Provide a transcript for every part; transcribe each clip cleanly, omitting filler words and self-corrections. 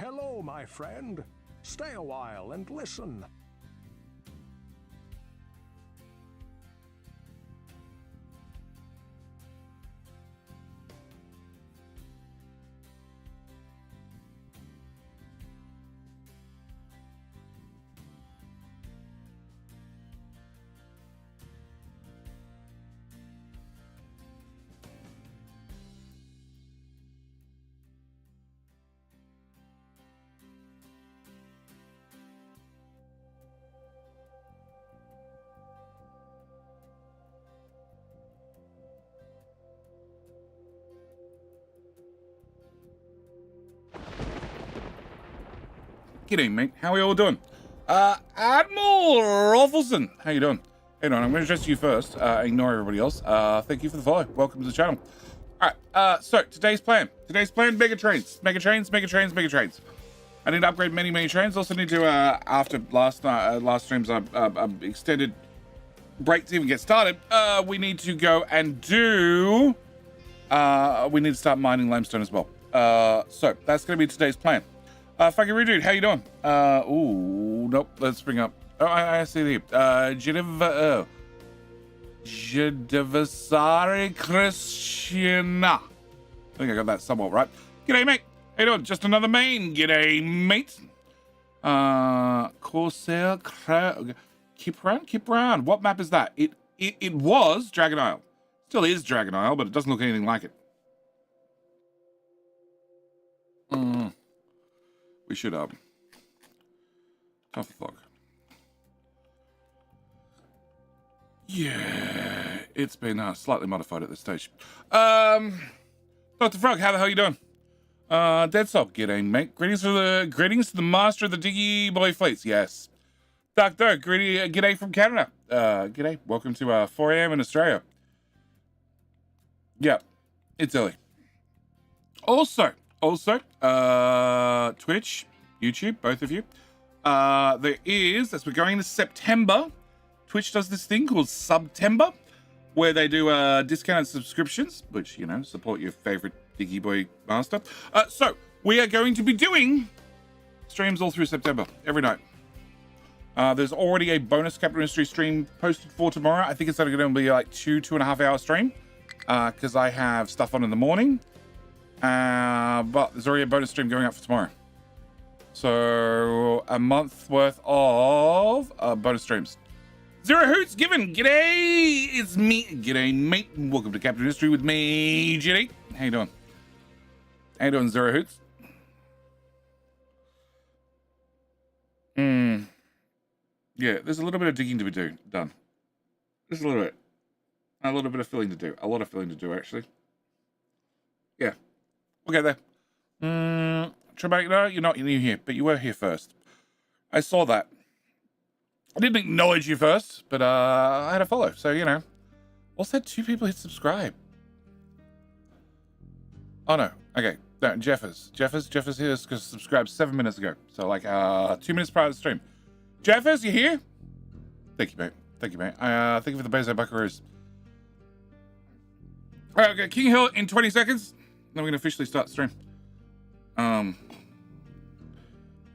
Hello, my friend. Stay a while and listen. G'day, mate. How are we all doing? Admiral Rolfelson, how you doing? Hey, on, I'm going to address you first. Ignore everybody else. Thank you for the follow. Welcome to the channel. All right. So today's plan. Megatrains. Megatrains. I need to upgrade many trains. Also need to after last stream's extended break to even get started. We need to go and do. We need to start mining limestone as well. So that's going to be today's plan. Fucking rude dude, how you doing? Ooh, nope, let's bring up. Oh, I see the Jedivasari Christiana. I think I got that somewhat right. G'day, mate. How you doing? Just another main. G'day, mate. Corsair Kipran. What map is that? It was Dragon Isle. Still is Dragon Isle, but it doesn't look anything like it. We should tough fuck. Yeah, it's been slightly modified at this stage. Dr. Frog, how the hell you doing? Dead Stop, g'day, mate. Greetings to the master of the Diggy Boy Fleets. Yes. Doctor, g'day from Canada. G'day. Welcome to 4 a.m. in Australia. Yeah, it's early. Also, Twitch, YouTube, both of you. There is, as we're going into September, Twitch does this thing called September, where they do discounted subscriptions, which, you know, support your favorite Diggy Boy master. So we are going to be doing streams all through September, every night. There's already a bonus Capital Industry stream posted for tomorrow. I think it's only going to be like 2.5 hour stream, because I have stuff on in the morning. But there's already a bonus stream going up for tomorrow. So a month worth of bonus streams. Zero Hoots given. G'day, it's me. G'day, mate. Welcome to Captain History with me, Jitty. How you doing? How you doing, Zero Hoots? Yeah, there's a little bit of digging to be done. Just a little bit. A little bit of filling to do. A lot of filling to do, actually. Yeah. We'll get there. Trebekner, you're not new here, but you were here first. I saw that. I didn't acknowledge you first, but I had a follow, so, you know. Also had 2 people hit subscribe. Oh, no. Okay. No, Jeffers here because subscribed 7 minutes ago. So, like, 2 minutes prior to the stream. Jeffers, you here? Thank you, mate. Thank you for the Bezo Buckaroos. All right, okay. King Hill in 20 seconds. Then we're going to officially start the stream.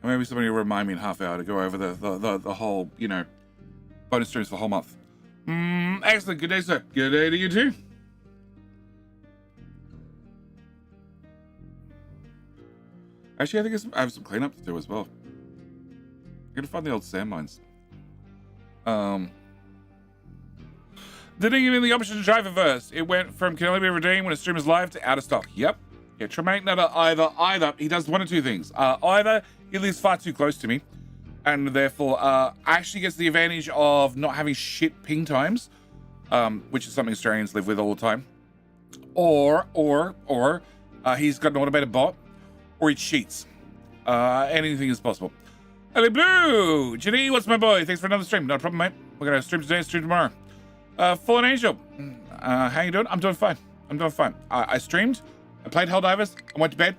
Maybe somebody will remind me in half hour to go over the whole, you know, bonus streams for the whole month. Excellent. Good day, sir. Good day to you too. Actually, I think I have some cleanup to do as well. I'm going to find the old sand mines. Didn't give me the option to drive it first. It went from can only be redeemed when a stream is live to out of stock. Yep. Yeah, Tremaine Nutter either he does one of two things. Either he lives far too close to me, and therefore actually gets the advantage of not having shit ping times, which is something Australians live with all the time. Or he's got an automated bot, or he cheats. Anything is possible. Hello, Blue! Jenny, what's my boy? Thanks for another stream. Not a problem, mate. We're going to stream today and stream tomorrow. Fallen Angel, how you doing? I'm doing fine. I streamed. I played Helldivers. I went to bed.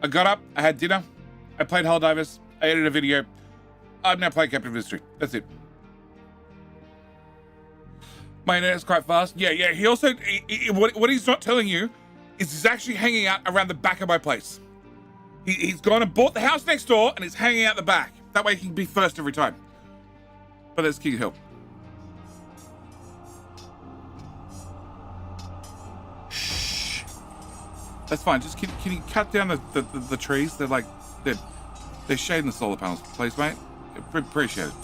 I got up. I had dinner. I played Helldivers. I edited a video. I'm now playing Captain History. That's it. My internet's quite fast. Yeah. He also, what he's not telling you is he's actually hanging out around the back of my place. He's gone and bought the house next door and it's hanging out the back. That way he can be first every time. But there's King Hill. Shh. That's fine. Just can you cut down the trees? They're like they're shading the solar panels, please, mate. Appreciate it.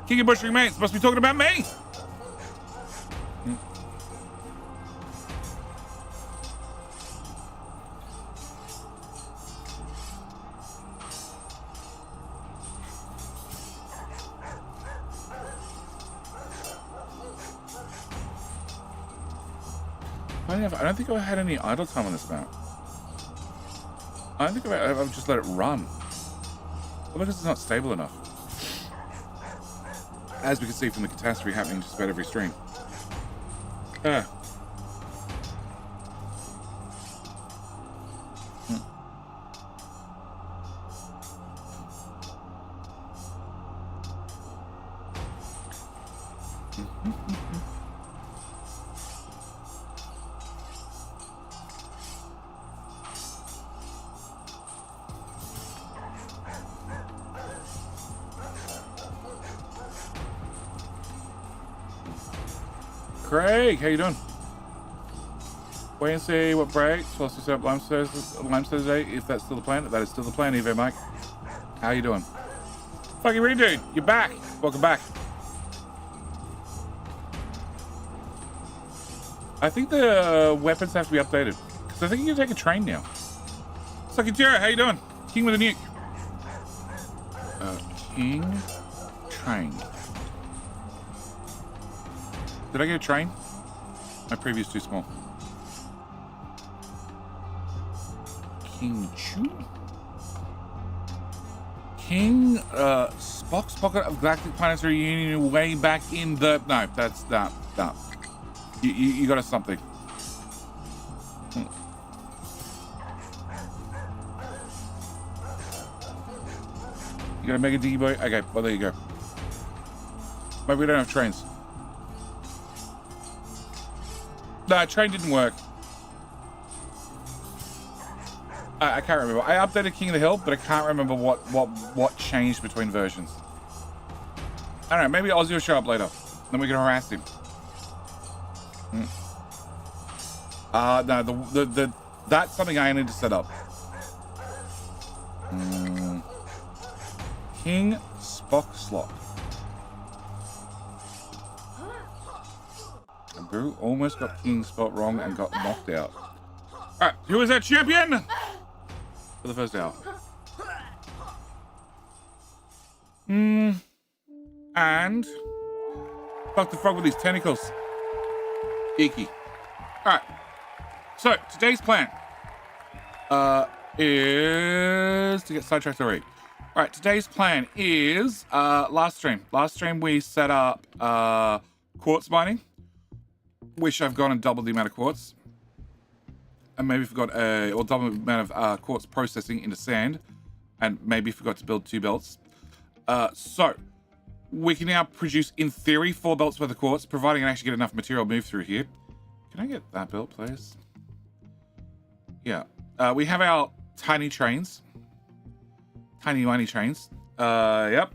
King of Bushering Mates must be talking about me. I don't think I've had any idle time on this map. I don't think I've just let it run. Well, because it's not stable enough. As we can see from the catastrophe happening just about every stream. Craig, how you doing? Wait and see what breaks. Plus we set up limestone today. If that's still the plan, that is still the plan. Evo Mike, how you doing? Fucking Ring Dude, you're back. Welcome back. I think the weapons have to be updated because I think you can take a train now. Sucky Tira, how you doing? King with a nuke. King train. Did I get a train? My preview's too small. King Chu? King Spock's Pocket of Galactic Planetary Union way back in the... No, that's that. You got us something. You got a Mega D boy? Okay, well there you go. Maybe we don't have trains. No, train didn't work. I can't remember. I updated King of the Hill, but I can't remember what changed between versions. I don't know. Maybe Ozzy will show up later. Then we can harass him. No, that's something I need to set up. King Spock Slot. Brew almost got King Spot wrong and got knocked out. Alright, who is that champion? For the first hour. And fuck the frog with these tentacles. Icky. Alright. So today's plan is to get sidetracked already. Alright, today's plan is last stream. Last stream we set up quartz mining. Wish I've gone and doubled the amount of quartz. And maybe forgot or double the amount of quartz processing into sand. And maybe forgot to build 2 belts. So we can now produce, in theory, 4 belts worth of quartz, providing I actually get enough material moved through here. Can I get that built, please? Yeah. We have our tiny trains. Tiny, whiny trains. Yep.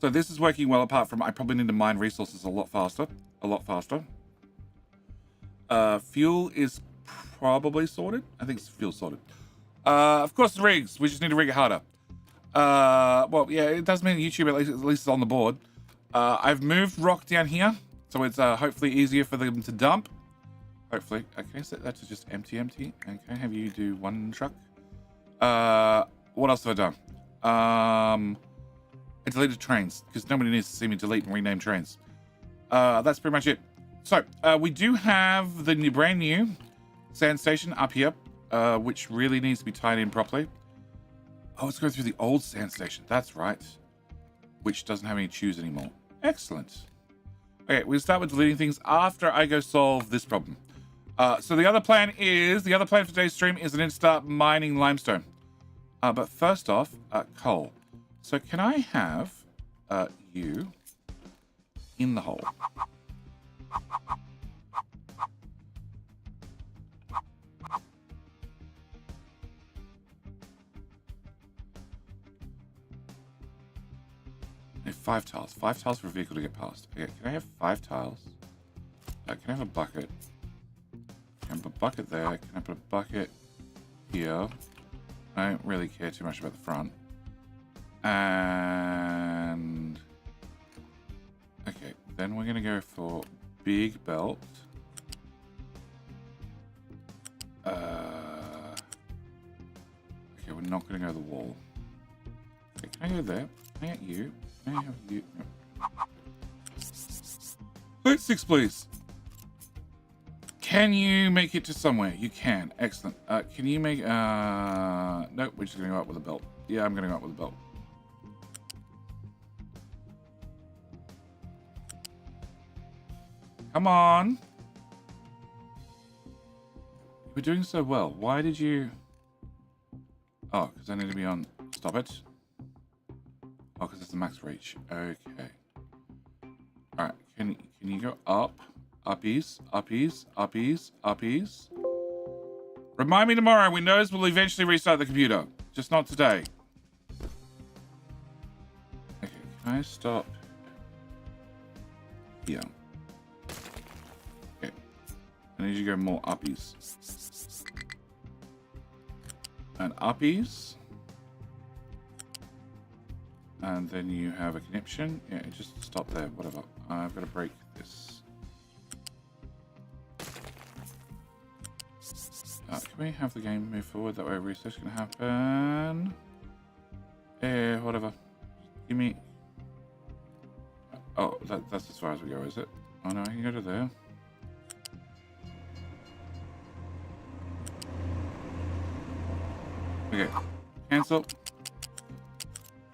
So this is working well apart from I probably need to mine resources a lot faster. Fuel is probably sorted. I think it's fuel sorted. Of course, the rigs. We just need to rig it harder. Well, yeah, it does mean YouTube at least is on the board. I've moved rock down here, so it's hopefully easier for them to dump. Hopefully. Okay, set that to just empty. Okay, have you do 1 truck. What else have I done? I deleted trains, because nobody needs to see me delete and rename trains. That's pretty much it. So, we do have the brand new sand station up here, which really needs to be tied in properly. Oh, let's go through the old sand station. That's right. Which doesn't have any chews anymore. Excellent. Okay, we'll start with deleting things after I go solve this problem. So the other plan for today's stream is I need to start mining limestone. But first off, coal. So can I have you in the hole? need 5 tiles. 5 tiles for a vehicle to get past. Okay, can I have 5 tiles? Can I have a bucket? Can I put a bucket there? Can I put a bucket here? I don't really care too much about the front. And... okay, then we're going to go for big belt. Okay, we're not going to go to the wall. Okay, can I go there? Can I get you? Can I have you? No. Height 6, please. Can you make it to somewhere? You can. Excellent. Can you make... nope, we're just going to go up with a belt. Yeah, I'm going to go up with a belt. Come on. We're doing so well. Why did you... oh, because I need to be on... stop it. Oh, because it's the max reach. Okay. Alright, can you go up? Uppies, uppies, uppies, uppies. Remind me tomorrow. Windows will eventually restart the computer. Just not today. Okay, can I stop here? Okay. I need you to go more uppies. And uppies. And then you have a connection. Yeah, just stop there. Whatever. I've got to break this. Can we have the game move forward? That way research can happen. Yeah, whatever. Give me... oh, that's as far as we go, is it? Oh no, I can go to there. Okay. Cancel.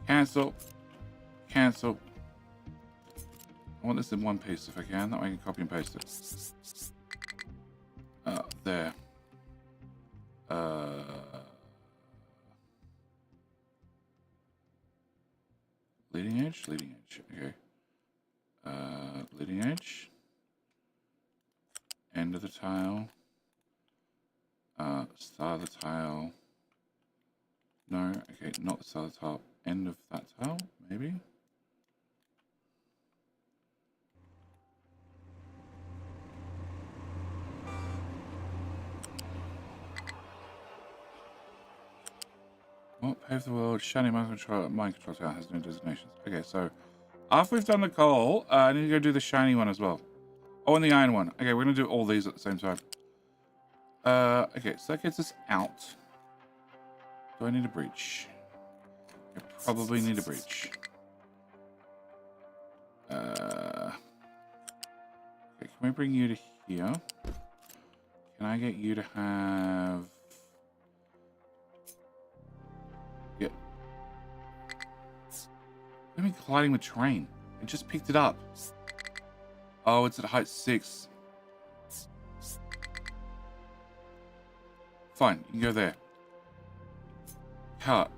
Cancel. Cancel. I want this in one piece if I can. That way I can copy and paste it. There. Leading edge? Leading edge. Okay. Leading edge. End of the tile. Start of the tile. No. Okay, not the start of the tile. End of that tile, maybe? What paved the world? Shiny mind control tower has no designations. Okay, so after we've done the coal, I need to go do the shiny one as well. Oh, and the iron one. Okay, we're gonna do all these at the same time. Okay, so that gets us out. Do I need a bridge? I probably need a bridge. Okay, can we bring you to here? Can I get you to have... yeah. Let me colliding with train. I just picked it up. Oh, it's at height 6. Fine, you can go there. Cut.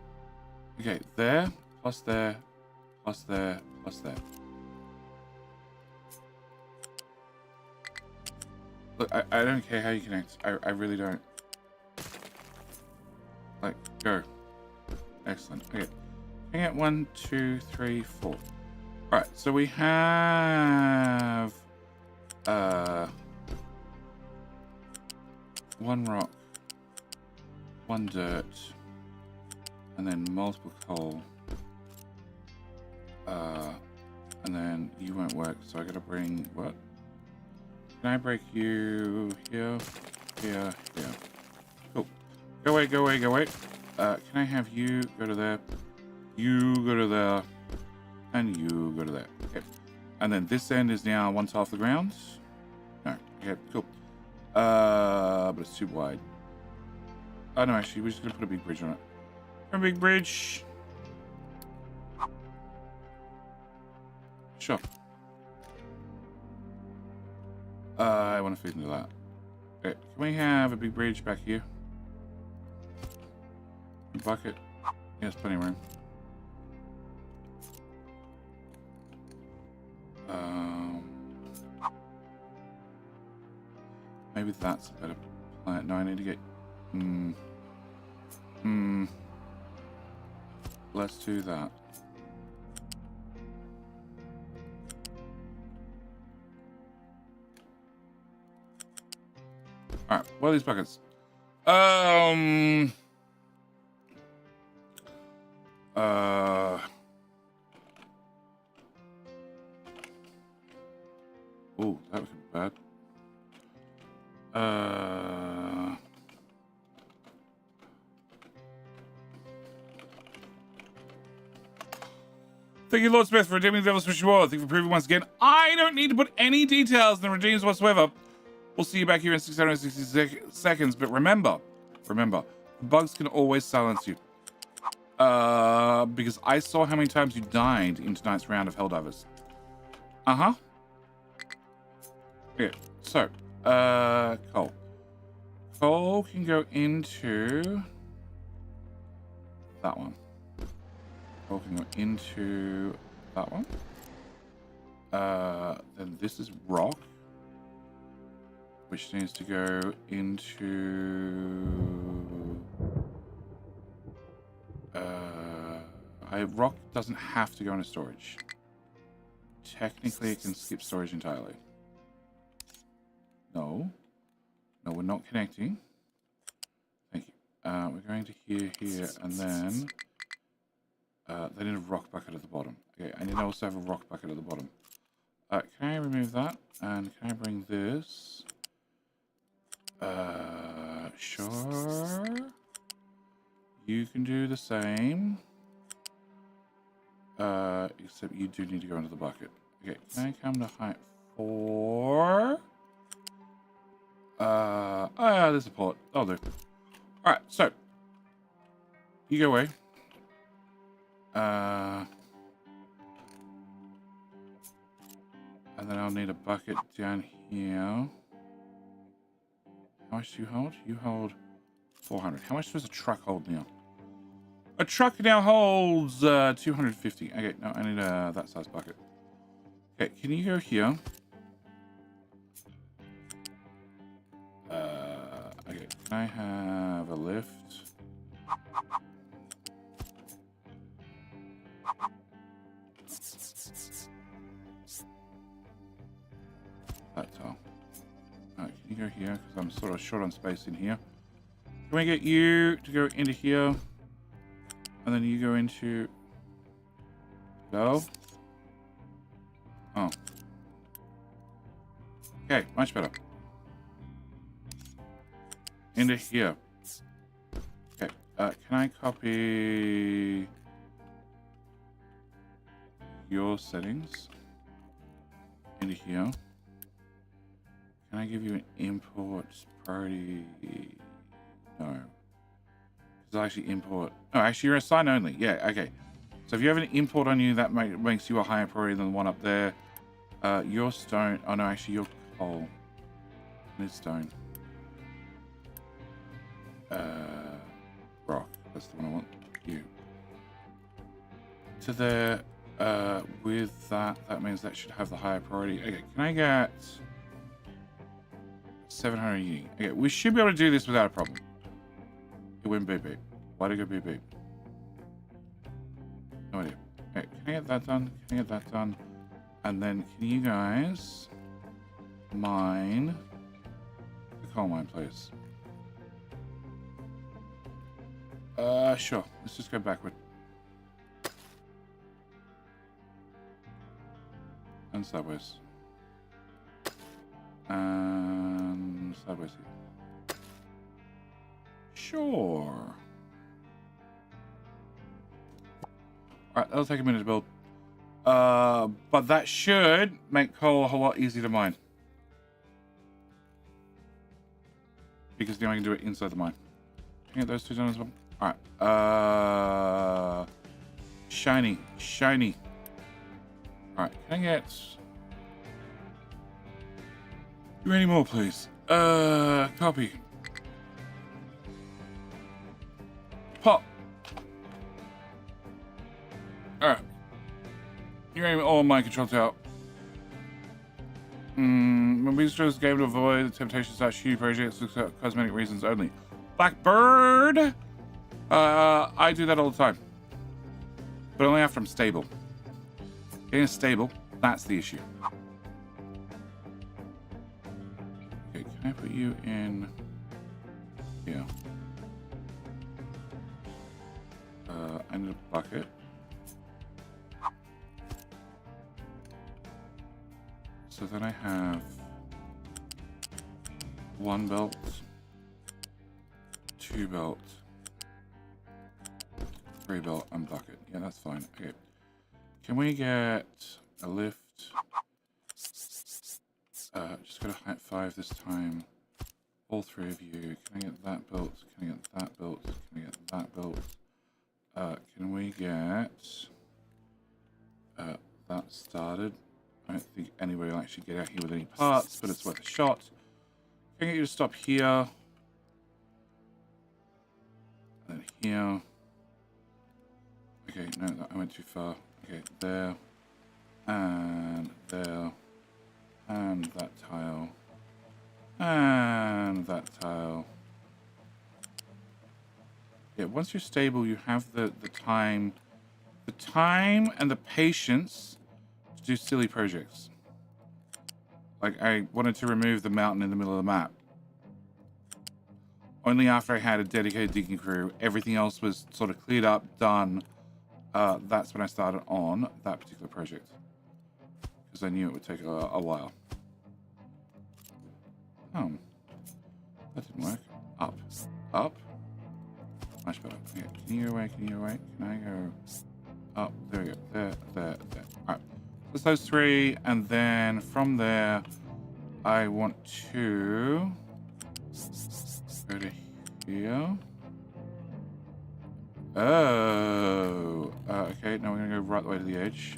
Okay, there, plus there, plus there, plus there. Look, I don't care how you connect. I really don't. Like, go. Excellent. Okay. Can I get 1, 2, 3, 4. Alright, so we have 1 rock, 1 dirt, and then multiple coal. And then you won't work, so I gotta bring what? Can I break you here, here, here? Cool. Go away, go away, go away. Can I have you go to there? You go to there. And you go to there. Okay. And then this end is now 1 tile off the ground. No. Okay, cool. But it's too wide. Oh no, actually, we're just gonna put a big bridge on it. A big bridge. Sure. I want to feed into that. Okay, can we have a big bridge back here? A bucket. Yes, plenty of room. Maybe that's a better plan. No, I need to get... Let's do that. All right, what are these buckets? Oh, that was bad. Thank you, Lord Smith, for redeeming the Devil's Wish Reward. Thank you for proving once again I don't need to put any details in the redeems whatsoever. We'll see you back here in 660 seconds, but remember, bugs can always silence you. Because I saw how many times you died in tonight's round of Helldivers. Uh-huh. Okay, so, coal. Coal can go into that one. Coal can go into that one. Then this is rock, which needs to go into rock doesn't have to go into storage. Technically it can skip storage entirely. No, we're not connecting. Thank you. We're going to here, and then they need a rock bucket at the bottom. Okay, I need to also have a rock bucket at the bottom. Can I remove that? And can I bring this? Sure. You can do the same. Except you do need to go into the bucket. Okay, can I come to height 4? There's a port. I'll do. Alright, so. You go away. And then I'll need a bucket down here. How much do you hold? You hold 400. How much does a truck hold now? A truck now holds 250. Okay, no, I need that size bucket. Okay, can you go here? Okay, can I have a lift? That's all. Alright, can you go here? Because I'm sort of short on space in here. Can we get you to go into here? And then you go into... Go? Oh. Okay, much better. Into here. Okay, can I copy your settings into here? Can I give you an import priority? No. Because I actually import... Oh, actually, you're a sign only. Yeah, okay. So if you have an import on you, that makes you a higher priority than the one up there. Your stone... Oh, no, actually, your coal. This stone. Rock. That's the one I want. You. To there. With that, that means that should have the higher priority. Okay, can I get... 700 uni. Okay, we should be able to do this without a problem. It went beep beep. Why'd it go beep beep? No idea. Okay, can I get that done? Can I get that done? And then can you guys mine the coal mine, please? Sure. Let's just go backward. And sideways. And sideways here. Sure. Alright, that'll take a minute to build. But that should make coal a whole lot easier to mine. Because now I can do it inside the mine. Can I get those two done as well? Alright. Shiny. Shiny. Alright, can I get... Do any more, please? Copy. Pop. Alright. You're aiming all mind control tower. When we chose this game to avoid the temptation to start shooting projects for cosmetic reasons only. Blackbird! I do that all the time. But only after I'm stable. Getting stable, that's the issue. Okay, can Can I put you in here? I need a bucket. So then I have 1 belt, 2 belt, 3 belt, and bucket. Yeah, that's fine. Okay. Can we get a lift? Just got a height 5 this time. All 3 of you. Can I get that built? Can I get that built? Can I get that built? Can we get that started? I don't think anybody will actually get out here with any parts, but it's worth a shot. Can I get you to stop here? And then here. Okay, no, I went too far. Okay, there. And there. And that tile. And that tile. Yeah, once you're stable, you have the time and the patience to do silly projects. Like, I wanted to remove the mountain in the middle of the map. Only after I had a dedicated digging crew, everything else was sort of cleared up, done. That's when I started on that particular project. Because I knew it would take a while. Oh. That didn't work. Up. Up. Much better. Okay, can you go away? Can you go away? Can I go up? There we go. There, there, there. Alright. So it's those 3, and then from there, I want to go to here. Oh. Okay, now we're going to go right the way to the edge.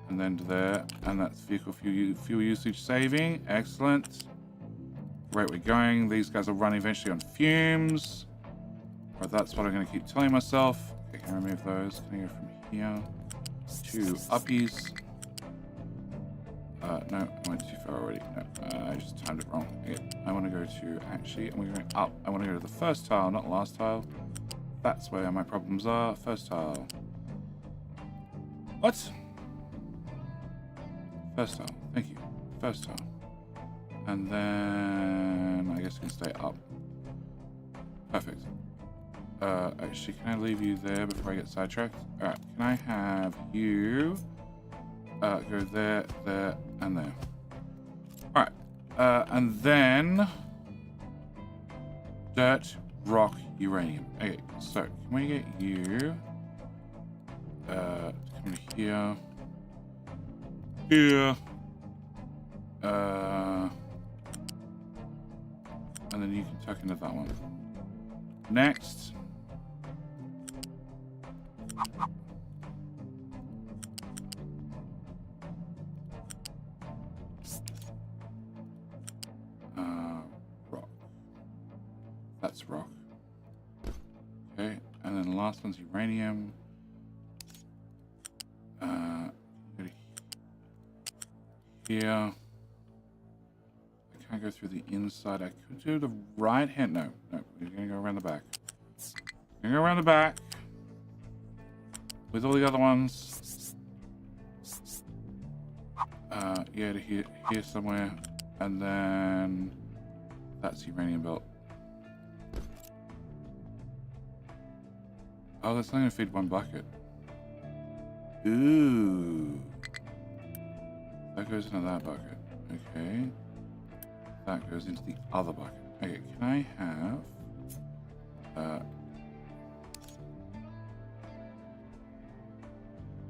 And then to there. And that's vehicle fuel usage saving. Excellent. Right, we're going. These guys will run eventually on fumes. Right, that's what I'm going to keep telling myself. Okay, can I remove those? Can I go from here to uppies? No, I went too far already. No, I just timed it wrong. Okay, I want to go to, actually, I'm going up. I want to go to the first tile, not the last tile. That's where my problems are. First tile. What? First tile. Thank you. First tile. And then I guess we can stay up. Perfect. Actually, can I leave you there before I get sidetracked? Alright, can I have you go there, there, and there. Alright, and then dirt, rock, uranium. Okay, so can we get you to come to here, here, and then you can tuck into that one. Next. Rock. That's rock. Okay, and then the last one's uranium. Here. I can't go through the inside. I could do the right hand. No, no, we're gonna go around the back. We're gonna go around the back with all the other ones. Yeah, to here somewhere, and then that's uranium belt. Oh, that's only gonna feed 1 bucket. Ooh, that goes into that bucket. Okay. That goes into the other bucket. Okay, can I have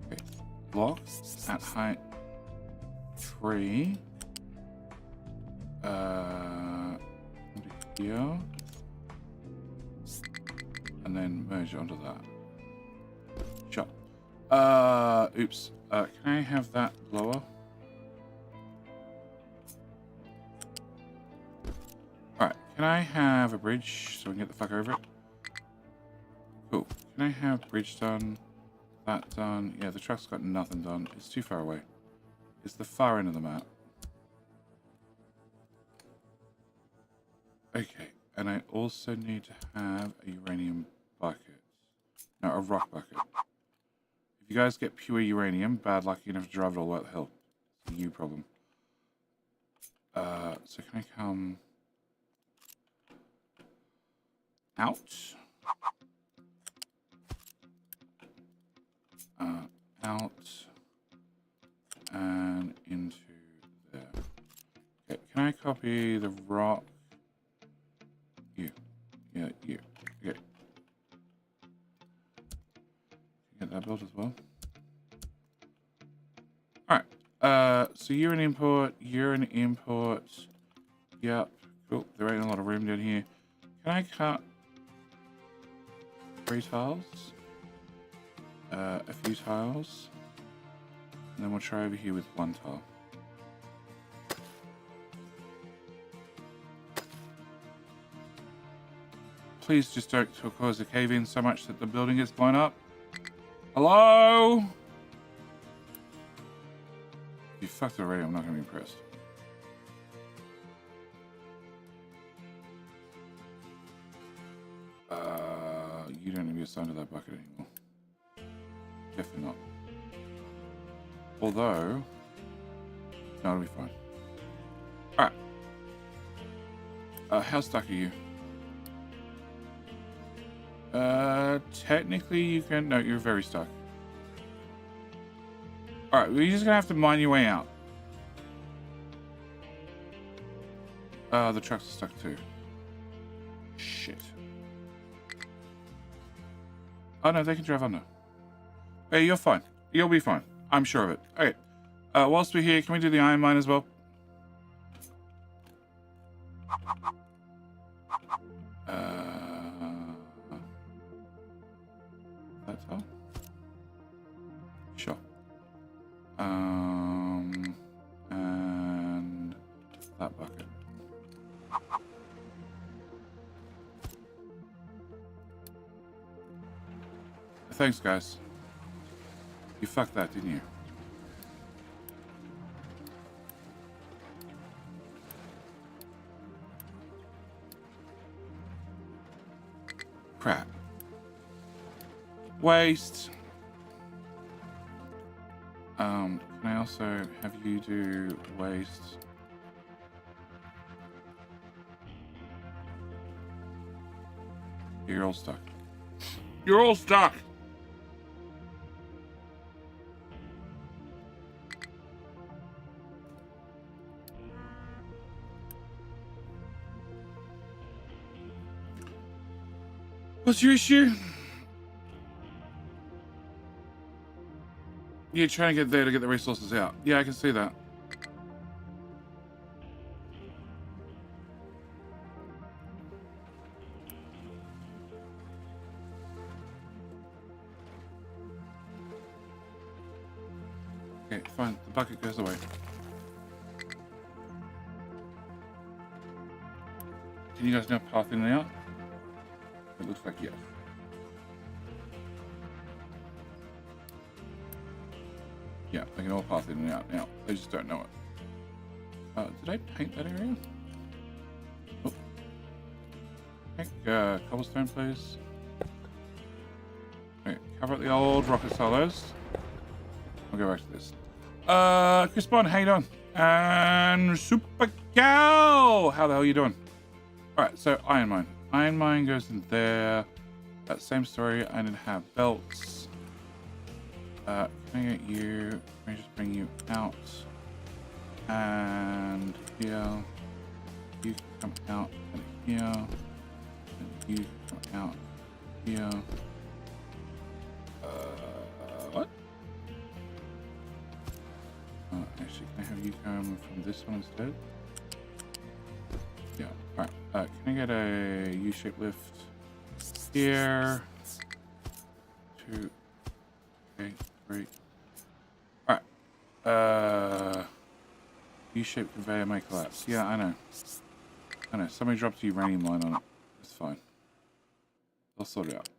okay, blocks at height 3 here, and then merge onto that. Sure. Oops. Can I have that lower? Alright, can I have a bridge so we can get the fuck over it? Cool. Can I have bridge done? That done? Yeah, the truck's got nothing done. It's too far away. It's the far end of the map. Okay, and I also need to have a uranium bucket. No, a rock bucket. If you guys get pure uranium, bad luck, you're gonna have to drive it all the way up the hill. It's a you problem. So can I come out. Out and into there. Okay, can I copy the rock? You. Yeah, you. Okay. Get that built as well. Alright. So you're an import. You're an import. Yep. Cool. There ain't a lot of room down here. Can I cut 3 tiles? A few tiles. And then we'll try over here with 1 tile. Please just don't cause a cave in so much that the building gets blown up. Hello? If you fucked already, I'm not going to be impressed. You don't need to be assigned to that bucket anymore. Definitely not. Although, no, it'll be fine. Alright. How stuck are you? Technically you can... No, you're very stuck. Alright, well, you're just gonna have to mine your way out. The trucks are stuck too. Shit. Oh no, they can drive under. Hey, you're fine. You'll be fine. I'm sure of it. Okay. Whilst we're here, can we do the iron mine as well? That's all? Sure. And that bucket. Thanks, guys. You fucked that, didn't you? Crap. Waste. Can I also have you do waste? You're all stuck. You're all stuck! What's your issue? You're trying to get there to get the resources out. Yeah, I can see that. Okay, fine. The bucket goes away. Can you guys now path in and out? It looks like yes. Yeah, they can all path in and out now. They just don't know it. Did I paint that area? Oh. Heck, cobblestone, please. Okay, cover up the old rocket silos. I'll go back to this. Chris Bond, how you doing? And Super Cow! How the hell are you doing? Alright, so iron mine. Iron mine goes in there. That same story. I need to have belts. Can I get you? Can I just bring you out? And here. You come out and here. And you come out here. What? Actually, can I have you come from this one instead? Yeah. Alright. Can I get a U-shaped lift here? 2, 3, 3. Alright. U-shaped conveyor may collapse. Yeah, I know. I know. Somebody dropped a uranium line on it. It's fine. I'll sort it out.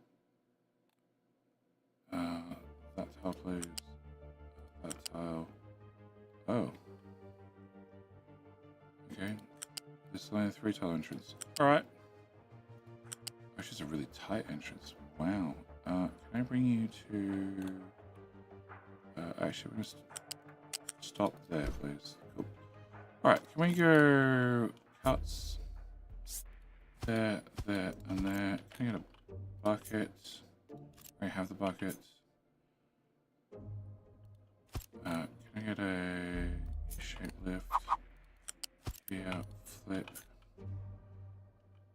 That tile, please. That tile. Oh. Okay. This is only a 3-tile entrance. Alright. Actually, it's a really tight entrance. Wow. Can I bring you to... actually, we're going to stop there, please. Cool. Alright, can we go cuts. There, there, and there. Can I get a bucket? I have the bucket. Can I get a shape lift? Yeah, flip.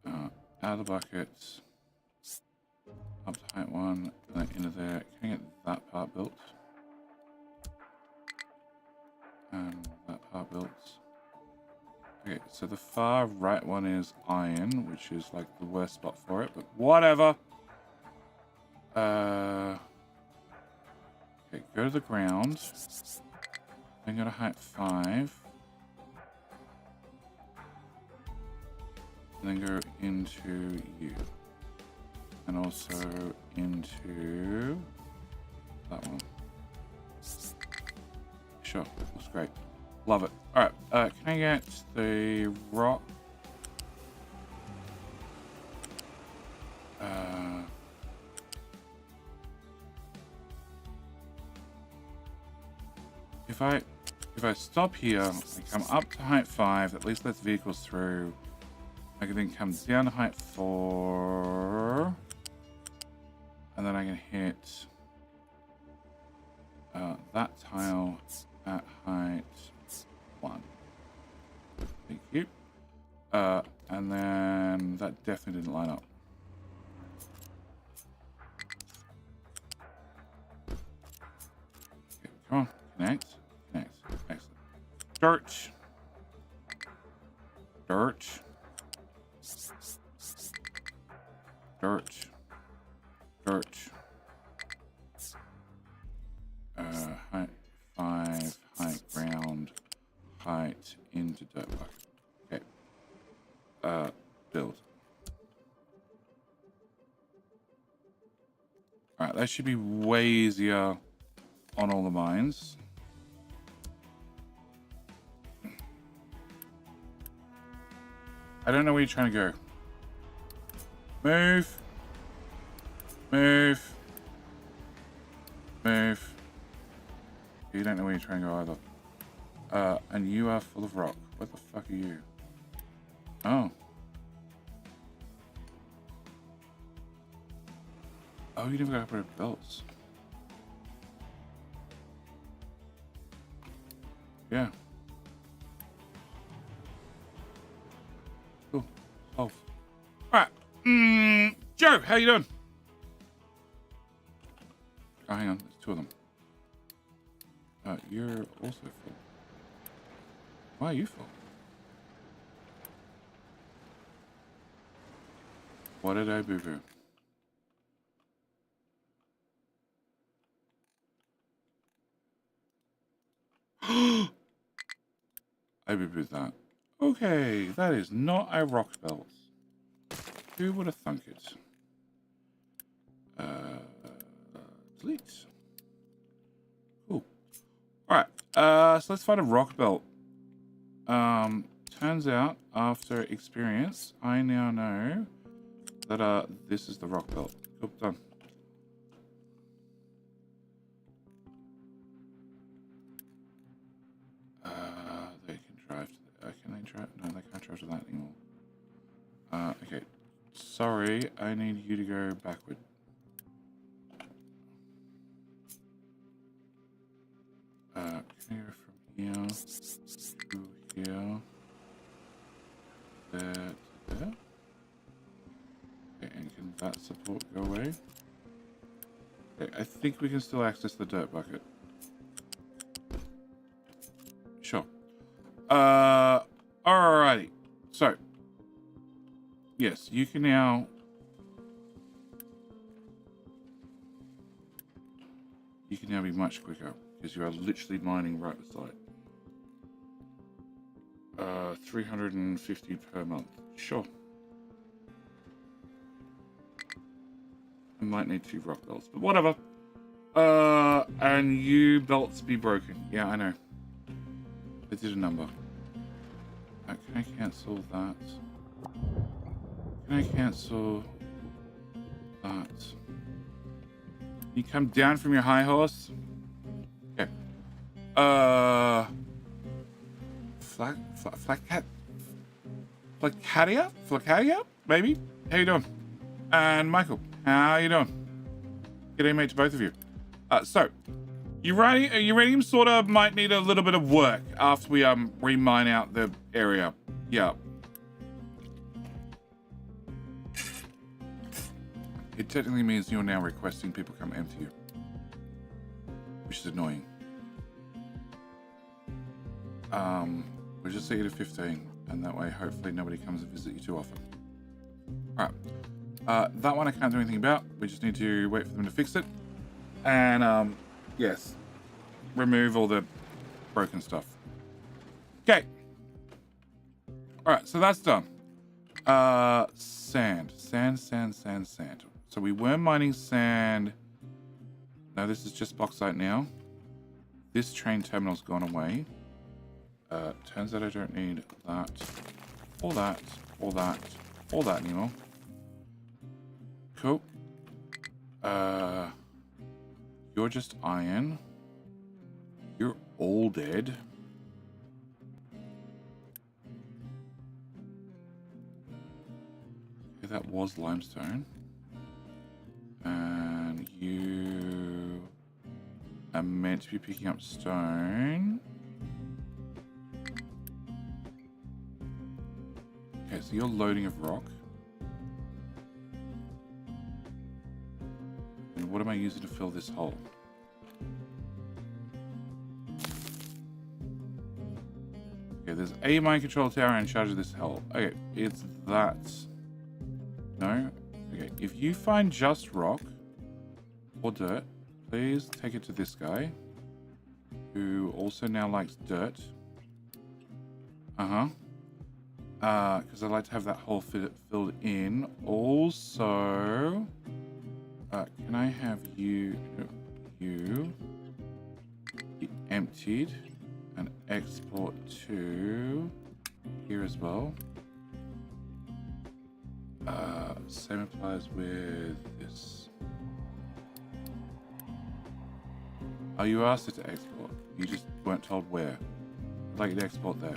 Out of the buckets. Up to height 1, and then into there. Can I get that part built? And that part built. Okay, so the far right one is iron, which is like the worst spot for it, but whatever. Okay, go to the ground. Then go to height 5. And then go into you. And also into that one. Sure, that's great. Love it. Alright, can I get the rock? If I stop here, I come up to height 5, at least lets vehicles through. I can then come down to height 4. And then I can hit that tile at height 1. Thank you. And then that definitely didn't line up. Okay, come on, connect. Excellent. Dirt. Height 5, height ground, height into dirt bucket. Okay. Build. Alright, that should be way easier on all the mines. I don't know where you're trying to go. Move. You don't know where you're trying to go either. And you are full of rock. What the fuck are you? Oh. Oh, you never got rid of belts. Yeah. Cool. Oh. Alright. Joe, how you doing? Oh, hang on. There's 2 of them. You're also full. Why are you full? What did I boo-boo? I boo-booed that. Okay, that is not a rock belt. Who would have thunk it? Delete. Cool. Alright, so let's find a rock belt. Turns out, after experience, I now know that this is the rock belt. Cool, done. They can drive to the, can they drive? No, they can't drive to that anymore. Okay. Sorry, I need you to go backward. Can you go from here to here? There to there. Okay, and can that support go away? Okay, I think we can still access the dirt bucket. Sure. Alrighty. So, yes, you can now... You can now be much quicker, because you are literally mining right beside. 350 per month. Sure. I might need 2 rock belts, but whatever. And you belts be broken. Yeah, I know. I did a number. Can I cancel that? Can I cancel that? You come down from your high horse? Okay. Flat cat? Flacadia, maybe? How you doing? And Michael, how you doing? G'day, mate, to both of you. So, uranium sort of might need a little bit of work after we remine out the area. Yeah. It technically means you're now requesting people come empty you, which is annoying. We'll just set you to 15, and that way hopefully nobody comes and visit you too often. Alright. That one I can't do anything about. We just need to wait for them to fix it. And, yes. Remove all the broken stuff. Okay. Alright, so that's done. Sand. So we were mining sand. No, this is just bauxite now. This train terminal's gone away. Turns out I don't need that, all that anymore. Cool. You're just iron. You're all dead. Okay, that was limestone. And you are meant to be picking up stone. Okay, so you're loading of rock. And what am I using to fill this hole? Okay, there's a mine control tower in charge of this hole. Okay, it's that. No? Okay, if you find just rock or dirt, please take it to this guy, who also now likes dirt. Because I'd like to have that hole filled in. Also, can I have you be emptied and export to here as well? Same applies with this. Oh, you asked it to export. You just weren't told where. I'd like you to export there.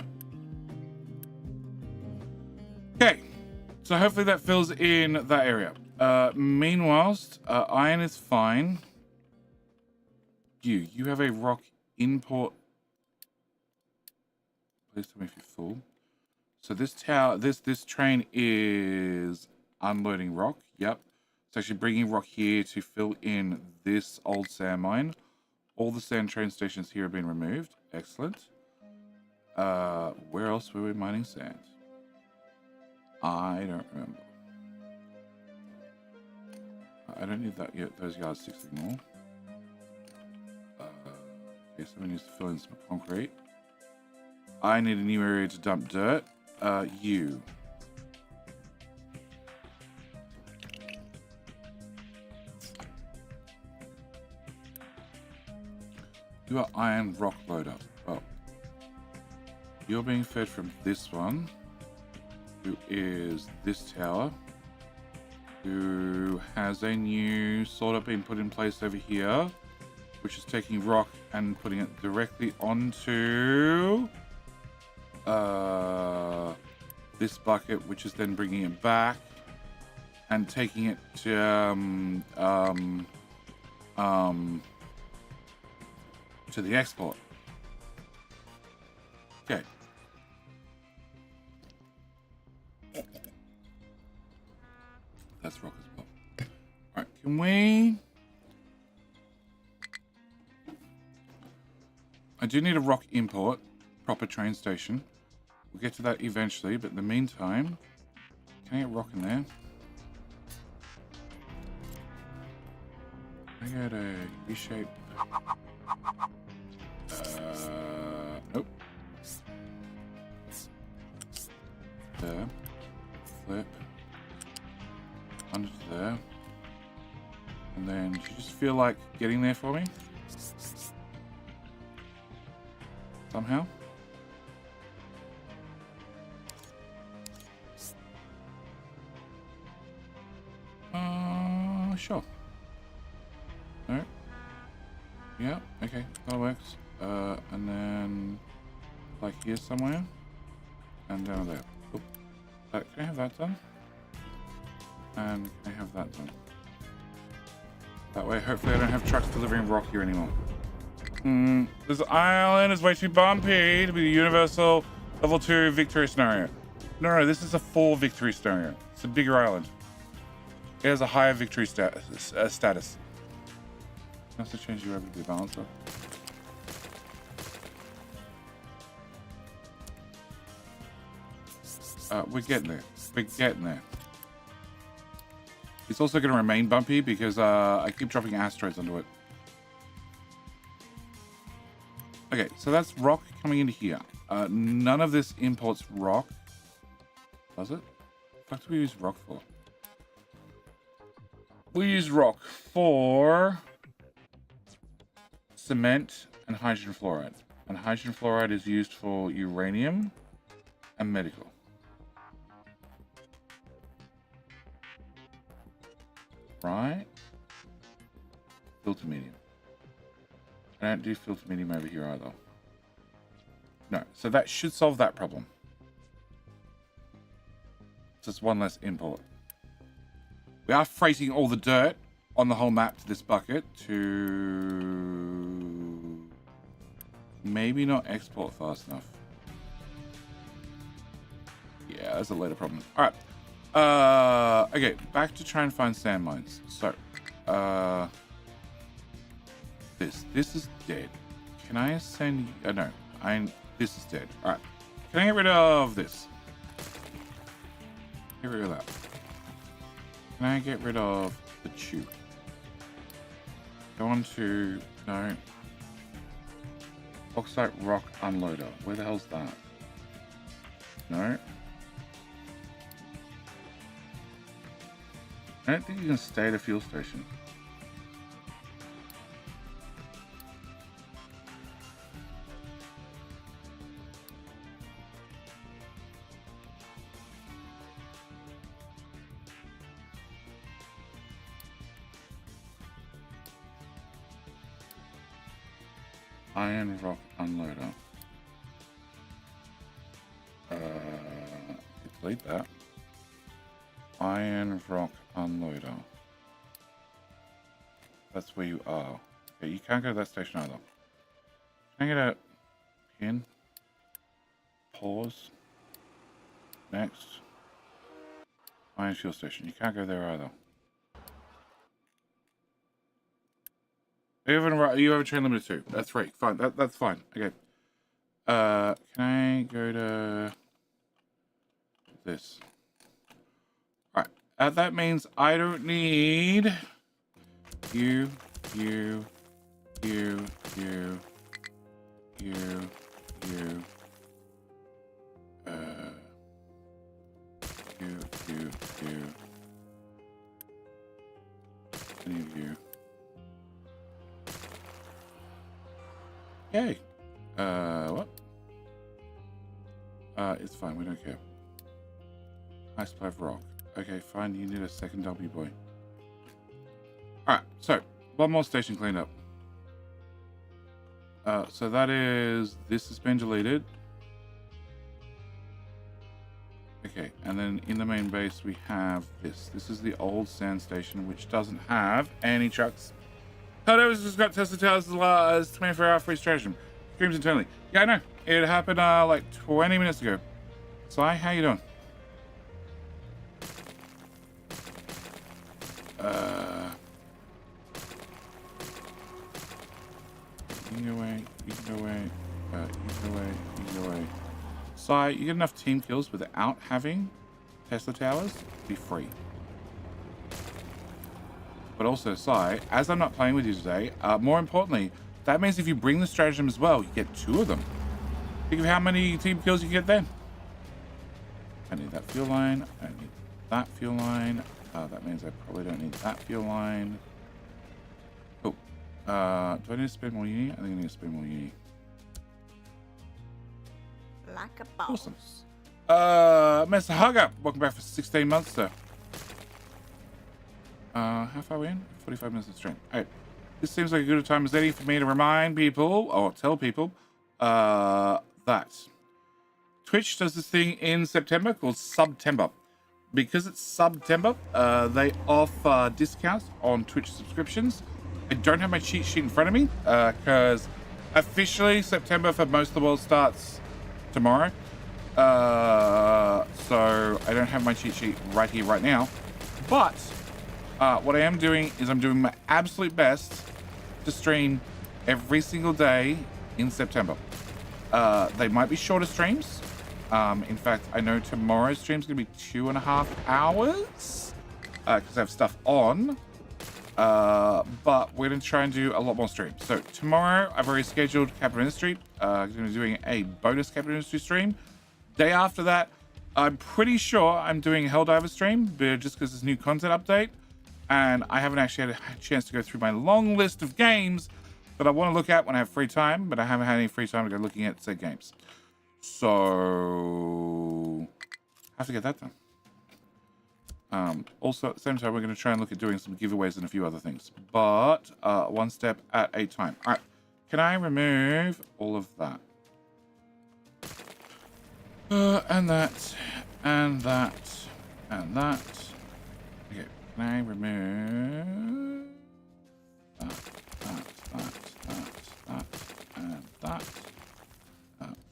Okay, so hopefully that fills in that area. Meanwhile, iron is fine. You have a rock import. Please tell me if you're full. So this tower, this train is unloading rock. Yep, it's actually bringing rock here to fill in this old sand mine. All the sand train stations here have been removed. Excellent. Where else were we mining sand? I don't remember. I don't need that yet. Those yardsticks anymore. Okay, someone needs to fill in some concrete. I need a new area to dump dirt. You. You are iron rock loader. Well, you're being fed from this one, who is this tower, who has a new sort of been put in place over here, which is taking rock and putting it directly onto this bucket, which is then bringing it back and taking it to the export. Okay. That's rock as well. Alright, can we... I do need a rock import, proper train station. We'll get to that eventually, but in the meantime, can I get rock in there? I got a U-shape. Nope. There. Flip. Under to there. And then, do you just feel like getting there for me? Somehow? Sure. Alright. Yeah, okay, that works. And then, like here somewhere, and down there. Oop. Can I have that done? And can I have that done? That way, hopefully I don't have trucks delivering rock here anymore. This island is way too bumpy to be the universal level 2 victory scenario. No, this is a 4 victory scenario. It's a bigger island. It has a higher victory status. I have to change the gravity balancer. We're getting there. We're getting there. It's also going to remain bumpy because I keep dropping asteroids onto it. Okay, so that's rock coming into here. None of this imports rock. Does it? What do we use rock for? We use rock for cement and hydrogen fluoride. And hydrogen fluoride is used for uranium and medical. Right? Filter medium. I don't do filter medium over here either. No, so that should solve that problem. Just one less import. We are freighting all the dirt on the whole map to this bucket to maybe not export fast enough. Yeah, that's a later problem. All right. Okay, back to try and find sand mines. So, this is dead. Can I send? No, this is dead. All right. Can I get rid of this? Get rid of that. Can I get rid of the tube? Go on to no. Bauxite rock unloader. Where the hell's that? No. I don't think you can stay at a fuel station. Iron rock unloader. Delete that. Iron rock unloader. That's where you are. Okay, you can't go to that station either. Can I get a pin? Pause. Next. Iron fuel station. You can't go there either. You have a train limit 2. That's right. Fine. That's fine. Okay. Can I go to this? Alright. That means I don't need you. Any of you. Yay. What? It's fine. We don't care. High supply of rock. Okay, fine. You need a second W boy. Alright, so one more station cleaned up. So that is, this has been deleted. Okay, and then in the main base we have this. This is the old sand station, which doesn't have any trucks. Toto's just got Tesla Towers as 24-hour free station. Screams internally. Yeah, I know. It happened like 20 minutes ago. Sai, how you doing? You can go away. You can go away. You can go away. You can go away. Sai, you get enough team kills without having Tesla Towers to be free. But also, Sai, as I'm not playing with you today, more importantly, that means if you bring the stratagem as well, you get 2 of them. Think of how many team kills you get then. I need that fuel line. I need that fuel line. That means I probably don't need that fuel line. Cool. Do I need to spend more uni? I think I need to spend more uni. Like a boss. Awesome. Mr. Hugger, welcome back for 16 months, sir. How far are we in? 45 minutes of stream. Alright. This seems like a good time as any for me to remind people, or tell people, that Twitch does this thing in September called September. Because it's September, they offer discounts on Twitch subscriptions. I don't have my cheat sheet in front of me because officially September for most of the world starts tomorrow. So I don't have my cheat sheet right here, right now. But what I am doing is I'm doing my absolute best to stream every single day in September. They might be shorter streams. In fact, I know tomorrow's stream is going to be 2.5 hours because I have stuff on. But we're going to try and do a lot more streams. So tomorrow, I've already scheduled Capital Industry. I'm going to be doing a bonus Capital Industry stream. Day after that, I'm pretty sure I'm doing a Helldiver stream, but just because there's new content update. And I haven't actually had a chance to go through my long list of games that I want to look at when I have free time, but I haven't had any free time to go looking at said games. So I have to get that done. Also, at the same time, we're going to try and look at doing some giveaways and a few other things, but one step at a time. All right, can I remove all of that? And that, and that, and that. Okay, can I remove that, and that?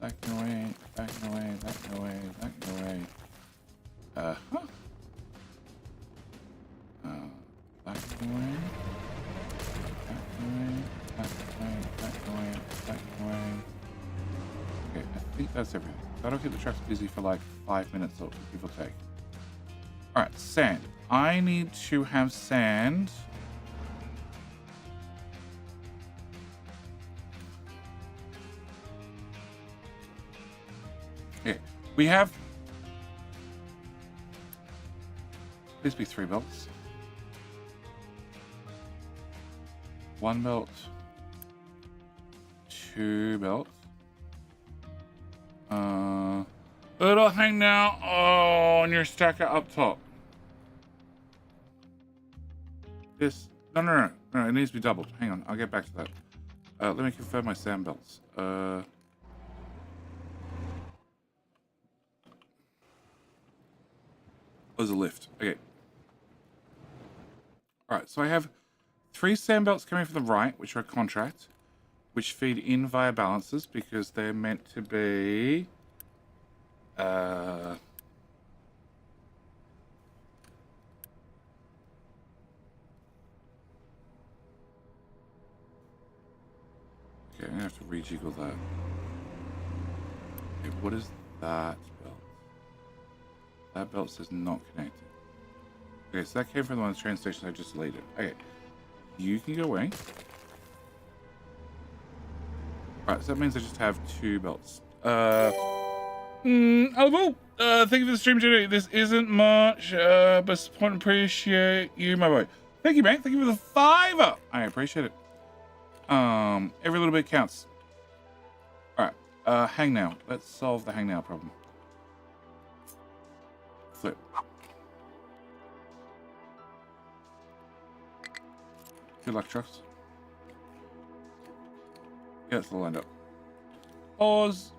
That can away, that can away, that can away, that can away. That can away, that can away, that can away, that can away, that can away. Okay, I think that's everything. That'll keep the tracks busy for like 5 minutes or give or take. Alright, sand. I need to have sand. Okay, we have. Please be 3 belts. 1 belt. 2 belts. It'll hang now on your stacker up top. This. No, it needs to be doubled. Hang on, I'll get back to that. Let me confirm my sand belts. There's a lift. Okay. Alright, so I have 3 sand belts coming from the right, which are a contract, which feed in via balances because they're meant to be okay, I'm gonna have to rejiggle that. Okay, what is that belt? That belt says not connected. Okay, so that came from the one of the train stations I just deleted. Okay, you can go away. Alright, so that means I just have 2 belts. Hello, thank you for the stream, Jenny. This isn't much, but support and appreciate you, my boy. Thank you, man. Thank you for the $5. I appreciate it. Every little bit counts. Alright, hang now. Let's solve the hang now problem. Flip. Good luck, trucks. Yeah, it's all lined up. Pause.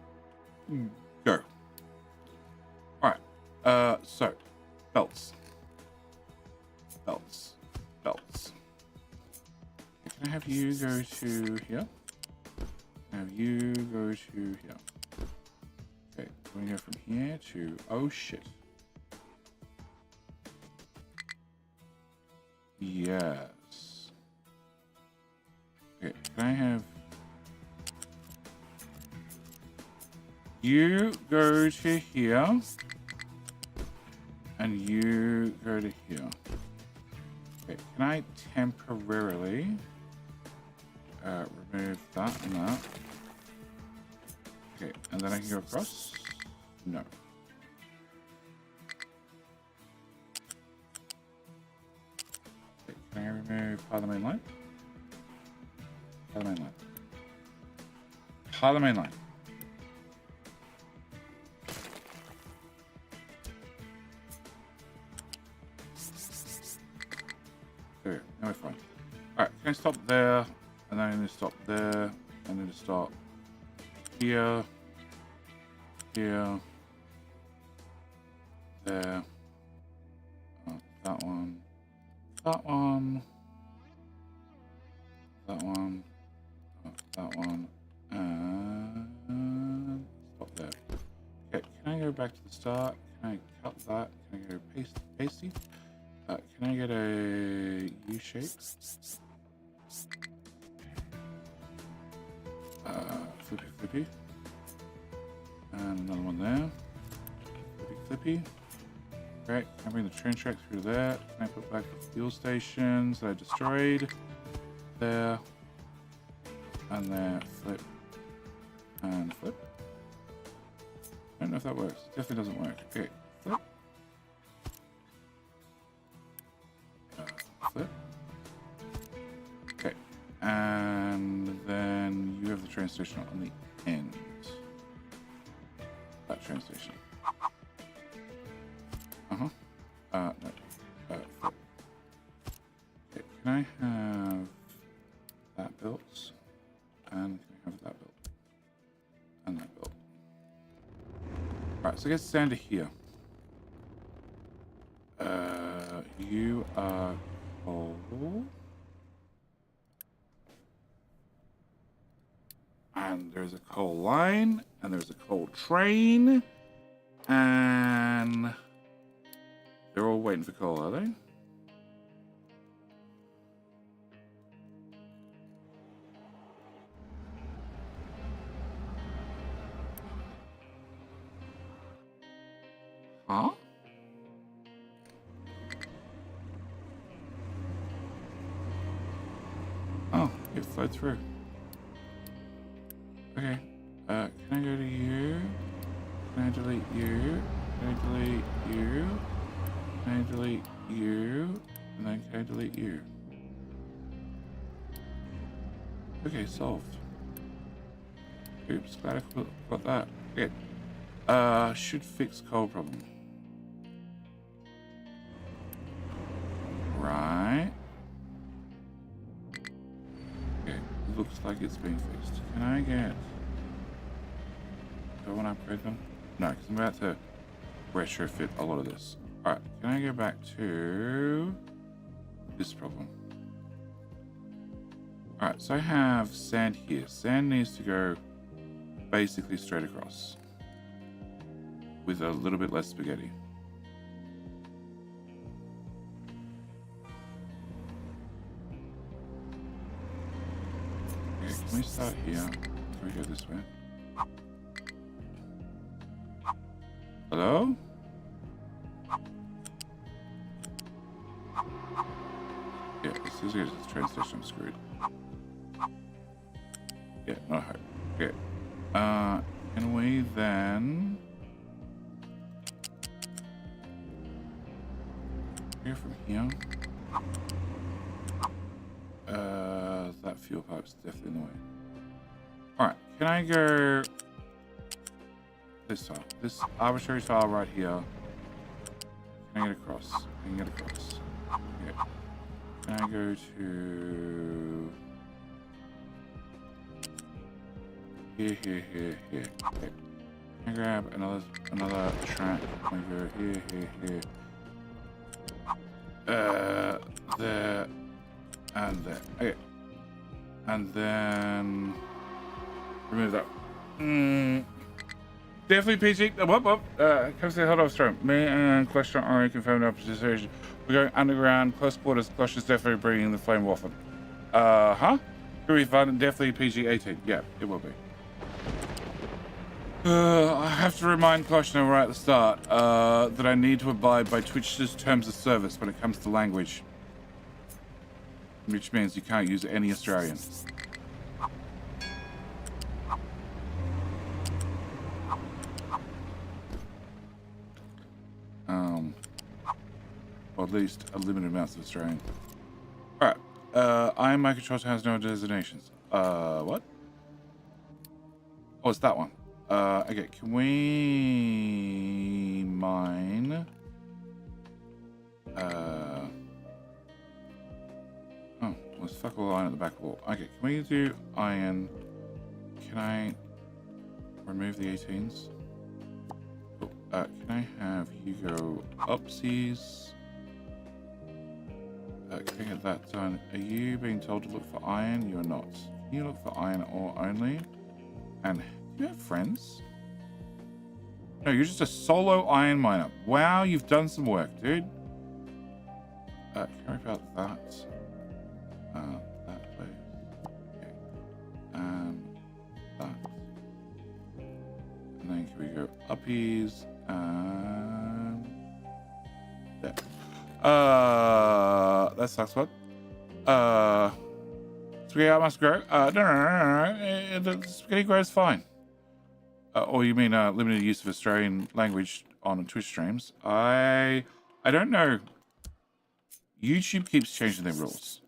Go. Alright. So. Belts. Belts. Belts. Can I have you go to here? Have you go to here? Okay. Can we go from here to... Oh, shit. Yes. Okay. Can I have... You go to here, and you go to here. Okay, can I temporarily remove that and that? Okay, and then I can go across? No. Okay, can I remove part of the main line? Part of the main line. Part of the main line. There, now we're fine. Alright, can I stop there? And then I'm going to stop there. I'm going to stop here. here. There. Oh, that one. That one. That one. Oh, that one. And stop there. Okay, can I go back to the start? Can I cut that? Can I go pasty? Can I get a U shape? Flippy. And another one there. Flippy. Great. Can I bring the train track through that? Can I put back the fuel stations that I destroyed? There. And there. Flip. And flip. I don't know if that works. It definitely doesn't work. Okay. Flip. Flip. Okay. And then you have the train station on the end. That train station. No. Flip. Okay. Can I have that built? And can I have that built? And that built. Alright, so I guess Sander here. You are coal. And there's a coal line, and there's a coal train, and they're all waiting for coal, are they? Huh? Oh, it flowed through. Okay. Can I go to you? Can I delete you? Can I delete you? Can I delete you? And then can I delete you? Okay, solved. Oops, glad I got that. Okay. Should fix coal problem. Right. Okay, looks like it's being fixed. Can I get... Do I want to upgrade them? No, because I'm about to retrofit a lot of this. Alright, can I go back to this problem? Alright, so I have sand here. Sand needs to go basically straight across with a little bit less spaghetti. Okay, can we start here? Can we go this way? Hello? Yeah, as soon as I get to the train station, I'm screwed. Yeah, no hope. Okay. Can we then... Here from here? That fuel pipe's definitely in the way. Alright, can I go... This tile. This arbitrary tile right here. Can I get across? I can get across. Okay. Can I go to... Here. Okay. Can I grab another track? Can I go here. There. And there. Okay. And then... Remove that. Definitely PG. Come say hello, Storm. Me and Cluster are confirmed our position. We're going underground, close quarters. Cluster's definitely bringing the flame waffle. Huh? Very fun. Definitely PG-18. Yeah, it will be. I have to remind Cluster right at the start that I need to abide by Twitch's terms of service when it comes to language. Which means you can't use any Australian. Or at least a limited amount of Australian. Alright. Iron Microtrust has no designations. What? Oh, it's that one. Okay, can we mine? Oh, let's fuck all the iron at the back wall. Okay, can we do iron? Can I remove the 18s? Can I have you go upsies? Can I get that done? Are you being told to look for iron? You're not. Can you look for iron ore only? And do you have friends? No, you're just a solo iron miner. Wow, you've done some work, dude. Can I about that? That place. Okay. And that. And then can we go uppies and there. That sucks. What? Spaghetti must grow. No. The spaghetti grows fine. Or you mean limited use of Australian language on Twitch streams? I don't know. YouTube keeps changing their rules.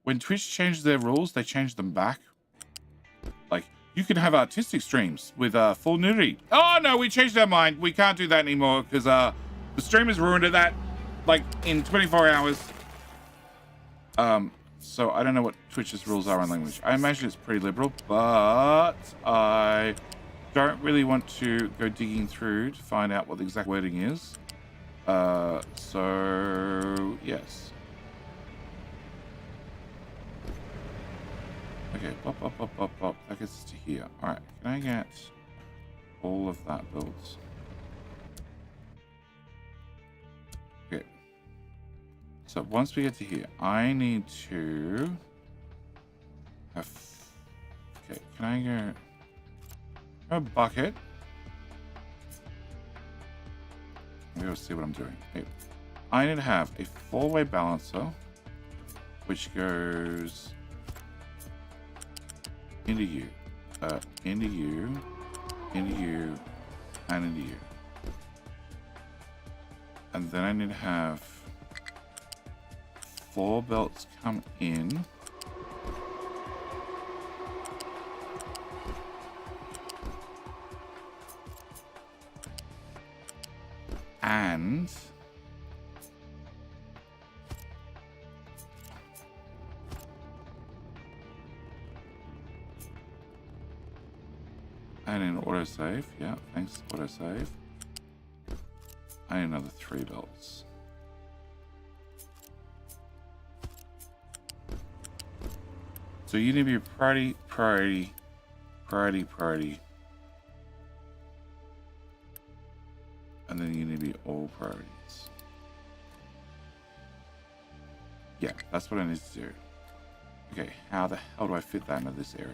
When Twitch changes their rules, they change them back. Like, you can have artistic streams with full nudity. Oh, no, we changed our mind. We can't do that anymore because the streamers ruined it that, like, in 24 hours. So I don't know what Twitch's rules are on language. I imagine it's pretty liberal, but I don't really want to go digging through to find out what the exact wording is. So, yes. Okay, pop. That gets to here. Alright, can I get all of that built? Okay. So once we get to here, I need to have... Okay, can I go... A bucket? We'll see what I'm doing. Okay. I need to have a four-way balancer, which goes... into you, into you, into you, and into you. And then I need to have 4 belts come in. And an autosave. Yeah, thanks, autosave. I need another 3 belts. So you need to be priority. And then you need to be all priorities. Yeah, that's what I need to do. Okay, how the hell do I fit that into this area?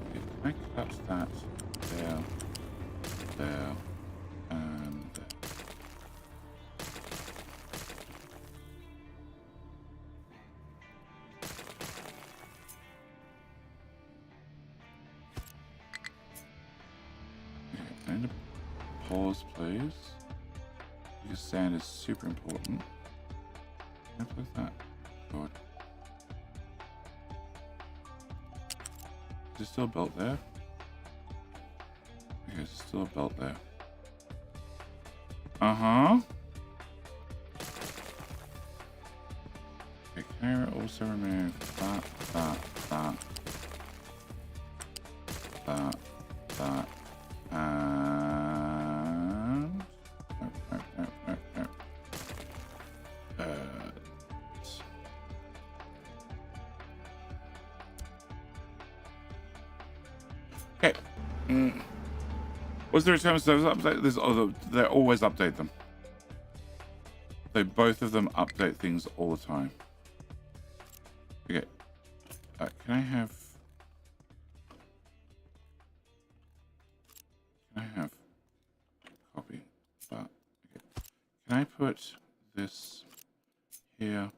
Okay, can I cut that there, there, and there? I need to pause, please. Because sand is super important. Can I plug that? God. Is there still a belt there? Okay, there's still a belt there. Uh-huh. Okay, can I also remove that, and... No. Okay. Was there a time service update? They always update them. They both of them update things all the time. Okay. Can I have copy? But okay. Can I put this here?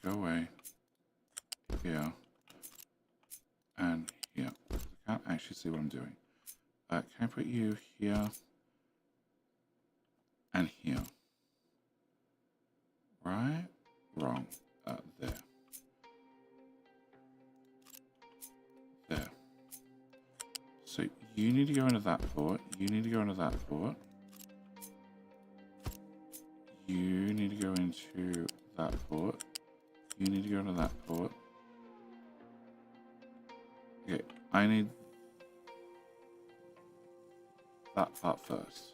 Go away. Here. And here. I can't actually see what I'm doing. Can I put you here? And here. Right? Wrong. There. There. So you need to go into that port. You need to go into that port. You need to go into that port. You need to go into that port. Okay, I need that part first.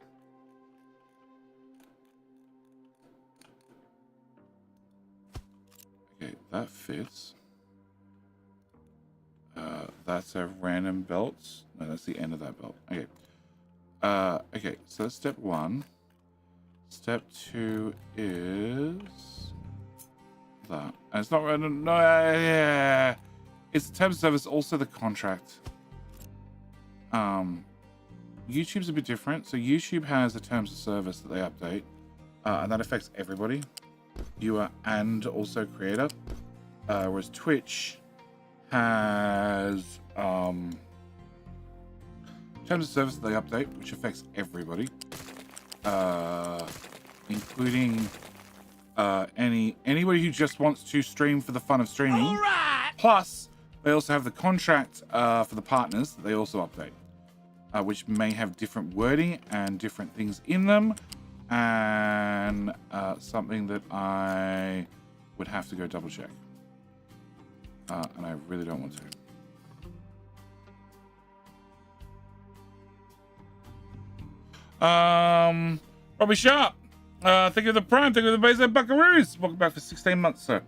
Okay, that fits. That's a random belt. No, that's the end of that belt. Okay. Okay, so that's step 1. Step 2 is that. And it's not random. No, yeah. It's the terms of service, also the contract. YouTube's a bit different. So YouTube has the terms of service that they update, and that affects everybody, viewer and also creator. Whereas Twitch has terms of service that they update, which affects everybody, including anybody who just wants to stream for the fun of streaming. All right. Plus, they also have the contract for the partners that they also update, which may have different wording and different things in them, and something that I would have to go double check. And I really don't want to. Robbie Sharp. Thank you for the prime. Thank you for the base of Buckaroos. Welcome back for 16 months, sir.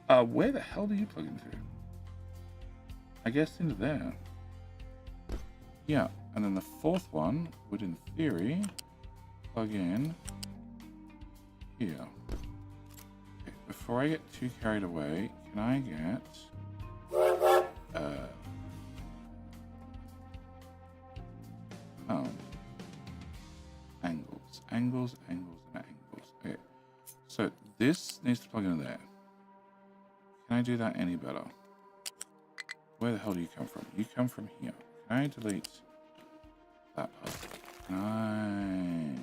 Where the hell do you plug into? I guess into there. Yeah, and then the fourth one would, in theory, plug in here. Okay, before I get too carried away, can I get angles, and angles. Okay, so this needs to plug into there. Can I do that any better? Where the hell do you come from? You come from here. Can I delete that part? Can I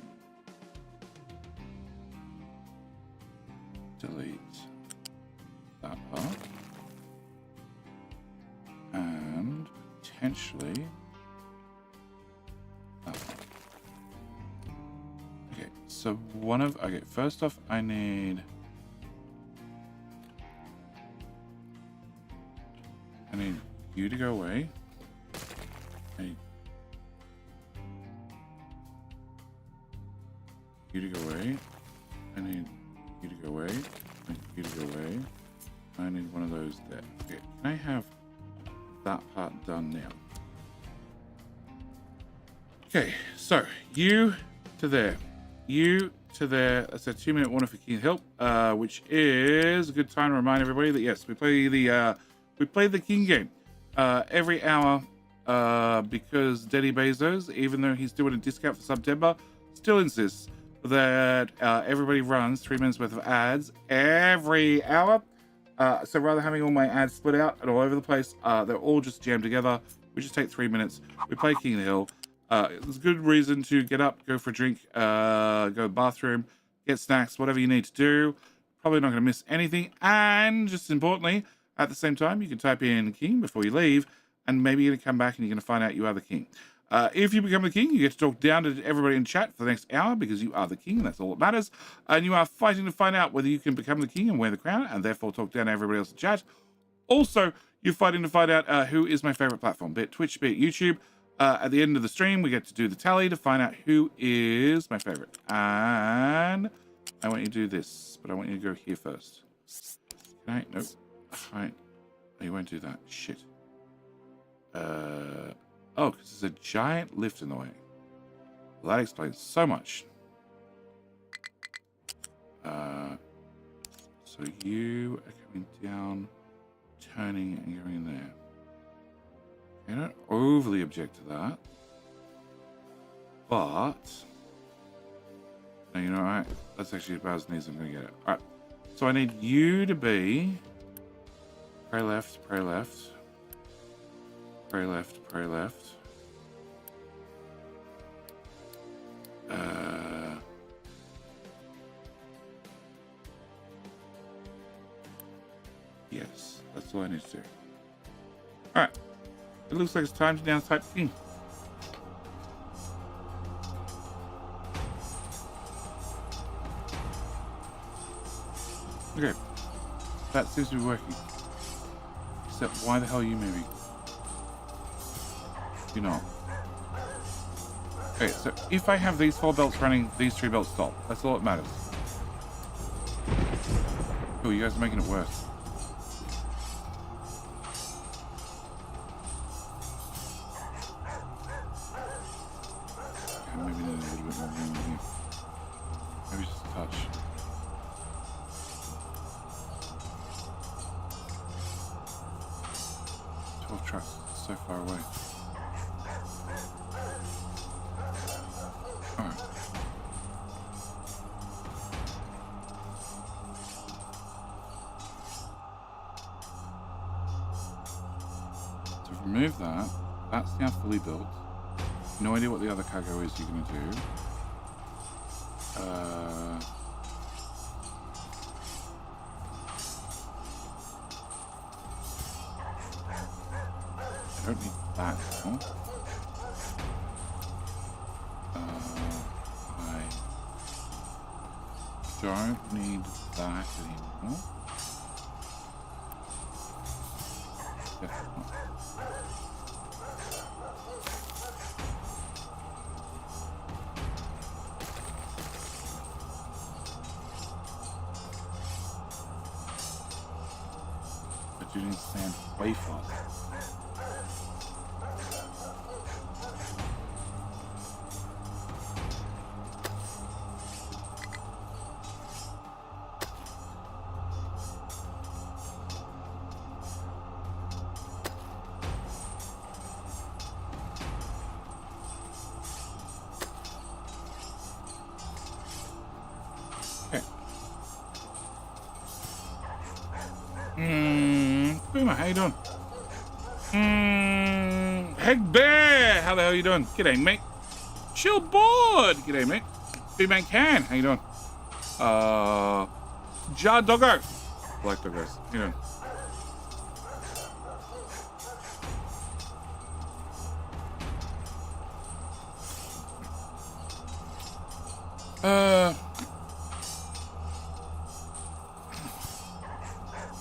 delete that part? And potentially that part. Okay, so first off, I need you to go away. I need you to go away. I need you to go away. I need you to go away. I need one of those there. Okay, can I have that part done now? Okay, so you to there. You to there. That's a 2-minute warning for King Hill, which is a good time to remind everybody that yes, we play the King game every hour, because Daddy Bezos, even though he's doing a discount for September, still insists that everybody runs 3 minutes worth of ads every hour. So rather than having all my ads split out and all over the place, they're all just jammed together. We just take 3 minutes. We play King of the Hill. It's a good reason to get up, go for a drink, go to the bathroom, get snacks, whatever you need to do. Probably not going to miss anything. And just importantly, at the same time, you can type in King before you leave, and maybe you're going to come back and you're going to find out you are the King. If you become the King, you get to talk down to everybody in chat for the next hour because you are the King, and that's all that matters. And you are fighting to find out whether you can become the King and wear the crown, and therefore talk down to everybody else in chat. Also, you're fighting to find out who is my favorite platform, be it Twitch, be it YouTube. At the end of the stream, we get to do the tally to find out who is my favorite. And I want you to do this, but I want you to go here first. Can I? Nope. All right. Oh, you won't do that. Shit. Oh, because there's a giant lift in the way. Well, that explains so much. So you are coming down, turning, and going in there. I don't overly object to that. But no, you know, alright, that's actually about as neat as I'm gonna get it. Alright. So I need you to be pray left, pray left. Pray left, pray left. Yes, that's all I need to do. Alright. It looks like it's time to now type King. Okay. That seems to be working. Except, why the hell are you moving? You're not. Okay, so if I have these 4 belts running, these 3 belts stop. That's all that matters. Oh, you guys are making it worse. Okay, maybe need a little bit more room in here. Maybe just a touch. Trucks so far away. Alright. So remove that. That's now fully built. No idea what the other cargo is you're going to do. I don't need that now. I don't need that anymore. Definitely not. But you need sand way faster. Boomer, how you doing? Heck Bear, how the hell you doing? G'day, mate. Chill board. G'day, mate. Big Man Can, how you doing? Jar Doggo. I like doggos. How you doing?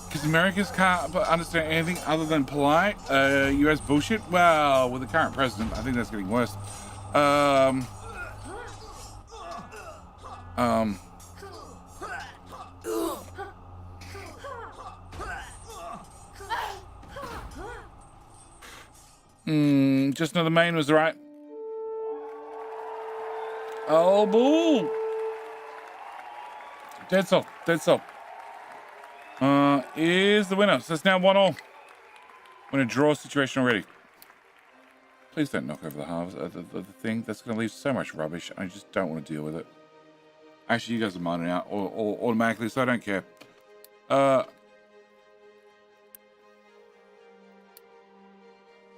Because Americans can't understand anything other than polite US bullshit. Well, with the current president, I think that's getting worse. Just know the main was right. Oh, bull. Dead soul. Dead soul. Is the winner. So it's now 1-all. We're in a draw situation already. Please don't knock over the halves of the thing. That's going to leave so much rubbish. I just don't want to deal with it. Actually, you guys are mining out or automatically, so I don't care.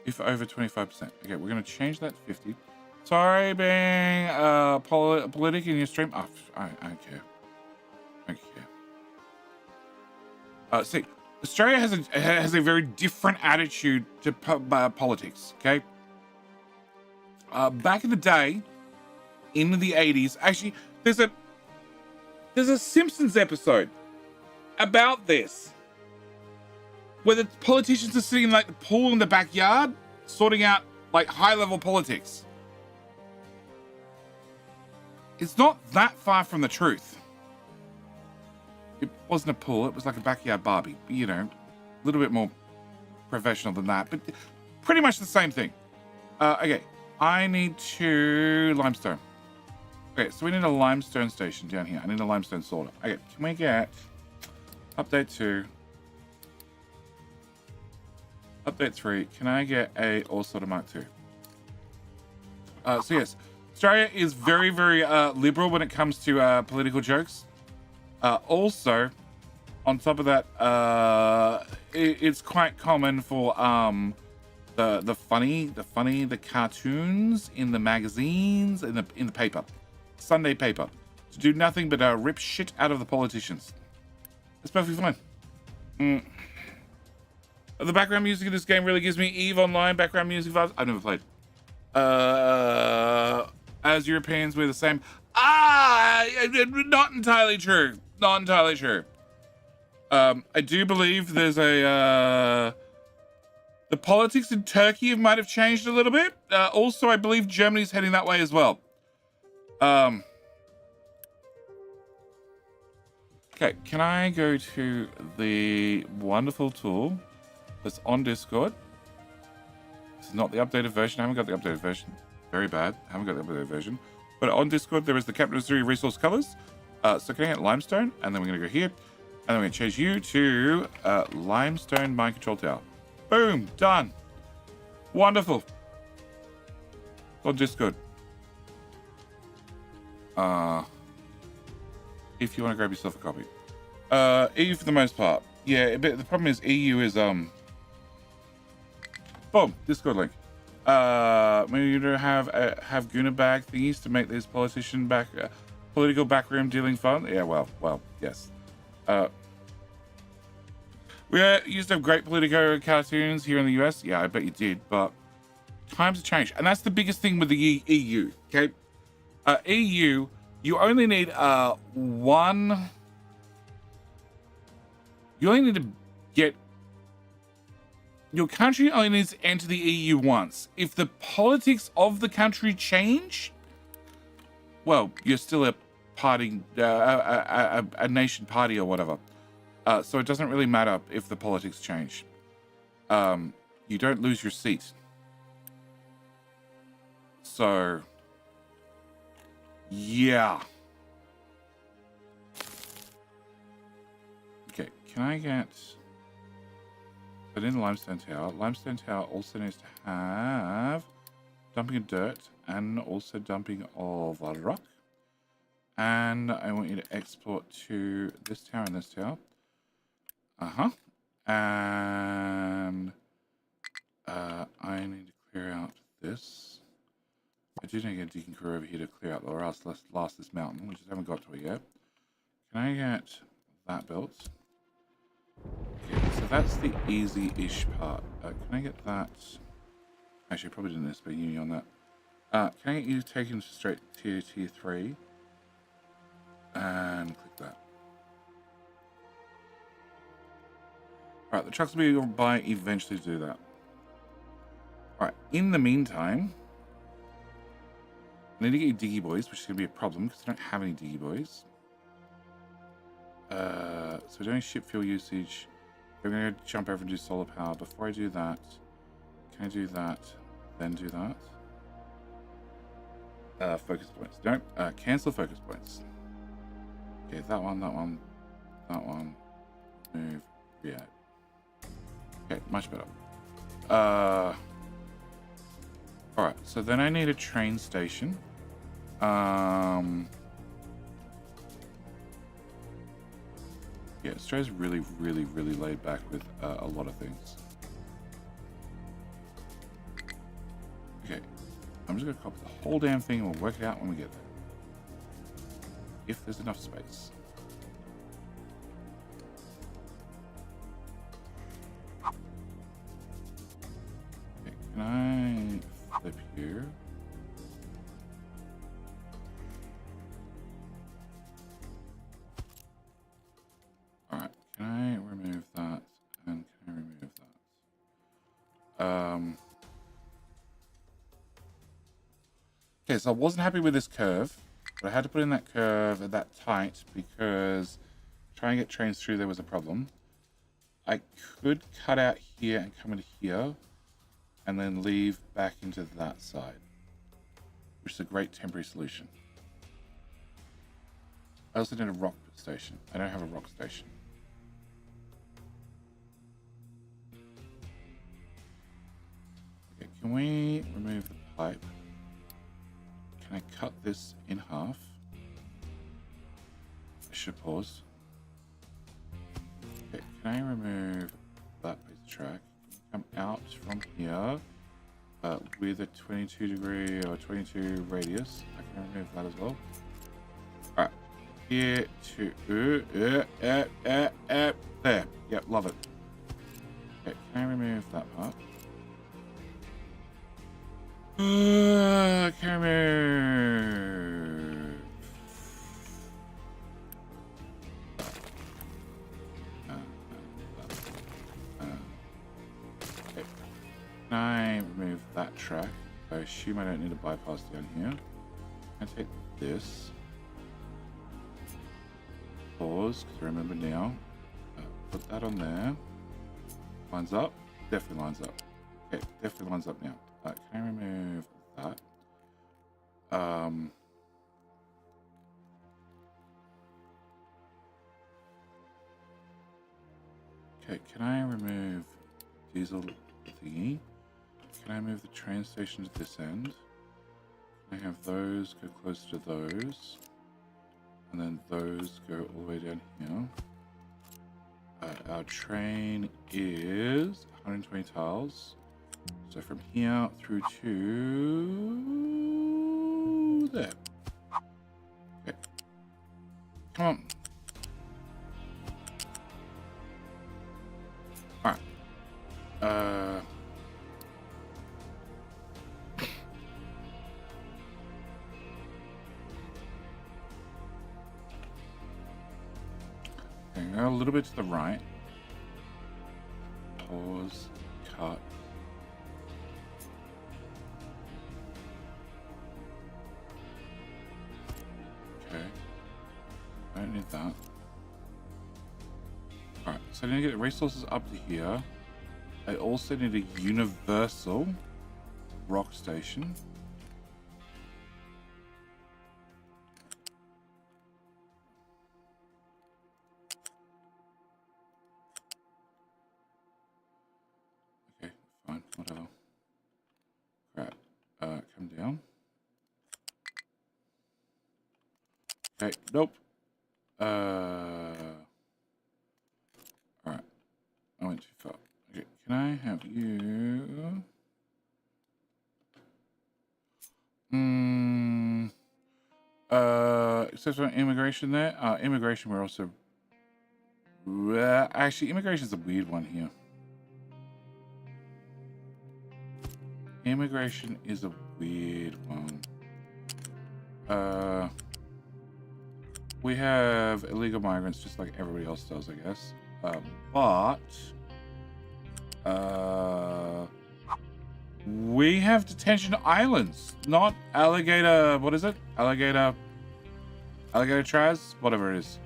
If over 25%. Okay, we're going to change that to 50. Sorry, being politic in your stream. Oh, I don't care. I don't care. See, Australia has a very different attitude to politics. Okay. Back in the day, in the 80s, actually, there's a Simpsons episode about this, where the politicians are sitting in like the pool in the backyard, sorting out like high-level politics. It's not that far from the truth. It wasn't a pool, it was like a backyard Barbie. You know, a little bit more professional than that, but pretty much the same thing. Okay, I need limestone. Okay, so we need a limestone station down here. I need a limestone sorter. Okay, can we get update 2? Update 3. Can I get a ore sorter Mark 2? So yes, Australia is very, very liberal when it comes to political jokes. Also, on top of that, it's quite common for the cartoons in the magazines, in the paper, Sunday paper, to do nothing but rip shit out of the politicians. It's perfectly fine. The background music in this game really gives me EVE Online background music vibes. I've never played. As Europeans, we're the same. Not entirely true. Not entirely true. I do believe there's a the politics in Turkey might have changed a little bit. Also, I believe Germany's heading that way as well. Okay, can I go to the wonderful tool that's on Discord? This is not the updated version. I haven't got the updated version. Very bad. I haven't got the updated version. But on Discord, there is the Captain of Missouri resource colors. So can I get limestone? And then we're going to go here. And then we're going to change you to limestone mind control tower. Boom. Done. Wonderful. On Discord. If you want to grab yourself a copy. EU for the most part. Yeah, but the problem is EU is boom, Discord link. Maybe you have Guna bag thingies to make this political backroom dealing fun. Yeah, well, yes. We used to have great Politico cartoons here in the US. Yeah, I bet you did, but times have changed, and that's the biggest thing with the EU. Okay, EU. You only need one. You only need to get. Your country only needs to enter the EU once. If the politics of the country change, well, you're still a party, a nation party or whatever. So it doesn't really matter if the politics change. You don't lose your seat. So. Yeah. Okay, can I get... But in the limestone tower also needs to have dumping of dirt and also dumping of rock. And I want you to export to this tower and this tower. And I need to clear out this. I do need to get a digging crew over here to clear out the last this mountain, which I haven't got to it yet. Can I get that built? Okay, so that's the easy-ish part. Can I get that? Actually, I probably didn't need to spend uni on that. Can I get you taken straight to tier 3? And click that. Alright, the trucks will be by eventually do that. Alright, in the meantime, I need to get you diggy boys, which is going to be a problem because I don't have any diggy boys. So doing ship fuel usage. We're going to jump over and do solar power. Before I do that, can I do that? Then do that. Focus points. Don't cancel focus points. Okay, that one. Move. Yeah. Okay, much better. Alright, so then I need a train station. Yeah, Australia's really laid back with a lot of things. Okay, I'm just going to copy the whole damn thing and we'll work it out when we get there. If there's enough space. Okay, can I flip here? Alright, can I remove that? And can I remove that? Okay, so I wasn't happy with this curve, but I had to put in that curve at that tight because trying to get trains through there was a problem. I could cut out here and come into here and then leave back into that side, which is a great temporary solution. I also need a rock station. I don't have a rock station. Okay, can we remove the pipe? Can I cut this in half? I should pause. Okay, can I remove that piece of track? Come out from here with a 22 degree or 22 radius. I can remove that as well. Alright, here to there. Yep, love it. Okay, can I remove that part? Can I remove? assume I don't need a bypass down here. I take this. Pause, because I remember now. Put that on there. Lines up. Definitely lines up. Okay, definitely lines up now. Can I remove that? Okay, can I remove diesel thingy? Can I move the train station to this end? Can I have those go close to those? And then those go all the way down here. Our train is 120 tiles. So from here through to there. Okay. Come on. Alright. Okay, go a little bit to the right. Pause. Cut. Okay. I don't need that. Alright, so I need to get resources up to here. I also need a universal rock station. Okay, fine, whatever. Crap. Come down. Okay, nope. Alright. I went too far. Okay, can I have you? Except for immigration there. Immigration, we're also... actually, immigration is a weird one here. Immigration is a weird one. We have illegal migrants just like everybody else does, I guess. We have detention islands, not alligator. What is it? Alligator Traz? Whatever it is.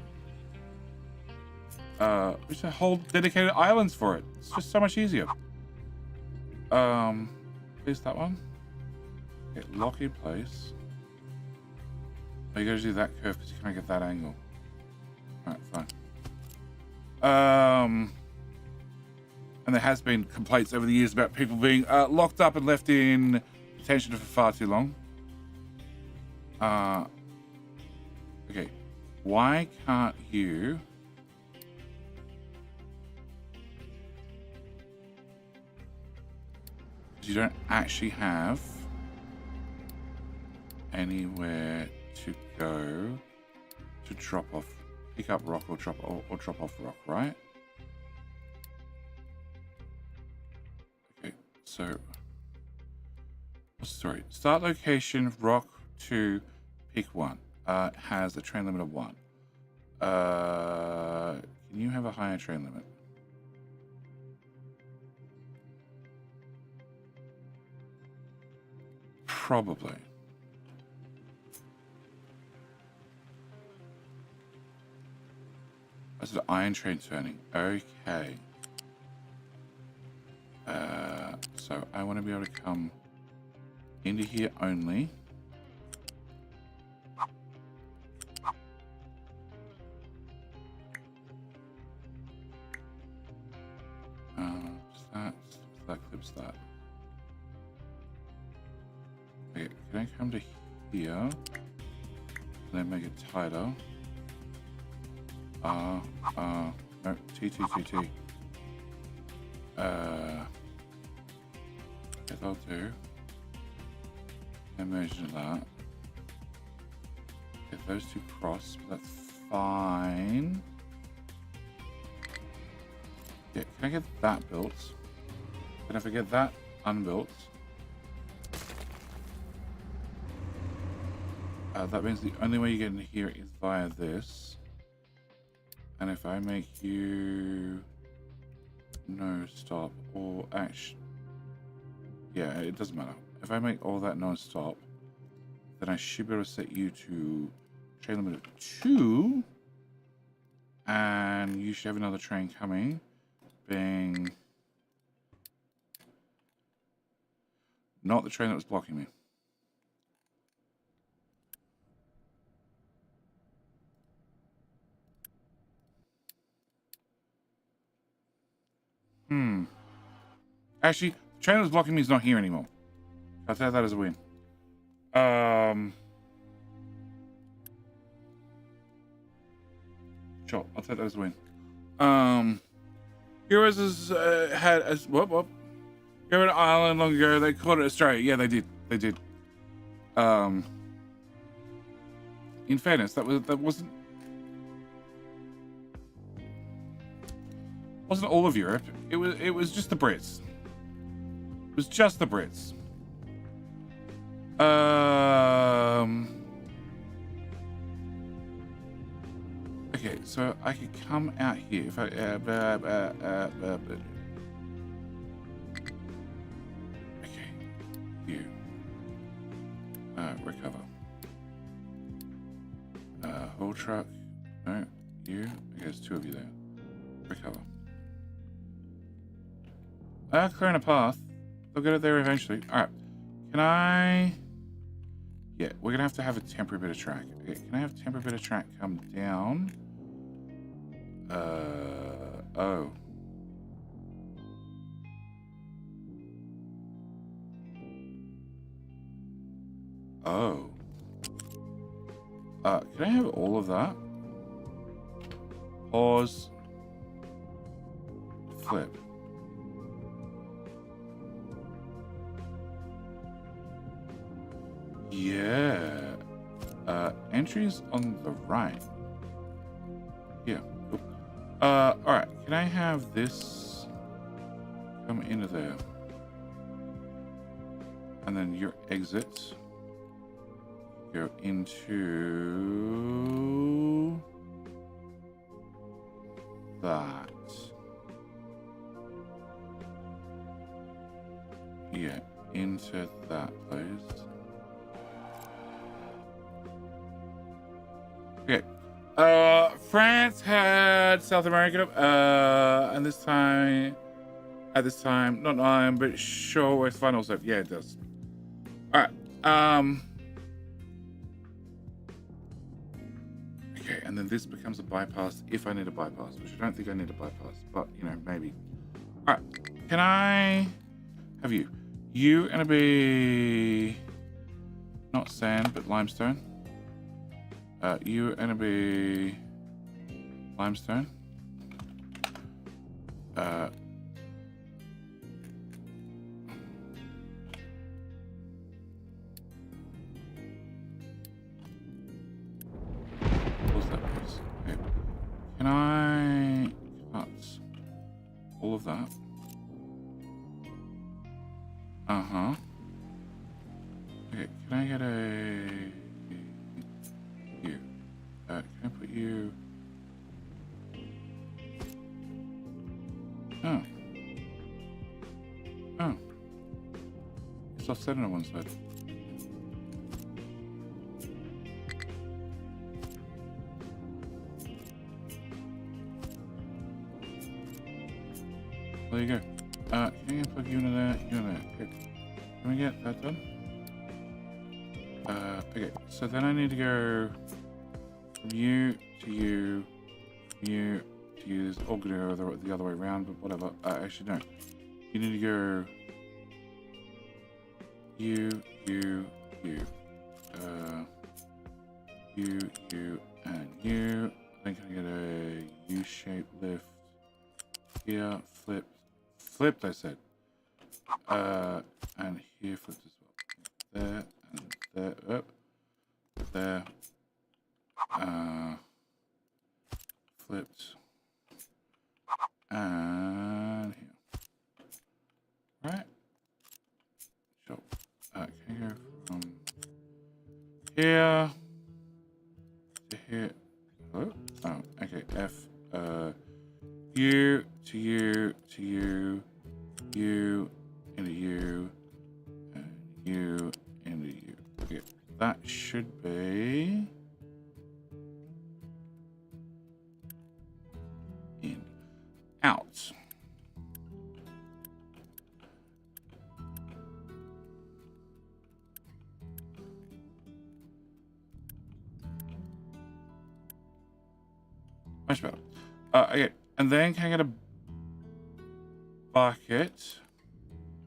We should hold dedicated islands for it. It's just so much easier. Is that one? Okay, lock in place. Oh, you gotta do that curve because you can't get that angle. Alright, fine. And there has been complaints over the years about people being locked up and left in detention for far too long. Okay. Why can't you... Because you don't actually have anywhere to go to drop off, pick up rock or drop off rock, right? Okay, so sorry, start location rock 2, pick 1. Has a train limit of 1. Can you have a higher train limit? Probably. That's an iron train turning. Okay. So I want to be able to come into here only. That clips that. Okay, can I come to here? And then make it tighter. No, T. Yes, I'll do. And measure that. Get those two cross, but that's fine. Yeah, can I get that built? Can I forget that unbuilt? That means the only way you get in here is via this. And if I make you no stop or actually, yeah, it doesn't matter. if I make all that non-stop, then I should be able to set you to train limit of 2. And you should have another train coming. Being not the train that was blocking me. Actually, the train that was blocking me is not here anymore. I'll take that as a win. Sure, I'll take that as a win. Heroes has had as whoop. Here an island long ago, they called it Australia. Yeah, they did. They did. In fairness, that wasn't all of Europe. It was just the Brits. It was just the Brits. Okay, so I could come out here if I okay, you recover. Whole truck. No, you. I guess 2 of you there. Recover. Clearing a path. They'll get it there eventually. Alright. Can I... Yeah, we're going to have a temporary bit of track. Okay, can I have a temporary bit of track come down? Oh. Oh. Can I have all of that? Pause. Flip. Yeah. Entries on the right. Yeah. Cool. Alright. Can I have this come into there? And then your exit go into that. Yeah, into that place. Okay. France had South America, and this time, at this time, not I'm, but sure it's fine also. Yeah, it does. All right. Okay, and then this becomes a bypass if I need a bypass, which I don't think I need a bypass, but you know, maybe. All right. Can I have you? You gonna be not sand, but limestone. You gonna be limestone. What's that piece? Okay. Can I cut all of that? Uh-huh. Okay, can I get a... you? Can I put you... Oh. Oh. It's offset on one side. There you go. Can you plug you into there? You in there. Okay. Can we get that done? Okay, so then I need to go from you to you, from you to you. This all going to go the other way around, but whatever. Actually, no. You need to go you, you, you. You, and you. I think I get a U-shaped lift here. Flipped, I said. And here flipped as well. There and there, up, there. Flipped. And here. Right. So, can you go from here to here? Hello? Oh, okay. F. You to you to you. You into you. And you that should be in, out. Much better. Okay, and then can I get a bucket?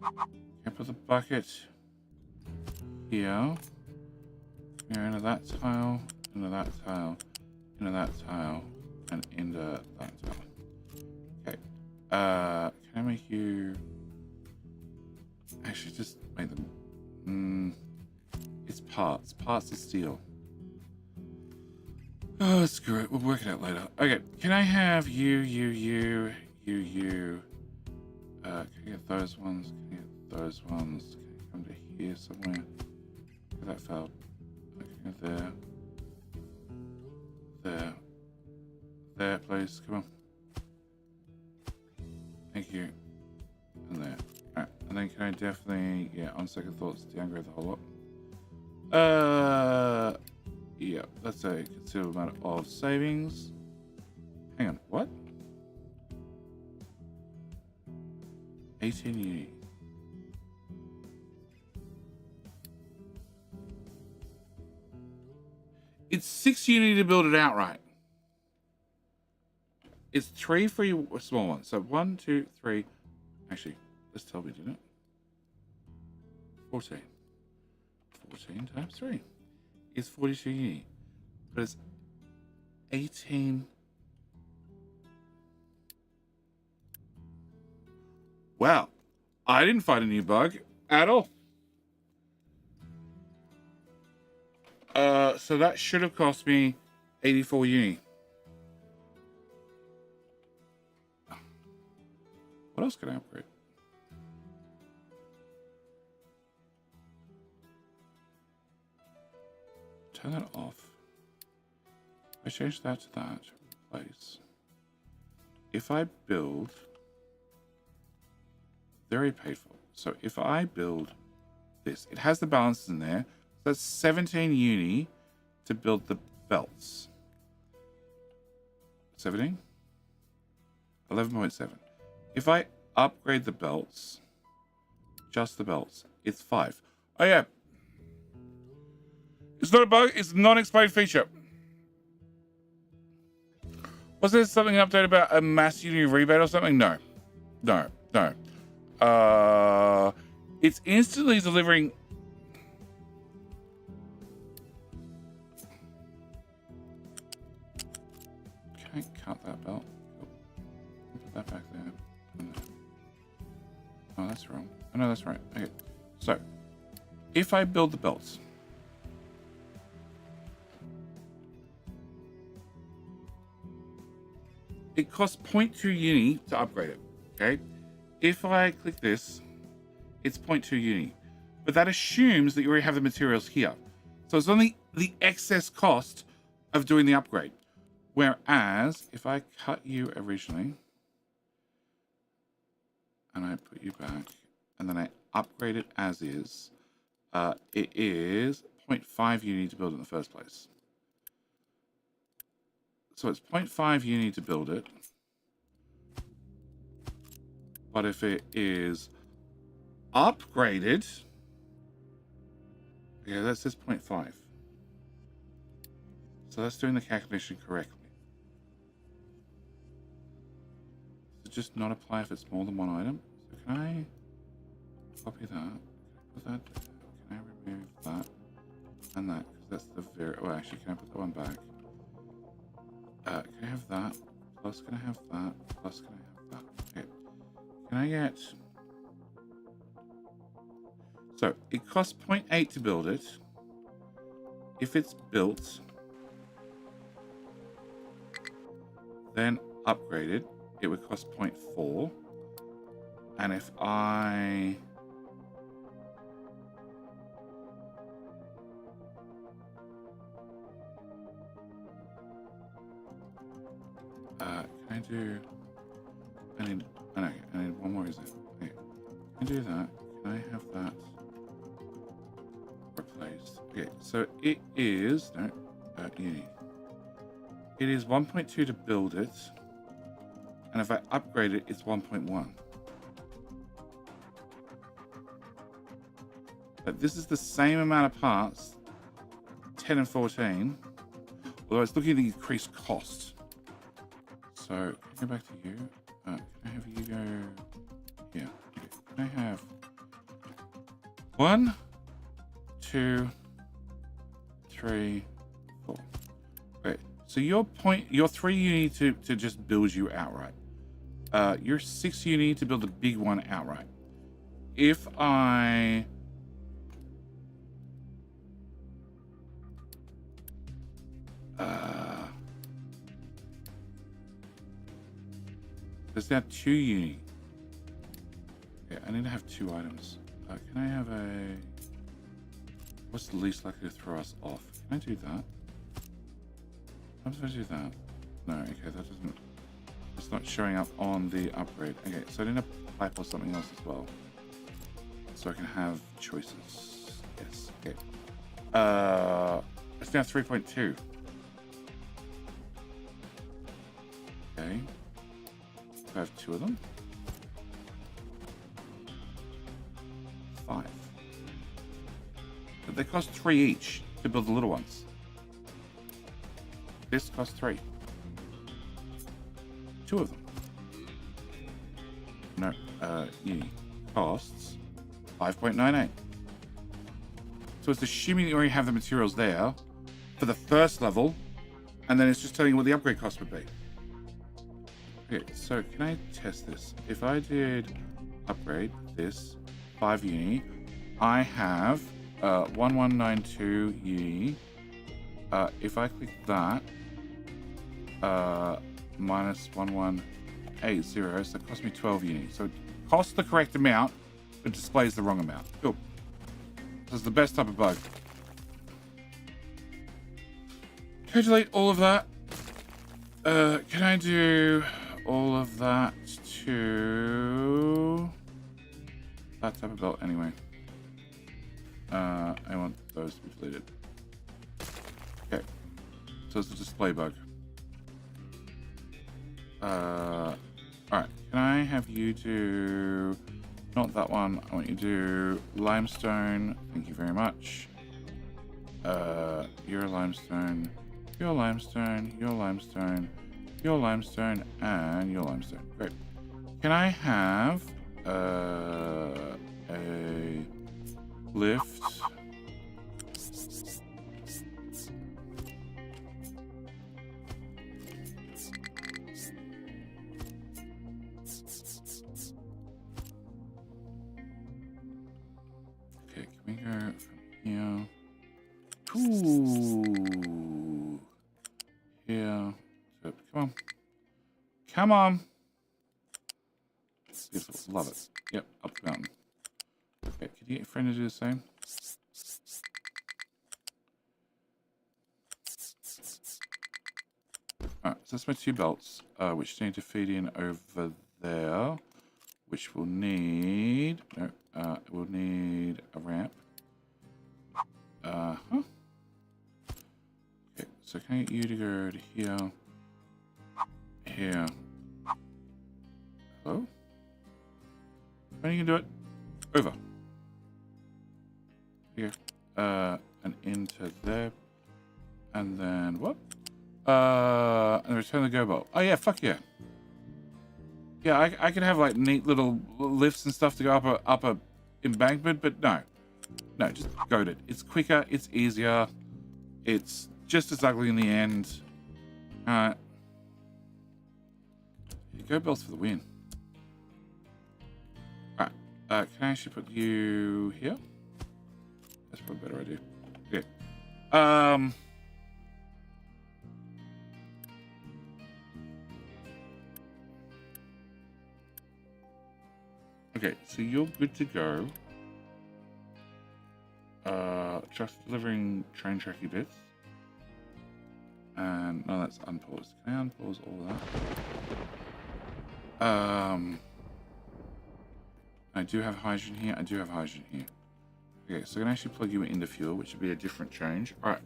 Can I put the bucket here? Here into that tile, into that tile, into that tile, and into that tile. Okay. Can I make you? Actually, just make them. It's parts. Parts of steel. Oh, screw it. We'll work it out later. Okay. Can I have you? Can I get those ones? Can I get those ones? Can I come to here somewhere? Okay, that failed. Okay, there. There. There, please. Come on. Thank you. And there. Alright. And then can I definitely, yeah, on second thoughts, downgrade the whole lot. Yeah, that's a considerable amount of savings. Hang on, what? 18 uni. It's 6 uni to build it outright. It's 3 for your small one. So 1, 2, 3. Actually, let's tell me, didn't it? 14. 14 times 3 is 42 uni. But it's 18. Wow. I didn't find a new bug at all. So that should have cost me 84 uni. What else can I upgrade? Turn that off. I change that to that. Replace. If I build, very painful. So if I build this, it has the balances in there. So that's 17 uni to build the belts. 17? 11.7. If I upgrade the belts, just the belts, it's 5. Oh yeah. It's not a bug, it's a non-explained feature. Was there something updated about a mass uni rebate or something? No. No. It's instantly delivering. Can I cut that belt? Put that back there. Oh, that's wrong. Oh, no, that's right. Okay. So, if I build the belts, it costs 0.2 uni to upgrade it. Okay. If I click this, it's 0.2 uni. But that assumes that you already have the materials here. So it's only the excess cost of doing the upgrade. Whereas, if I cut you originally, and I put you back, and then I upgrade it as is, it is 0.5 uni to build it in the first place. So it's 0.5 uni to build it. But if it is upgraded, yeah, that says 0.5. So that's doing the calculation correctly. So just not apply if it's more than one item. So can I copy that? Put that there? Can I remove that and that? Because that's the very. Oh, actually, can I put that one back? Can I have that? Plus, can I have that? Plus, can I have that? Okay. Can I get... So, it costs 0.8 to build it. If it's built, then upgraded, it would cost 0.4. And if I... can I do... I need one more, is it? Okay. Can I do that? Can I have that replaced? Okay, so it is no, uni. It is 1.2 to build it, and if I upgrade it, it's 1.1. But this is the same amount of parts, 10 and 14, although it's looking at the increased cost. So, go back to you. Can I have you go here? Okay. Can I have 1, 2, 3, 4. Okay. So your 3 you need to just build you outright. Your 6 you need to build the big one outright. If I there's now 2 uni. Okay, I need to have 2 items. Can I have a... What's the least likely to throw us off? Can I do that? How do I do that? No, okay, that doesn't... It's not showing up on the upgrade. Okay, so I need a pipe or something else as well. So I can have choices. Yes, okay. It's now 3.2. Okay. I have 2 of them. 5. But they cost 3 each to build the little ones. This costs 3. 2 of them. No, uni costs 5.98. So it's assuming that you already have the materials there for the first level, and then it's just telling you what the upgrade cost would be. Okay, so can I test this? If I did upgrade this 5 uni, I have 1192 uni. If I click that, minus 1180, so it costs me 12 uni. So it costs the correct amount, but displays the wrong amount. Cool. This is the best type of bug. Can I delete all of that? Can I do all of that to that type of belt anyway? I want those to be deleted. Okay. So it's a display bug. Alright, can I have you do not that one, I want you to do limestone, thank you very much. You're limestone, you're limestone, you're limestone, you're limestone, and you're limestone. Great. Can I have a lift? Okay, can we go from here? Ooh. Here. Come on. Come on. Beautiful. Love it. Yep, up the mountain. Okay, can you get your friend to do the same? Alright, so that's my 2 belts, which need to feed in over there, which will need... No, it will need a ramp. Okay, so can I get you to go to here? Here. Hello? When are you gonna do it? Over. Here. And into there. And then what? And return the go bolt. Oh yeah, fuck yeah. Yeah, I could have like neat little lifts and stuff to go up a embankment, but no. No, just goat it. It's quicker, it's easier, it's just as ugly in the end. Go belts for the win. Alright, can I actually put you here? That's probably a better idea. Yeah. Okay, so you're good to go. Just delivering train tracky bits. And no, that's unpaused. Can I unpause all of that? I do have hydrogen here. I do have hydrogen here. Okay, so I can actually plug you into fuel, which would be a different change. All right.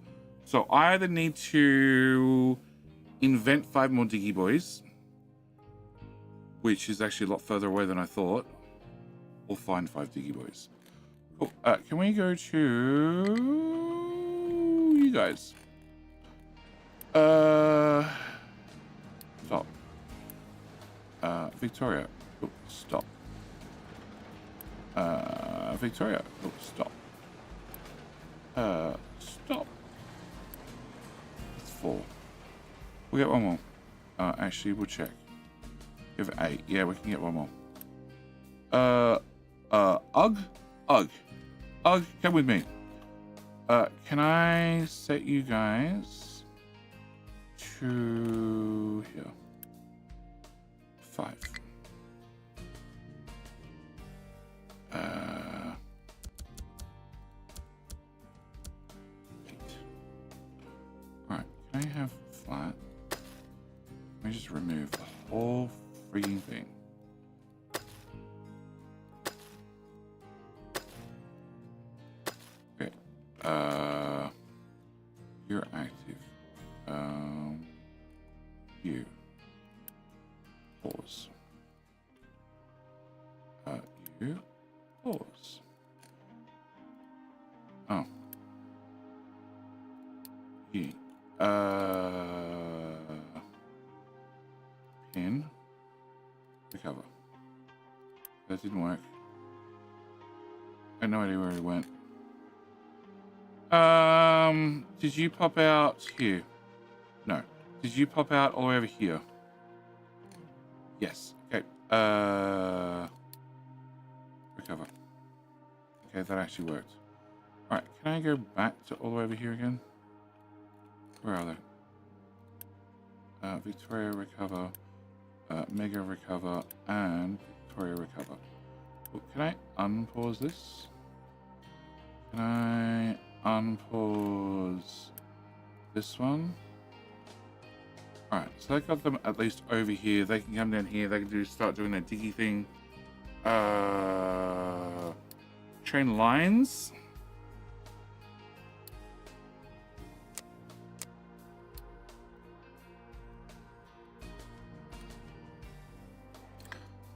So I either need to invent 5 more diggy boys, which is actually a lot further away than I thought, or find 5 diggy boys. Cool. Can we go to you guys? Stop. Victoria. Oh, stop. Victoria. Oh, stop. Stop. That's 4. We'll get one more. Actually, we'll check. Give it 8. Yeah, we can get one more. Ugh, come with me. Can I set you guys to here? 5. Alright, can I have flat? Let me just remove the whole freaking thing. Okay. You're active. You. Pause. You. Pause. Oh. You. Pin. Recover. That didn't work. I have no idea where he went. Did you pop out here? No. Did you pop out all the way over here? Yes. Okay. Recover. Okay, that actually worked. Alright, can I go back to all the way over here again? Where are they? Victoria recover, Mega recover, and Victoria recover. Oh, can I unpause this? Can I unpause this one? Alright, so that got them at least over here. They can come down here. They can start doing their diggy thing. Train lines.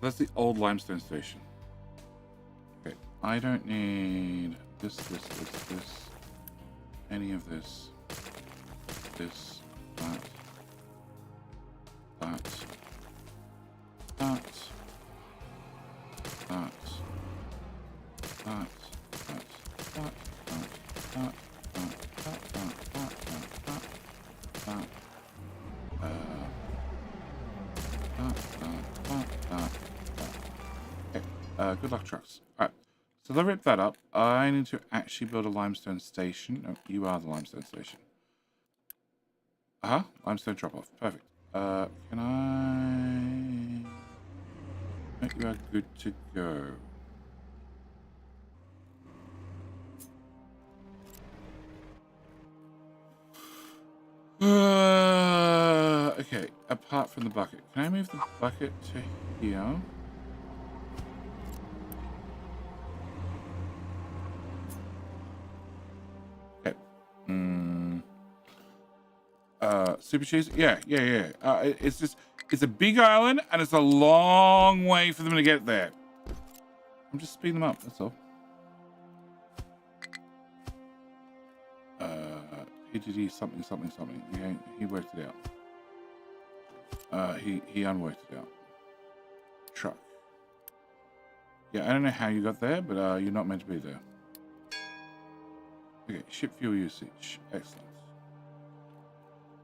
That's the old limestone station. Okay, I don't need this, any of this, that, that, that, that, that, that, good luck, trucks. Alright, so they'll rip that up. I need to actually build a limestone station. No, you are the limestone station. Limestone drop-off. Perfect. Can I make you good to go? Okay, apart from the bucket. Can I move the bucket to here? Okay. Super cheese? Yeah. It's just, it's a big island and it's a long way for them to get there. I'm just speeding them up, that's all. He something. Yeah, he worked it out. He unworked it out. Truck. Yeah, I don't know how you got there, but you're not meant to be there. Okay, ship fuel usage. Excellent.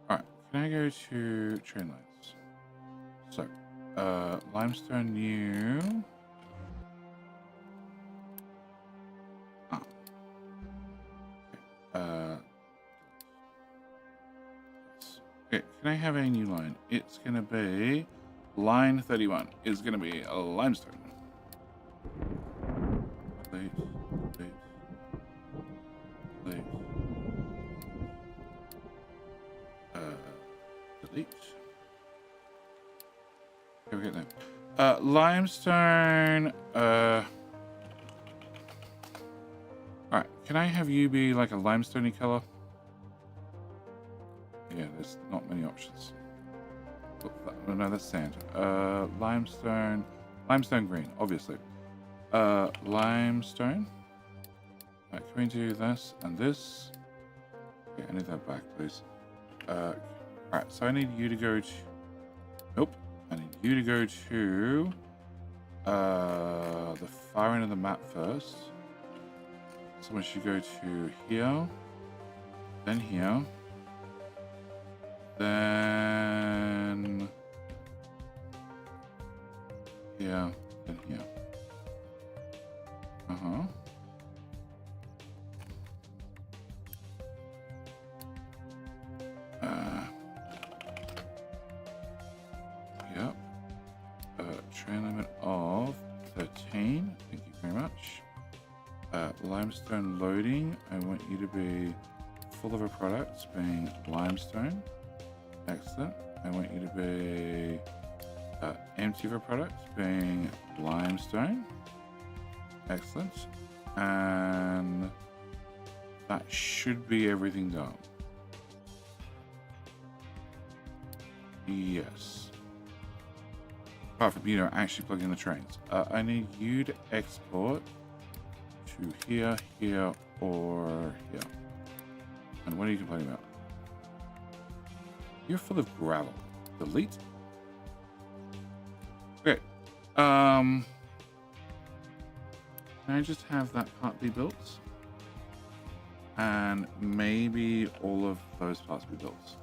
Alright, can I go to train lines? So, limestone new. Okay, can I have a new line? It's going to be line 31. It's going to be a limestone. Delete. Okay, we get that. Limestone. Alright, can I have you be like a limestoney color? Yeah, there's not many options. Oh, no, that's sand. Limestone green, obviously. Limestone. Right, can we do this and this? Okay, I need that back, please. Alright, so I need you to go to... Nope. I need you to go to... the far end of the map first. Someone should go to here. Then here. Then... here. Then here. Uh-huh. Yep. Train limit of 13. Thank you very much. Limestone loading. I want you to be full of a product being limestone. Excellent. I want you to be empty of a product being limestone. Excellent. And that should be everything done. Yes. Apart from, actually plugging in the trains. I need you to export to here, here, or here. And what are you complaining about? You're full of gravel. Delete. Okay. Can I just have that part be built? And maybe all of those parts be built.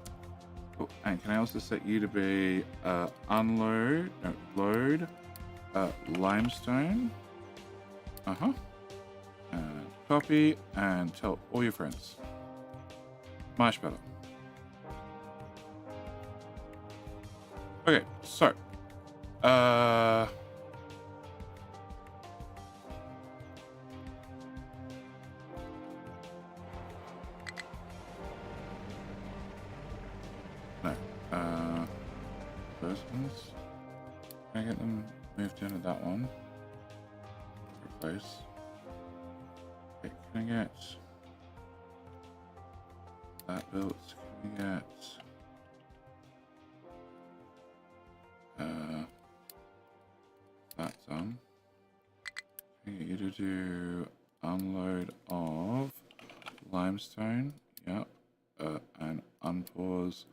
Cool. And can I also set you to be load limestone. Copy and tell all your friends. Marshmallow. Okay, so those ones. Can I get them moved into that one? Replace. Okay, can I get that built? Can we get that done? Can I get you to do unload of limestone? Yep. And unpause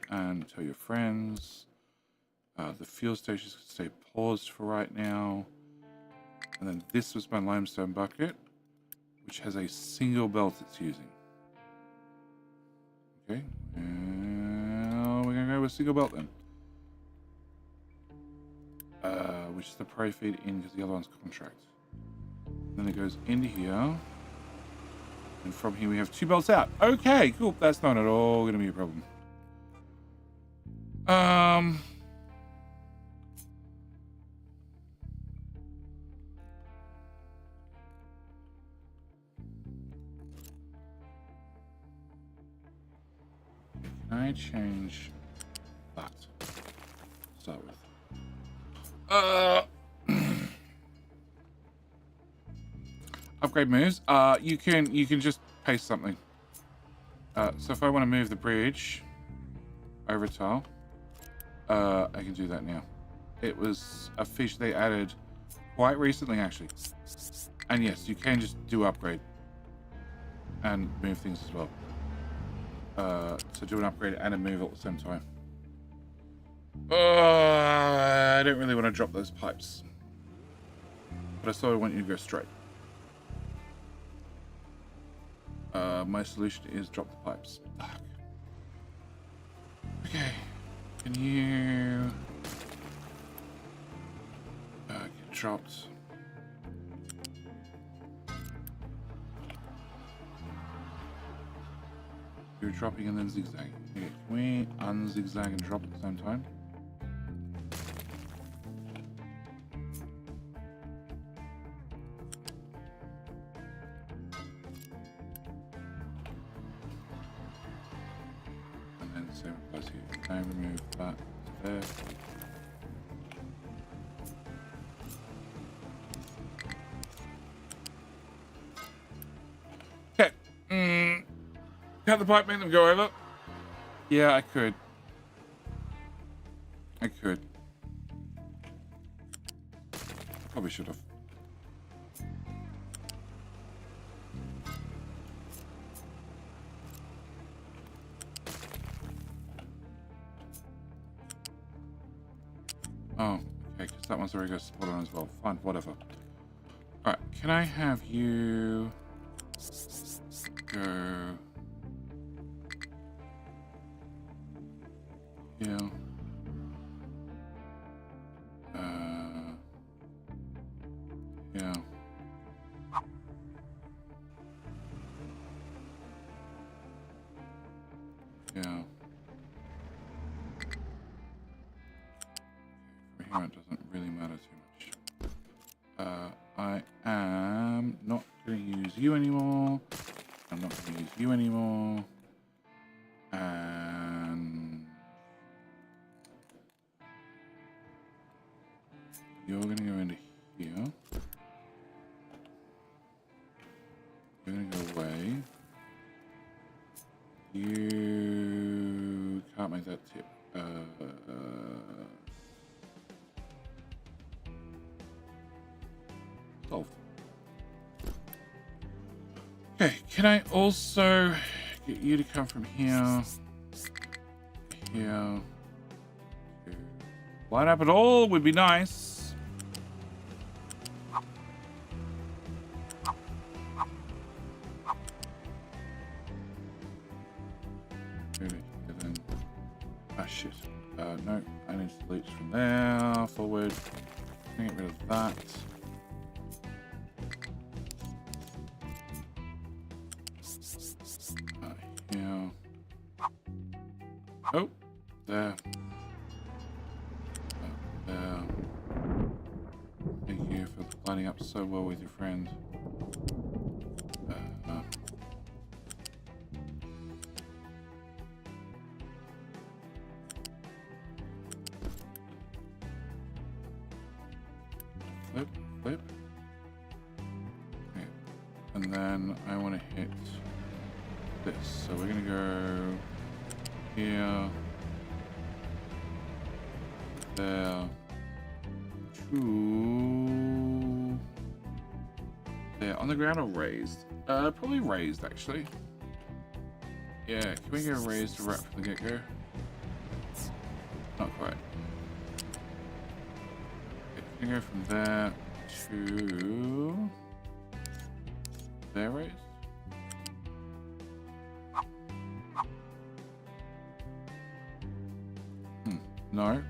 and tell your friends. The fuel stations can stay paused for right now. And then this was my limestone bucket, which has a single belt it's using. Okay, and we're gonna go with single belt then. Which is the pro feed in because the other one's contract. Then it goes into here. And from here we have 2 belts out. Okay, cool. That's not at all gonna be a problem. Can I change that? Start with. Upgrade moves. You can just paste something. So if I want to move the bridge over tile, I can do that now. It was a feature they added quite recently, actually. And yes, you can just do upgrade and move things as well. So do an upgrade and a move at the same time. I don't really want to drop those pipes, but I still want you to go straight. My solution is drop the pipes. Fuck. Okay, can you get dropped? You're dropping and then zigzagging. Okay, can we unzigzag and drop at the same time? And then same applies here. Can I remove that there? cut the pipe, make them go over? Yeah, I could. I could. Probably should have. Oh, okay, because that one's already got support on as well. Fine, whatever. Alright, can I have you go here? Yeah. Yeah. For here it doesn't really matter too much. I am not going to use you anymore. I'm not going to use you anymore. And you're going to go into here. You're going to go away. You can't make that tip. Solved. Okay, can I also get you to come from here, here, to line up at all would be nice. Ah, shit. No, I need to delete from there, forward. Get rid of that. Here. Oh, there. There. Thank you for lining up so well with your friend. Flip, flip. Okay. And then I want to hit this. So we're going to go here, there, to there. On the ground or raised? Probably raised, actually. Yeah, can we go raised right from the get-go? Not quite. Okay, can we go from there to there raised? No.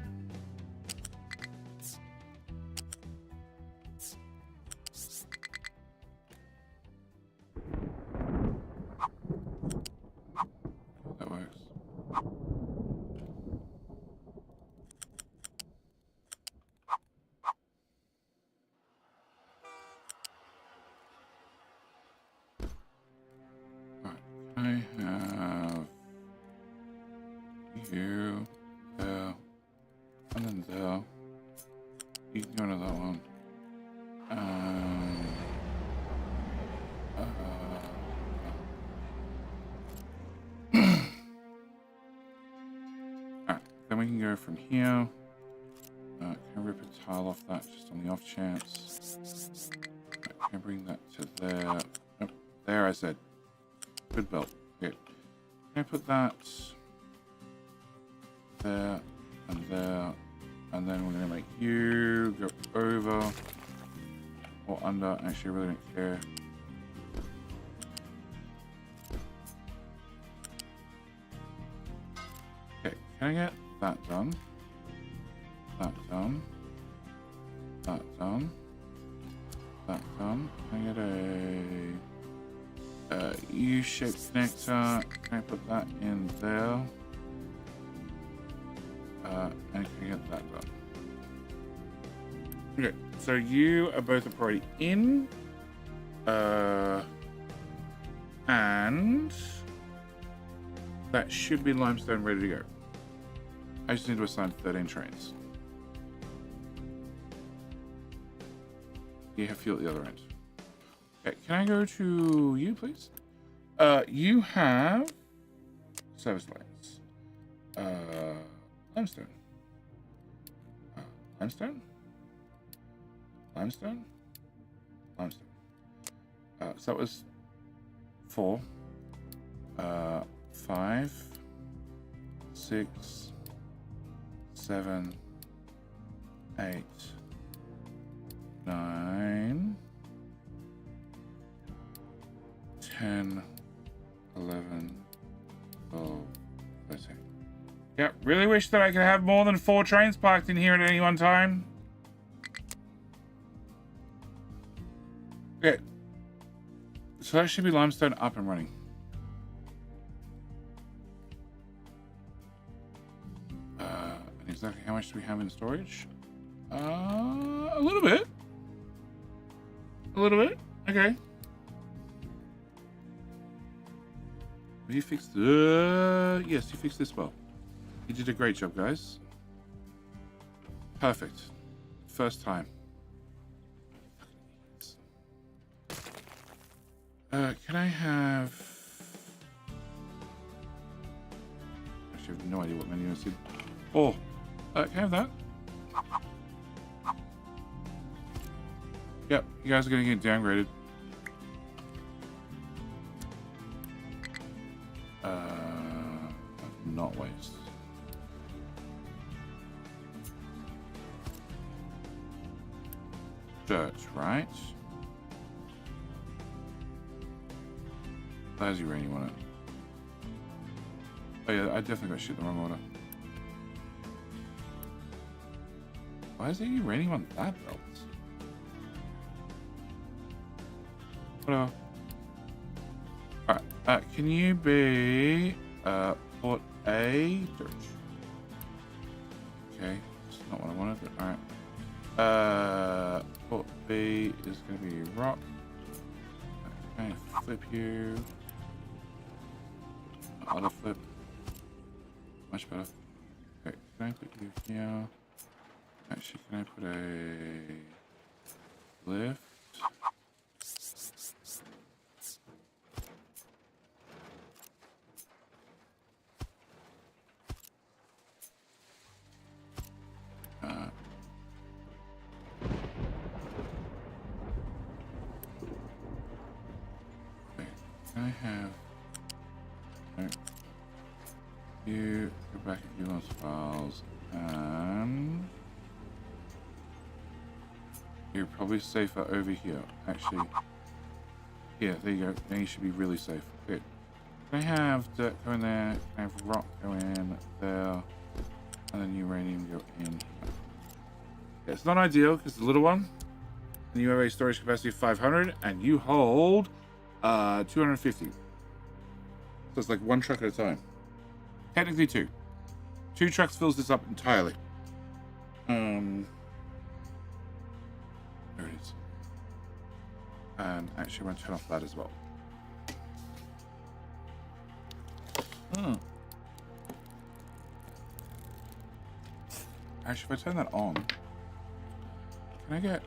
That works. Alright, I have you there. And then there. You can go to that one. Alright, then we can go from here. Can I rip a tile off that just on the off chance? Right, can I bring that to there? Oh, there I said. Good belt. Good. Can I put that there and there? And then we're going to make you go over or under. Actually, I really don't care. Okay, can I get that done? That done. That done. That done. Can I get a U-shaped connector? Can I put that in there? And can get that done. Okay, so you are both already in. And that should be limestone ready to go. I just need to assign 13 trains. You have fuel at the other end. Okay, can I go to you, please? You have Service lanes. Limestone. Limestone? Limestone? Limestone. So that was 4. 5. 6. 7. 8. 9. 10. 11. 12. 13. Yeah, really wish that I could have more than 4 trains parked in here at any one time. Okay. So that should be limestone up and running. And exactly how much do we have in storage? A little bit. A little bit. Okay. Have you fixed... yes, you fixed this well. You did a great job, guys. Perfect. First time. Can I have... Actually, I have no idea what menu I see. Oh, can I have that? Yep, you guys are going to get downgraded. Not waste. Dirt, right? There's uranium on it. Oh yeah, I definitely got shit in the wrong order. Why is there uranium on that belt? Whatever. Alright, can you be port A dirt? Okay, that's not what I wanted, but alright. Port B is gonna be rock. Okay, flip you. Auto flip. Much better. Okay, can I put you here? Actually, can I put a lift? Okay, can I have... You go back and do those files, and you're probably safer over here. Actually, yeah, there you go. Then you should be really safe. Good. Can I have dirt go in there? Can I have rock go in there? And then uranium go in here. Yeah, it's not ideal because it's a little one. And you have a storage capacity of 500, and you hold 250. So it's like 1 truck at a time. Technically 2. 2 trucks fills this up entirely. There it is. And actually, I'm going to turn off that as well. Actually, if I turn that on, can I get...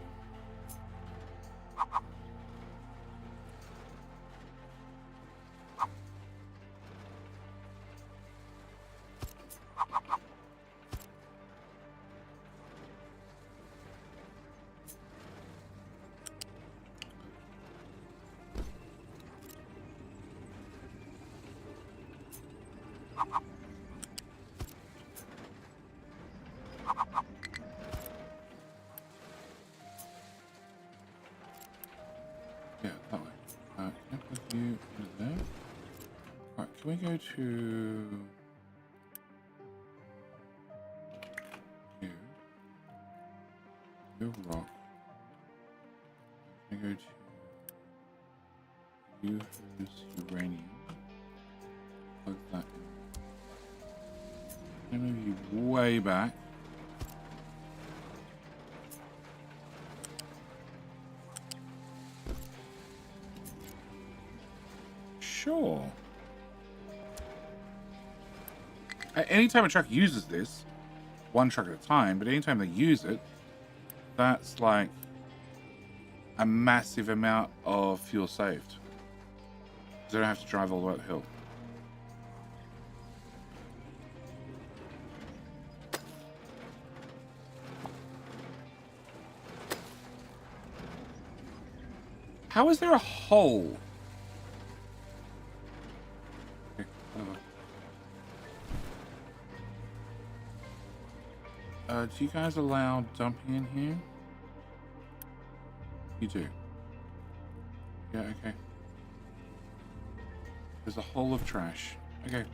Yeah, that way. Can I put you in there? Alright, can we go to... You rock. Can I go to... You use uranium. Plug that in. Can I move you way back? Sure. Anytime a truck uses this, 1 truck at a time, but anytime they use it, that's like a massive amount of fuel saved. They don't have to drive all the way up the hill. How is there a hole? Okay, do you guys allow dumping in here? You do. Yeah, okay. There's a hole of trash. Okay.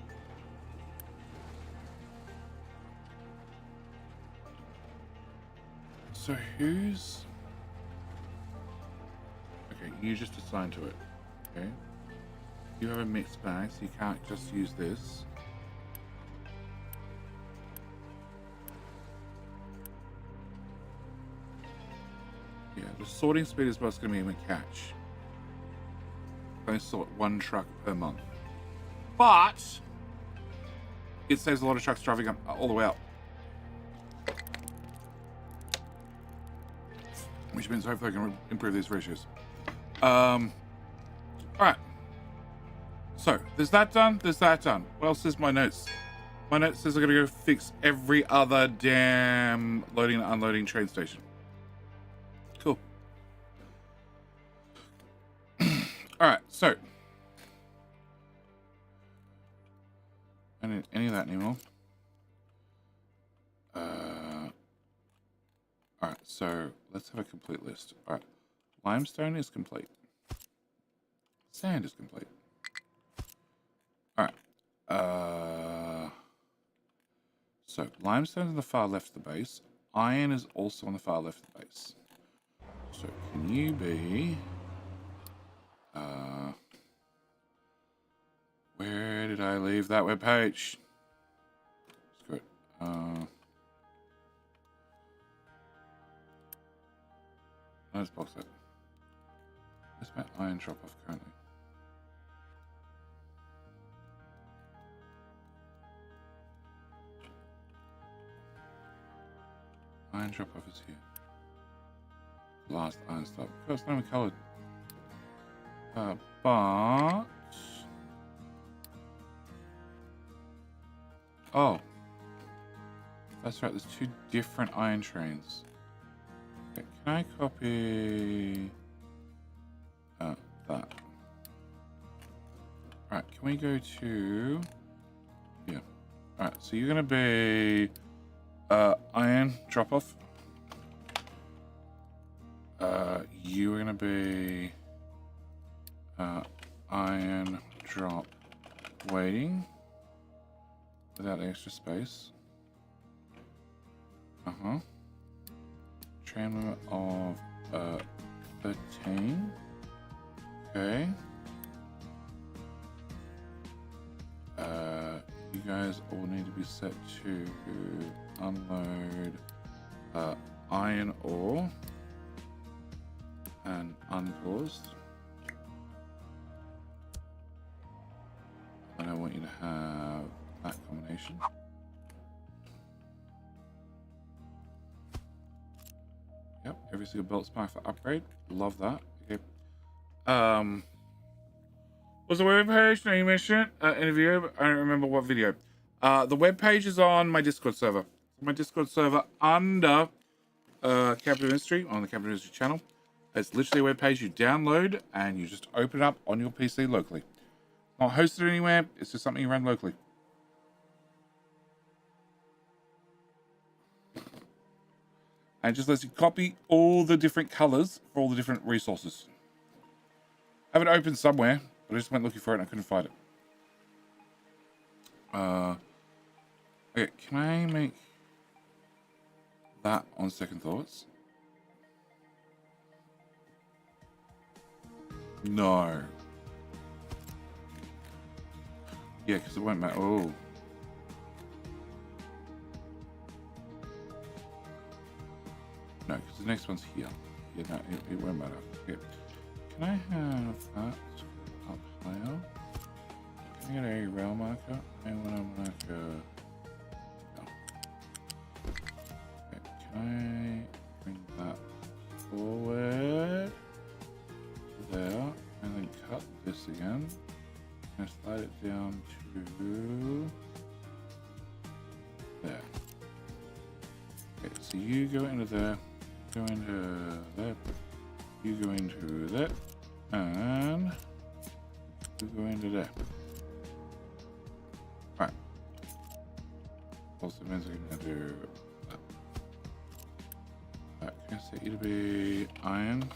So who's... Okay, you just assign to it. Okay. You have a mixed bag, so you can't just use this. Yeah, the sorting speed is what's going to be a catch. They sort 1 truck per month. But it saves a lot of trucks driving up all the way up. Which means hopefully I can improve these ratios. Alright. So, there's that done, there's that done. What else is my notes? My notes says I gotta go fix every other damn loading and unloading train station. Cool. Alright, so. I don't need any of that anymore. Alright, so let's have a complete list. Alright. Limestone is complete. Sand is complete. Alright. So limestone is on the far left of the base. Iron is also on the far left of the base. So can you be where did I leave that web page? Screw it. Let's box it. Where's my iron drop off currently? Iron drop off is here. Last iron stop. It's not even coloured. But oh, that's right. There's 2 different iron trains. Okay, can I copy that? Alright, can we go to... Yeah. Alright, so you're going to be iron drop-off. You are going to be iron drop waiting without extra space. Train limit of 13. Okay. You guys all need to be set to unload iron ore and unpaused. And I want you to have that combination. Yep, every single belt spark for upgrade. Love that. Okay. Was the web page? No, you mentioned it in a video. I don't remember what video. The web page is on my Discord server. My Discord server under Capital Industry on the Capital Industry channel. It's literally a web page you download and you just open it up on your PC locally. Not hosted anywhere. It's just something you run locally. And it just lets you copy all the different colors for all the different resources. I have it open somewhere, but I just went looking for it and I couldn't find it. Okay, can I make that on second thoughts? No. Yeah, because it won't matter. Oh. No, because the next one's here. Yeah, no, it won't matter. Okay. Can I have that up higher? Can I get a rail marker? I want to mark a... No. Okay, can I bring that forward to there and then cut this again? And slide it down to there. Okay, so you go into there. Go into that, you go into that, And we go into there. Right. Also means I'm going to do that. Right, can I set you to be iron?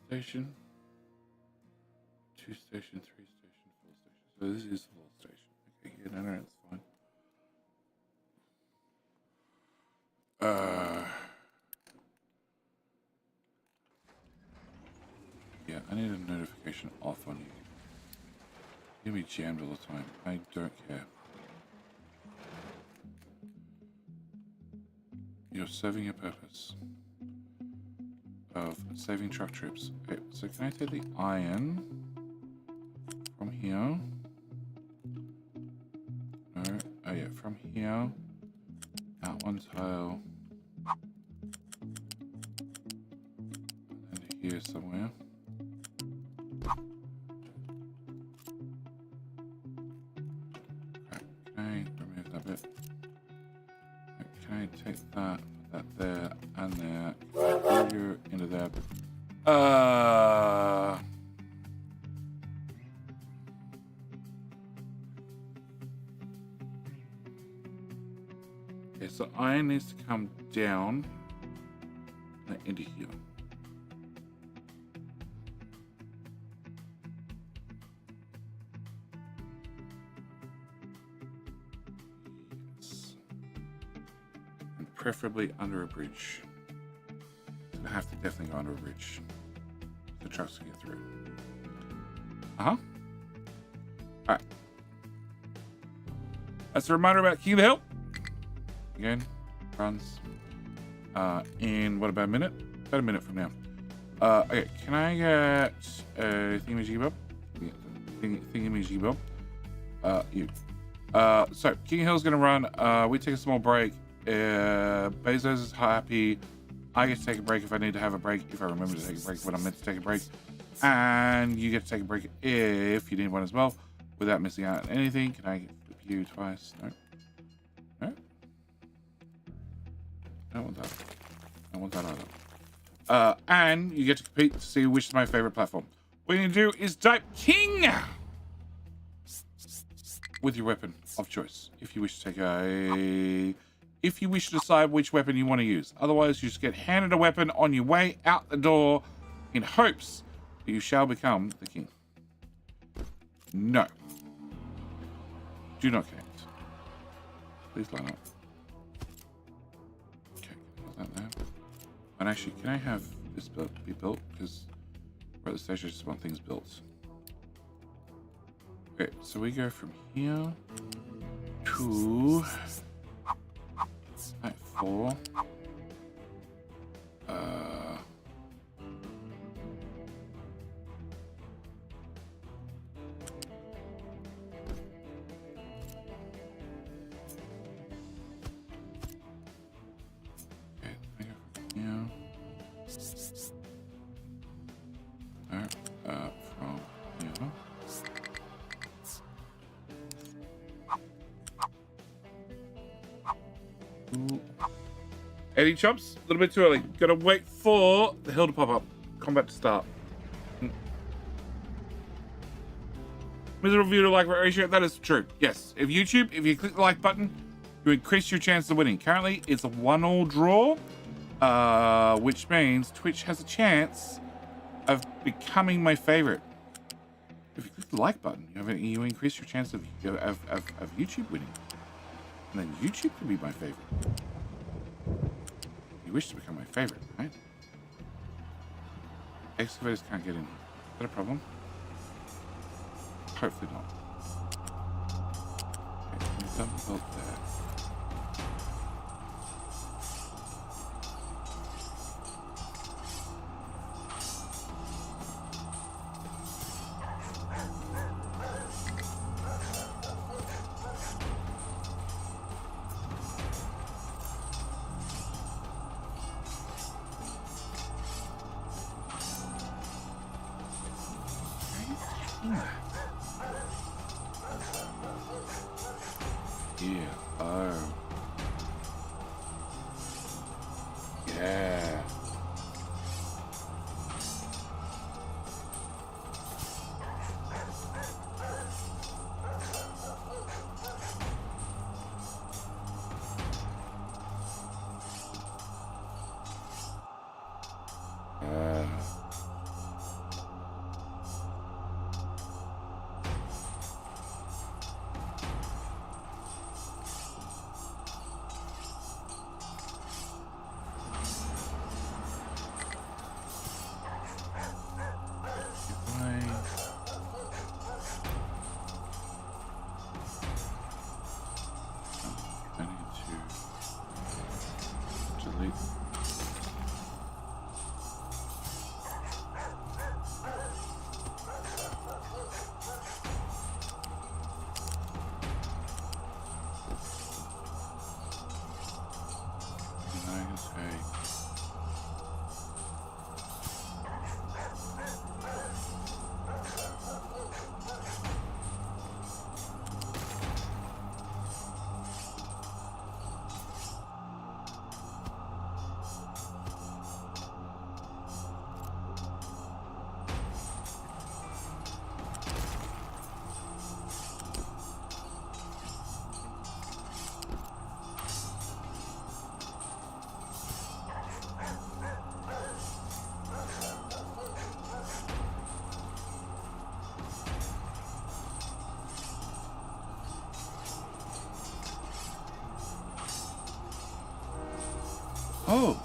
Station, 2 station, 3 station, 4 station. So this is 4 station. Okay, yeah, no, it's fine. Yeah, I need a notification off on you. You're gonna be jammed all the time. I don't care. You're serving your purpose of saving truck trips. Okay, so can I take the iron from here? No. Oh yeah, from here. Out 1 tile. And here somewhere. Okay, can I remove that bit? Can I take that, put that there, and there? Can I you into there? Okay, so iron needs to come down and into here. Yes. And preferably under a bridge. I have to definitely go under a bridge. The trucks can get through. Alright. That's a reminder about King of the Hill. Again, runs in what, about a minute? About a minute from now. Okay, can I get a thingamajiggy-bob? Yeah, thingamajiggy-bob. You. So, King of the Hill's gonna run. We take a small break. Bezos is happy. I get to take a break if I need to have a break, if I remember to take a break when I'm meant to take a break. And you get to take a break if you need one as well, without missing out on anything. Can I flip you twice? No. No? I don't want that. I don't want that either. And you get to compete to see which is my favorite platform. What you need to do is type King with your weapon of choice. If you wish to take if you wish to decide which weapon you want to use. Otherwise, you just get handed a weapon on your way out the door in hopes that you shall become the king. No. Do not connect. Please line up. Okay, how's that now? And actually, can I have this be built? Because we're at the stage I just want things built. Okay, so we go from here to... Type 4. Eddie chops, a little bit too early. Gotta wait for the hill to pop up. Combat to start. Miserable view to like ratio, that is true. Yes, if you click the like button, you increase your chance of winning. Currently, it's a 1-all draw, which means Twitch has a chance of becoming my favorite. If you click the like button, you increase your chance of YouTube winning. And then YouTube can be my favorite. You wish to become my favorite, right? Excavators can't get in here. Is that a problem? Hopefully not. Okay, we've done built there. Yeah. Oh. Yeah. Oh.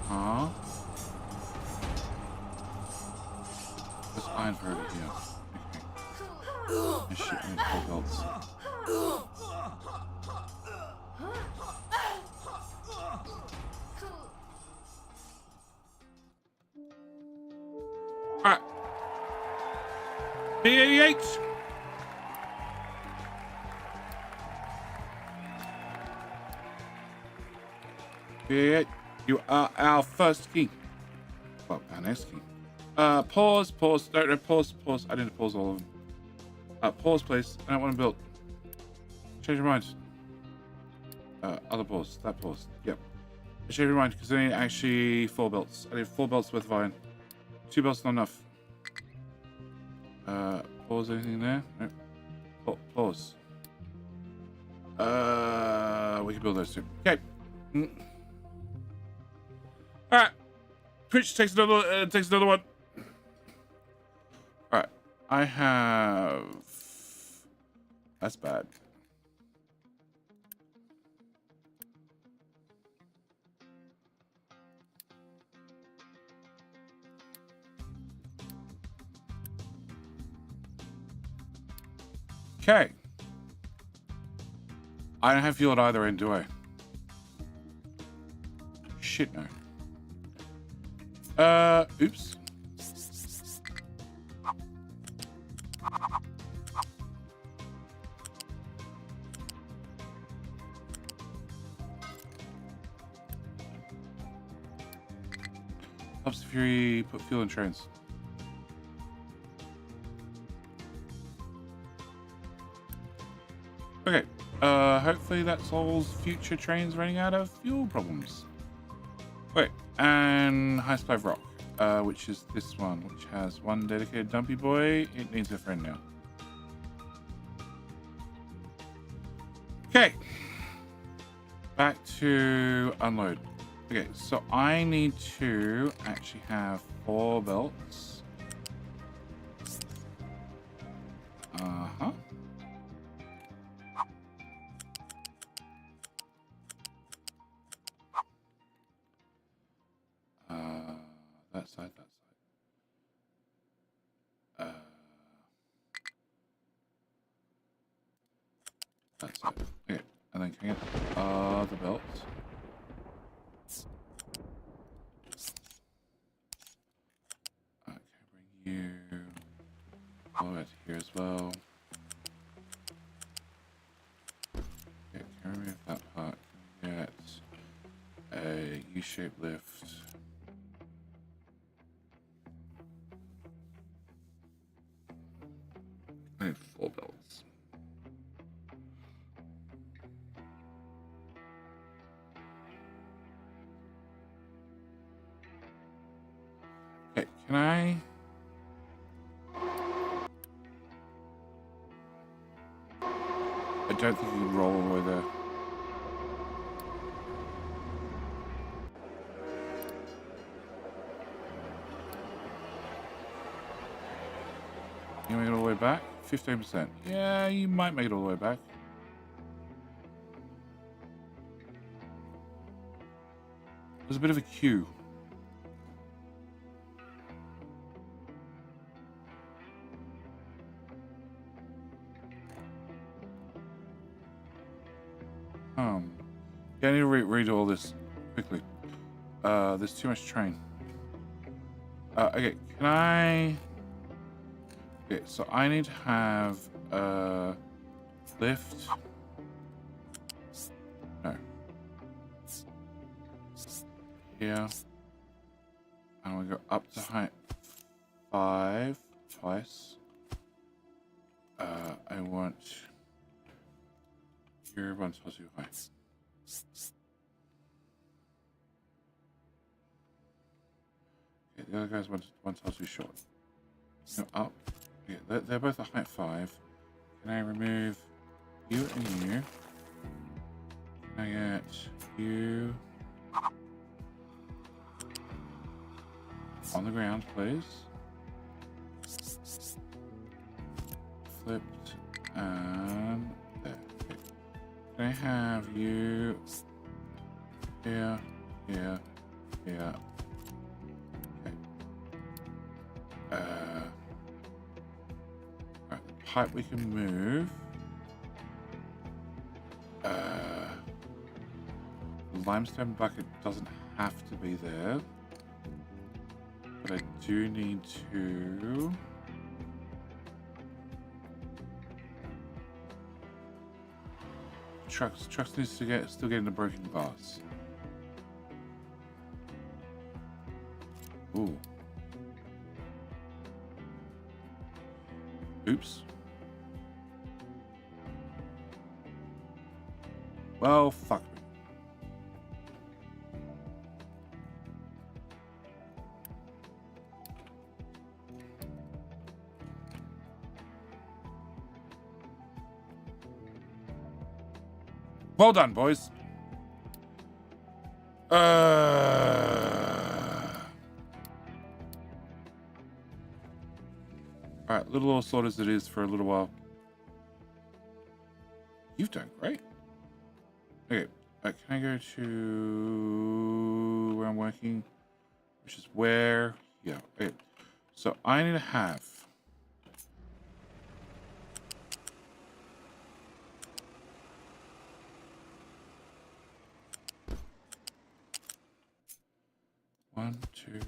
Huh? There's iron for over here. Okay. And shit, I need 4 belts. Alright. B88. B88. You are our first king. Well, our next king. Pause. No, pause. I need to pause all of them. Pause, please. I don't want to build. Change your mind. Other pause. That pause. Yep. Change your mind because I need actually 4 belts. I need 4 belts worth of iron. 2 belts not enough. Pause anything there? No. Pause. We can build those 2. Okay. Alright. Twitch takes another one. Alright. I have... That's bad. Okay. I don't have fuel at either end, do I? Shit, no. Oops. Helps the Fury put fuel in trains. Okay, hopefully that solves future trains running out of fuel problems. Wait, and High Supply of Rock, which is this one, which has 1 dedicated dumpy boy. It needs a friend now. Okay, back to unload. Okay, so I need to actually have 4 belts. Uh-huh. That side. That side. Okay, and then can I get the belts? you follow it here as well. Okay, can we remove that part? Can we get a U-shaped lift? I need 4 belts. Okay, can I? I don't think you can roll all the way there. You make it all the way back? 15%. Yeah, you might make it all the way back. There's a bit of a queue. Yeah, I need to read all this quickly. There's too much train. Okay, can I? Okay, so I need to have a lift. No. Here. And we go up to height 5 twice. I want here 1 tile too high. Okay, the other guy's one tile too short. Go up. Yeah, they're both at height 5. Can I remove you and you? Can I get you on the ground, please? Flipped and there. Okay. Can I have you here, here, here? Okay. Right, the pipe we can move. The limestone bucket doesn't have to be there, but I do need to. Trucks needs to still getting the broken glass. Ooh. Oops. Well, fuck me. Well done, boys. Alright, little all sort as it is for a little while. You've done great. Okay, can I go to where I'm working? Which is where? Yeah, okay. So I need to have 1, 2,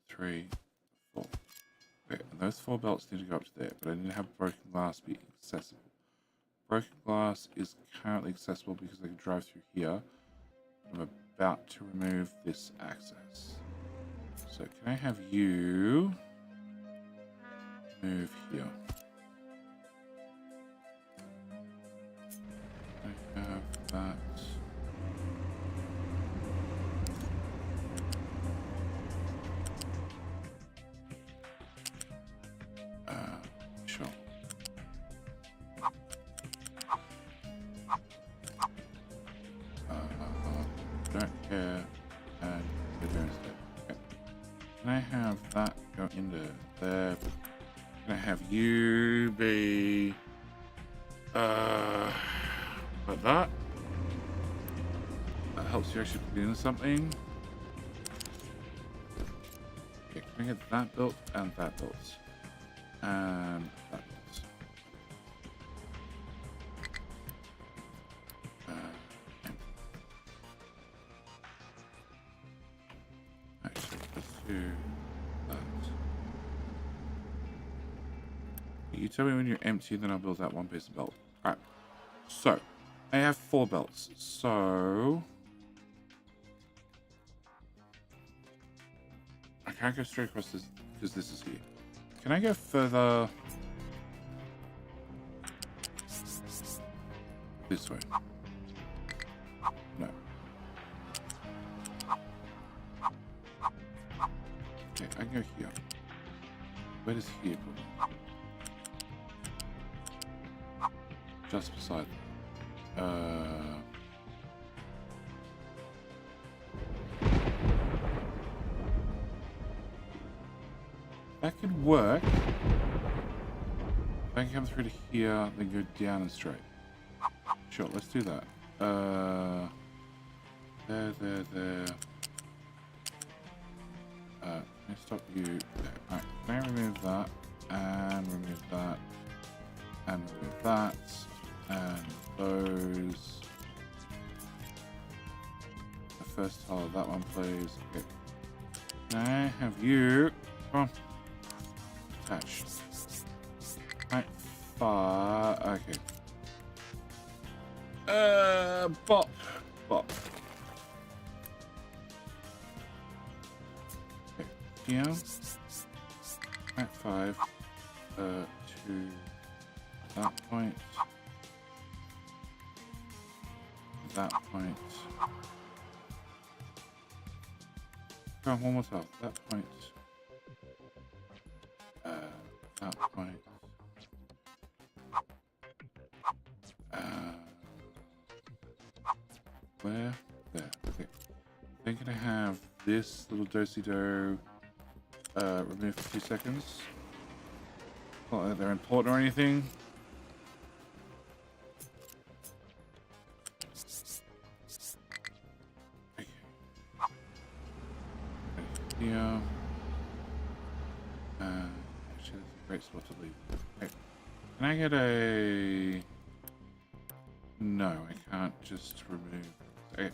3, 4. Okay, and those 4 belts need to go up to there, but I need to have broken glass be accessible. Broken glass is currently accessible because I can drive through here. I'm about to remove this access. So can I have you move here? I have that. Sure. Don't care. And we're doing stuff. Okay. Can I have that go into there? Can I have you be like that? That helps you actually put in something. Okay, can I get that built and that built? And that built. Actually, let's do that. You tell me when you're empty, then I'll build that one piece of belt. Alright. So, I have 4 belts. So... I can't go straight across this because this is here. Can I go further this way? No. Okay, I can go here. Where does here go? Just beside that. That could work. I can come through to here, then go down and straight. Sure, let's do that. There. Can I stop you there? Alright, can I remove that? And remove that. And remove that. And those. The first tile of that one, please. Okay. Can I have you? Come on. Attach. Right, far. Okay. Bop. Okay. Down. Right, 5. To that point. That point. Come on, one more time. That point. That point. Where? There. Okay. Then can I have this little do-si-do removed for 2 seconds? Not that they're important or anything. Okay. Here. Actually, that's a great spot to leave. Okay. Can I get a... No, I can't just remove... Okay.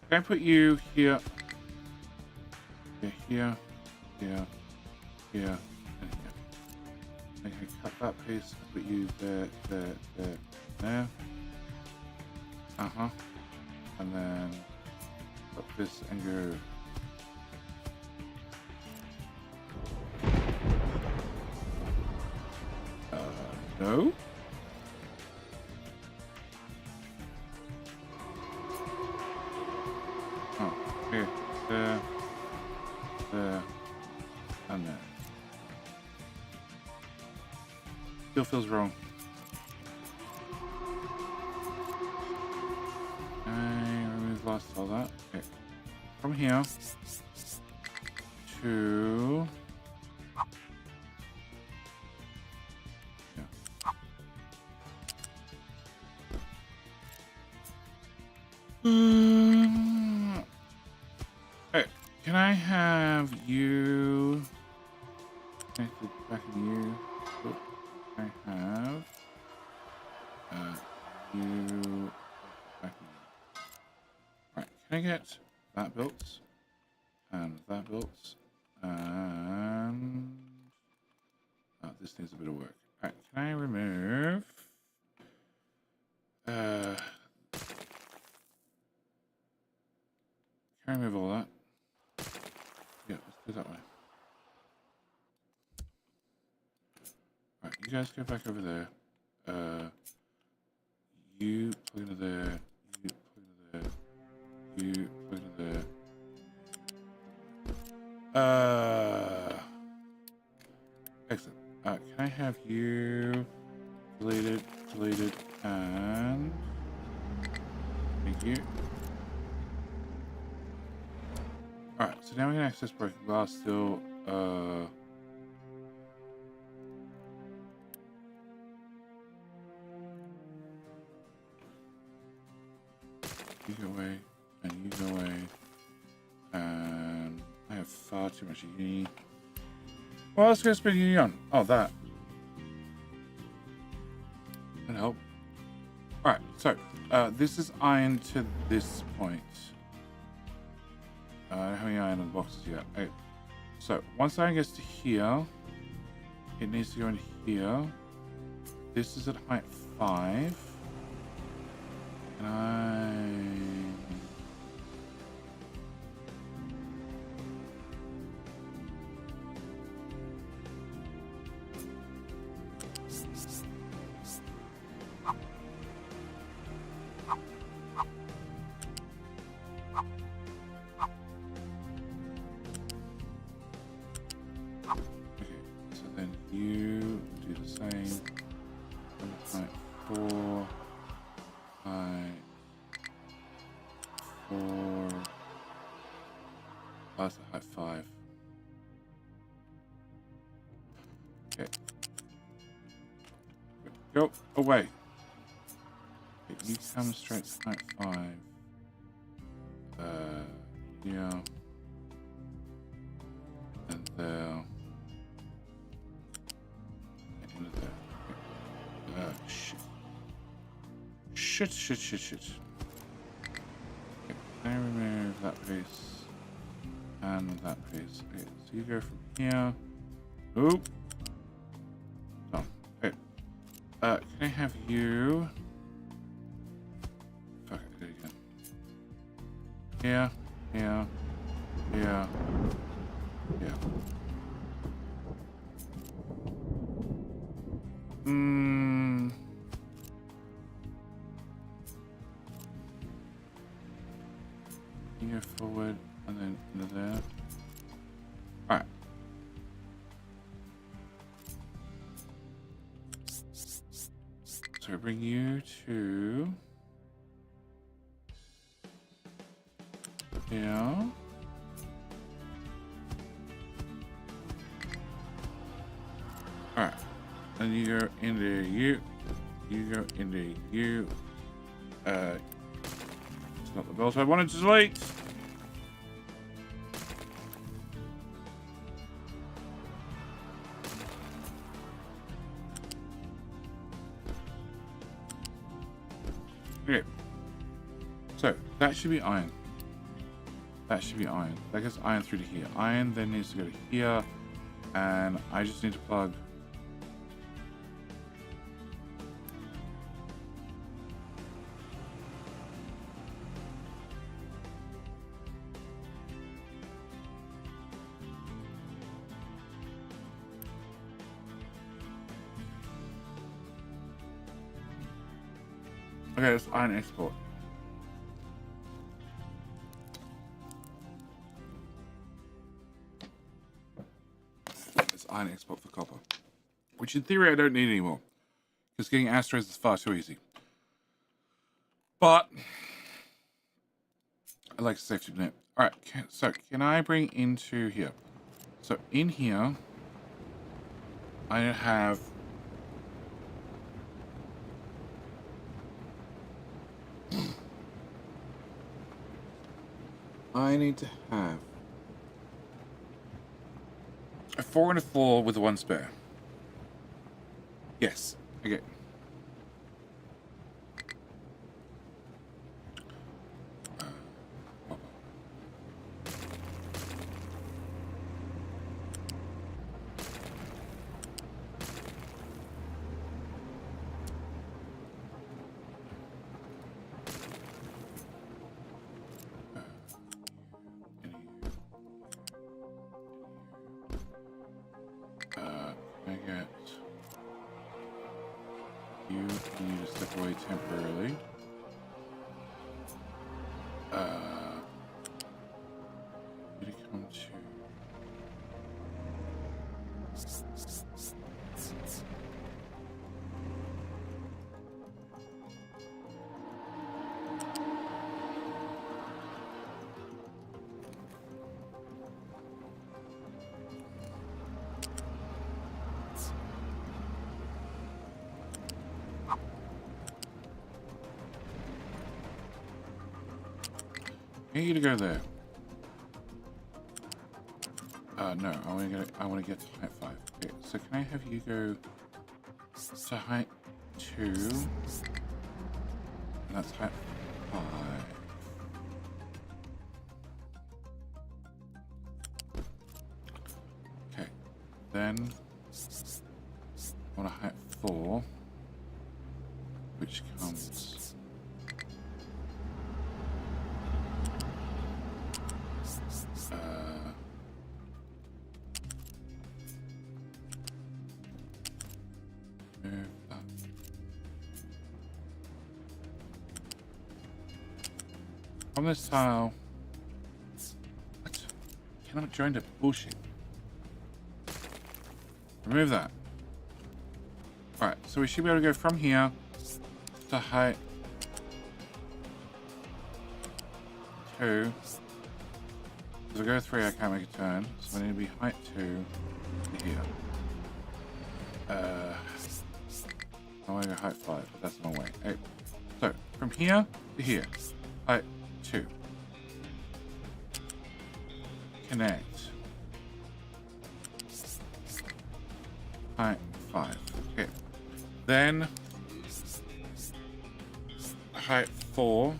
Can I put you here? Yeah, here, and here. I can cut that piece, put you there. And then put this and go. No? Oh, here, there, and there. Still feels wrong. I remove last all that. Okay. From here to hey, can I have you connected back in you? Oh, I have you back in you. Alright, can I get that built? And that built? And this needs a bit of work. Alright, can I remove can I remove all that? Yeah, let's do it that way. Right, you guys go back over there. You plug into there. You plug into there. You plug into there. Excellent. Can I have you deleted, and thank you. Alright, so now we can access broken glass still. You go away, and you go away, and I have far too much uni. Well, let's go spend uni on. Oh, that. Can help. Alright, so, this is iron to this point. I don't have any iron in the boxes yet. Okay. So, once iron gets to here, It needs to go in here. This is at height 5. And you do the same. Height 4, height 4. Oh, that's a height 5. Okay. Go away. Okay, you come straight to height 5. Yeah. And there. Shit. Okay, now remove that piece and that piece. Okay, so you go from here. Oop. Oh, okay. Can I have you? Fuck it, do it again. Here. You go forward and then into there. Alright. So bring you to here. Alright. Then you go into you. You go into you. It's not the belt I wanted to delete. Okay. So that should be iron. That should be iron. That gets iron through to here. Iron then needs to go to here. And I just need to plug. Okay, it's iron export. It's iron export for copper. Which in theory I don't need anymore. Because getting asteroids is far too easy. But I like a safety net. Alright, so can I bring into here? So in here I have I need to have a 4 and a 4 with a 1 spare. Yes. Okay. I get you need to step away temporarily. Need to come to I need you to go there. No, I want to get to height 5. Okay, so can I have you go to height 2? And that's height 5. Okay, then want a height 4, which comes move up. From this tile. What? Cannot join the bullshit. Remove that. Alright, so we should be able to go from here to height 2. If I go 3, I can't make a turn. So I need to be height 2 to here. I want to go height 5, but that's the wrong way. Okay. So, from here to here. Height 2. Connect. Height 5. Okay. Then height 4.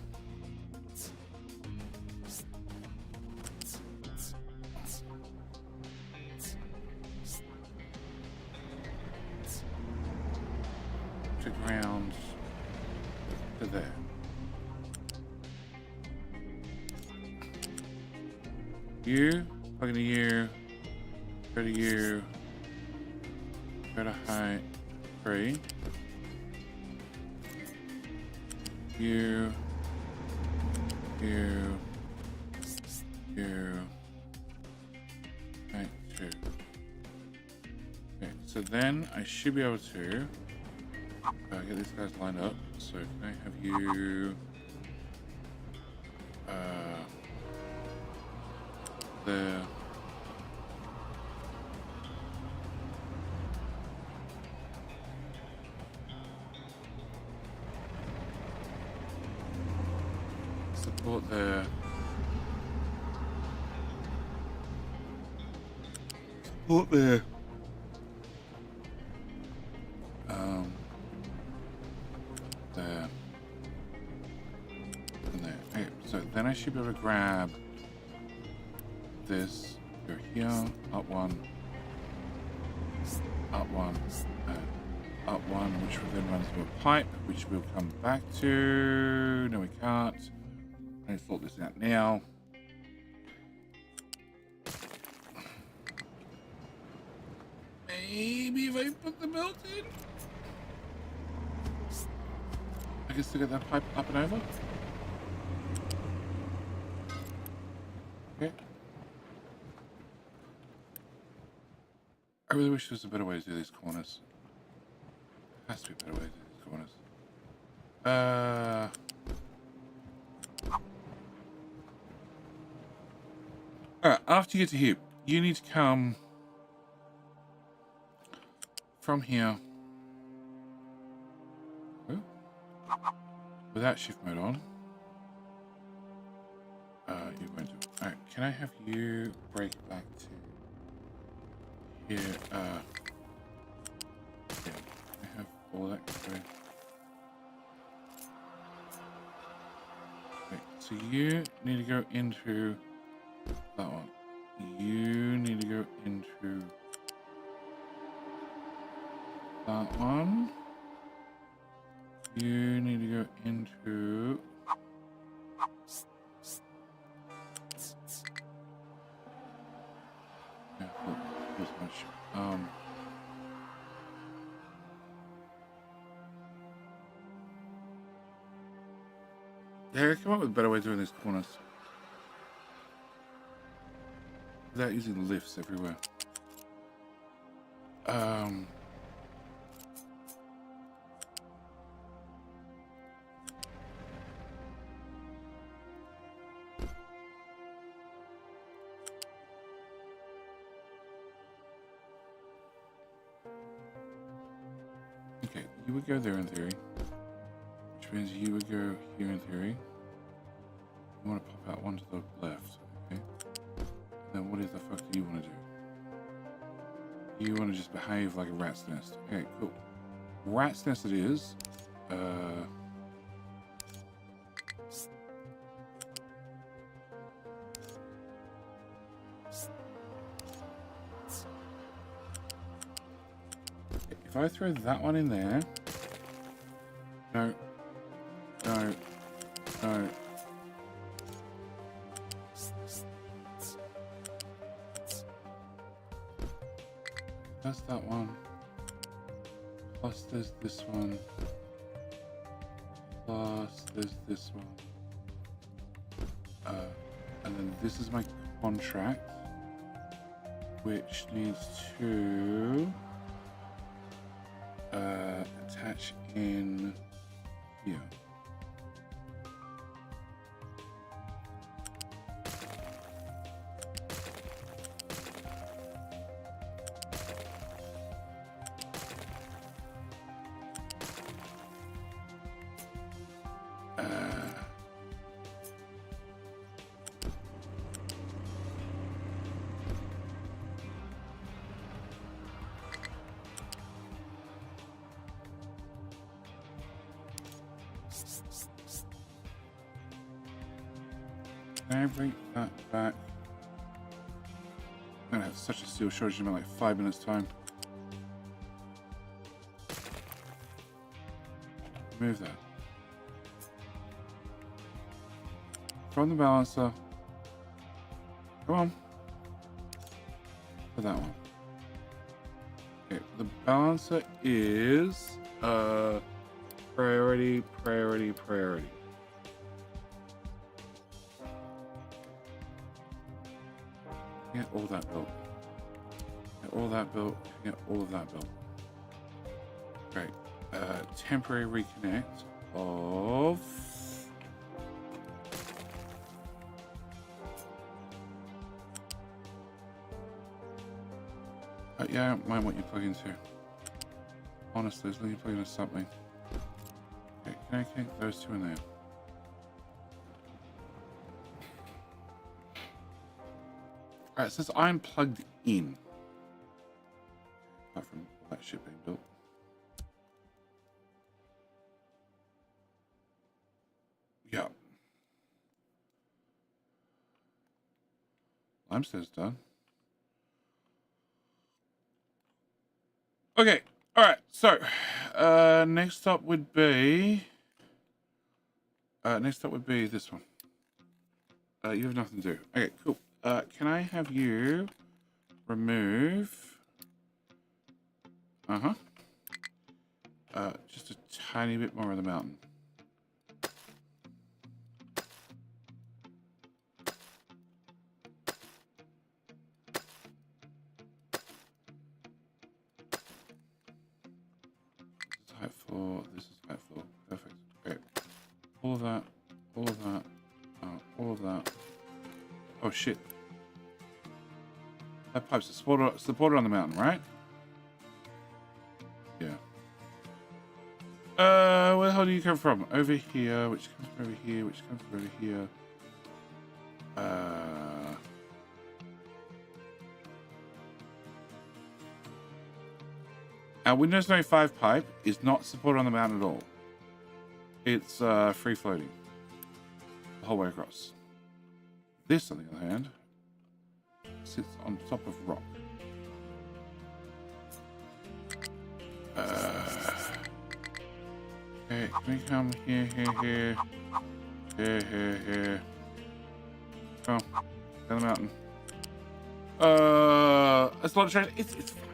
To ground to there. You, plug into you, go to you, go to height 3. You, height 2. Okay, so then I should be able to get these guys lined up. So can I have you there? Support there. Support there. There. And there. Okay, so then I should be able to grab this, go here, up 1, and up 1, which will then run through a pipe, which we'll come back to. No, we can't. Let's sort this out now. Maybe if I put the belt in, I can still get that pipe up and over. Okay. I really wish there was a better way to do these corners. There has to be a better way to do these corners. Alright, after you get to here, you need to come from here. Oh. Without shift mode on. You're going to. Alright, can I have you break back to here? Yeah, I have all that going. Okay, so you need to go into that one. You need to go into that one. You need to go into yeah, this much. Yeah, come up with a better way of doing these corners. Without using lifts everywhere. Okay, you would go there in theory. Which means you would go here in theory. You want to pop out one to the left, okay? Then what the fuck do you want to do? You want to just behave like a rat's nest. Okay, cool. Rat's nest it is. If I throw that one in there, no, no, no. That's that one. Plus there's this one. Plus there's this one. And then this is my contract, which needs to attach in here. Can I bring that back? I'm gonna have such a steel shortage in about like 5 minutes time. Move that. From the balancer. Come on. For that one. Okay, the balancer is priority, priority, priority. Get all that built. Get all that built. Get all of that built. Great. Temporary reconnect of. Yeah, I don't mind what you plug into. Honestly, as long as you plug into something. Okay, can I connect those two in there? Alright, it says I'm plugged in. Apart from that shit being built. Yeah. Limestone's done. Okay, alright, so next up would be this one. You have nothing to do. Okay, cool. Can I have you remove just a tiny bit more of the mountain. Height floor, this is height floor. Perfect. Okay. All of that, all of that, all of that. Oh shit. That pipe's supported on the mountain, right? Yeah. Where the hell do you come from? Over here, which comes from over here, which comes from over here. Our Windows 95 pipe is not supported on the mountain at all. It's free floating the whole way across. This, on the other hand, sits on top of rock. Okay, can we come here, here, here? Come on, down the mountain. It's a lot of train. It's fine.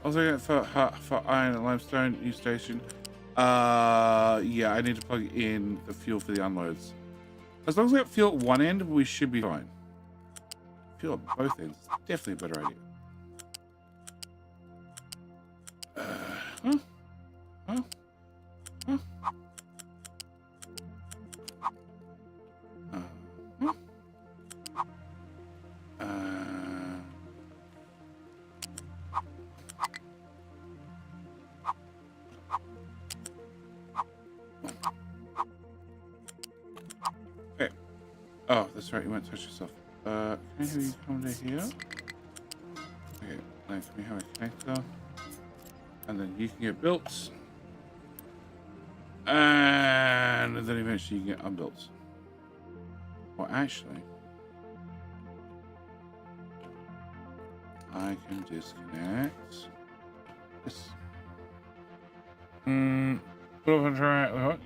I was looking for iron and limestone new station. Yeah, I need to plug in the fuel for the unloads. As long as we have fuel at one end, we should be fine. Fuel at both ends is definitely a better idea. Okay. Oh, that's right. You won't touch yourself. Can I have you come to here? Okay. Now can we have a connector? And then you can get built. And then eventually you can get unbuilt. Well, actually, I can disconnect This. Put off on train. What?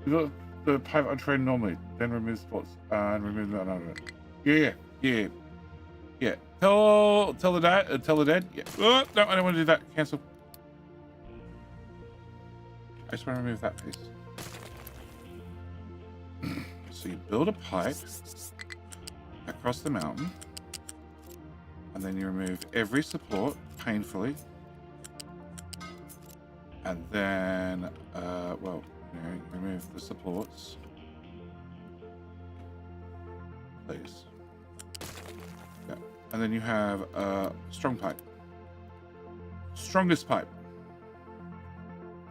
You got the pipe on train normally, then remove spots and remove that out of it. Yeah. Tell the dad. Tell the dad. Yeah. Oh, no, I don't want to do that. Cancel. I just want to remove that piece. So you build a pipe across the mountain, and then you remove every support painfully, and then, well, you know, remove the supports, please. Yeah. And then you have a strong pipe. Strongest pipe.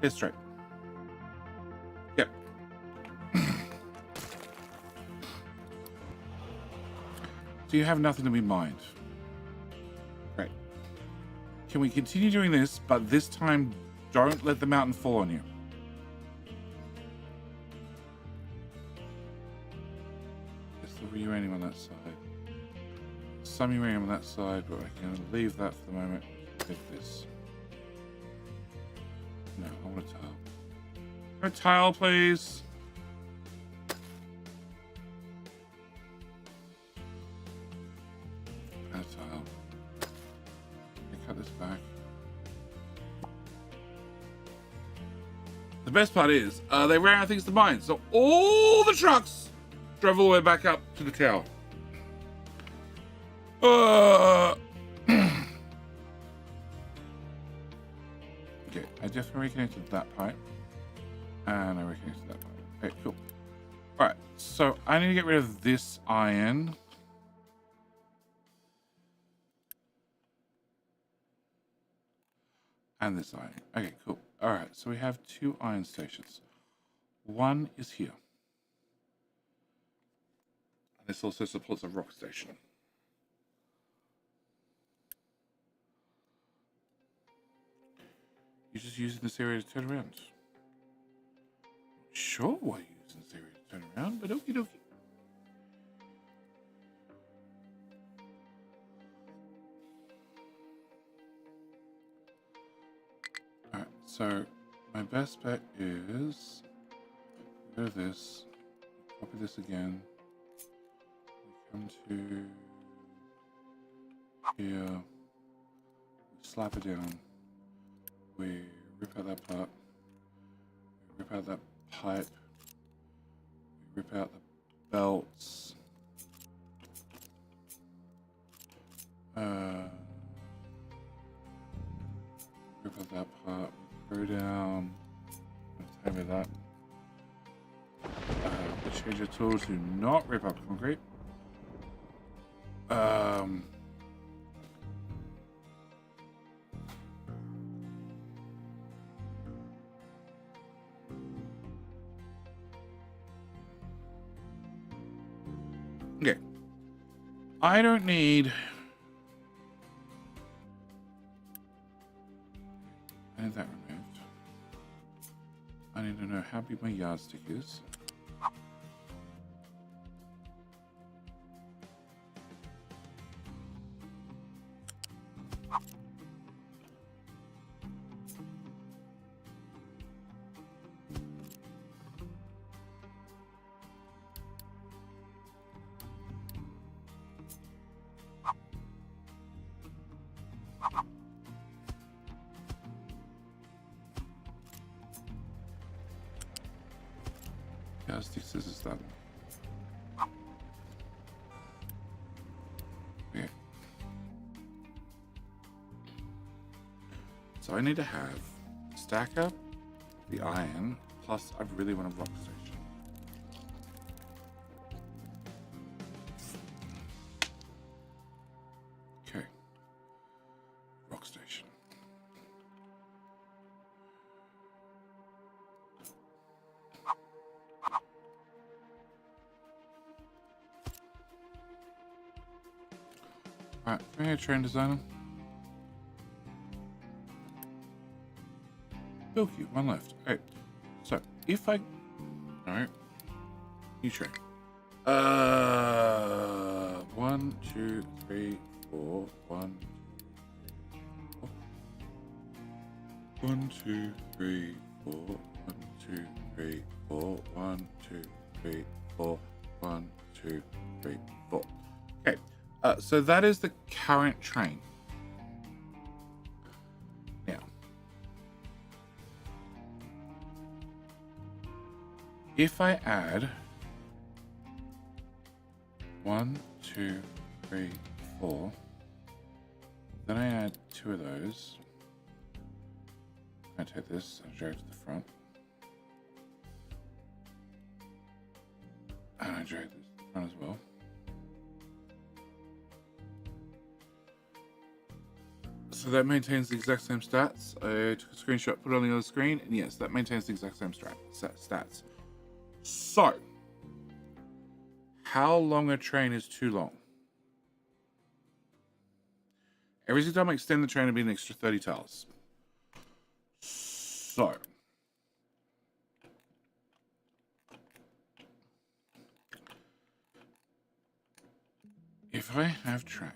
It's straight. Yep. So you have nothing to be mined. Great. Can we continue doing this, but this time don't let the mountain fall on you? There's the uranium on that side. Some uranium on that side, but I can leave that for the moment. Get this. No, I want a tile. A tile, please. A tile. Cut this back. The best part is, they ran out of things to mine, so all the trucks drove all the way back up to the tower. Okay, I just reconnected that pipe. And I reconnected that pipe. Okay, cool. Alright, so I need to get rid of this iron. And this iron. Okay, cool. Alright, so we have 2 iron stations. One is here. And this also supports a rock station. You're just using this area to turn around. Sure why you're using this area to turn around, but okie dokie. Alright, so my best bet is go to this, copy this again, we come to here, we slap it down, we rip out that part, we rip out that pipe, we rip out the belts, rip out that part, we go down, let's have that. We change the tool to not rip up concrete. Okay. I don't need... I need that removed. I need to know how big my yardstick is. Yardstick scissors that one. Okay. So I need to have stack up the iron, plus I really want a rock station. Okay. Rock station. Alright, we're here, train designer. Bilky, one left. Alright, so if I. Alright, new train. 1, 2, 3, 4. 1, 2, 3, 4. 1, 2, 3, 4. 1, 2, 3, 4. 1, 2, 3, 4. 1, 2, 3, 4. Okay, so that is the current train. Now, if I add 1, 2, 3, 4, then I add 2 of those. I take this and drag it to the front. And I drag this to the front as well. So that maintains the exact same stats. I took a screenshot, put it on the other screen, and yes, that maintains the exact same stats. So, how long a train is too long? Every single time I extend the train, it'll be an extra 30 tiles. So, if I have track,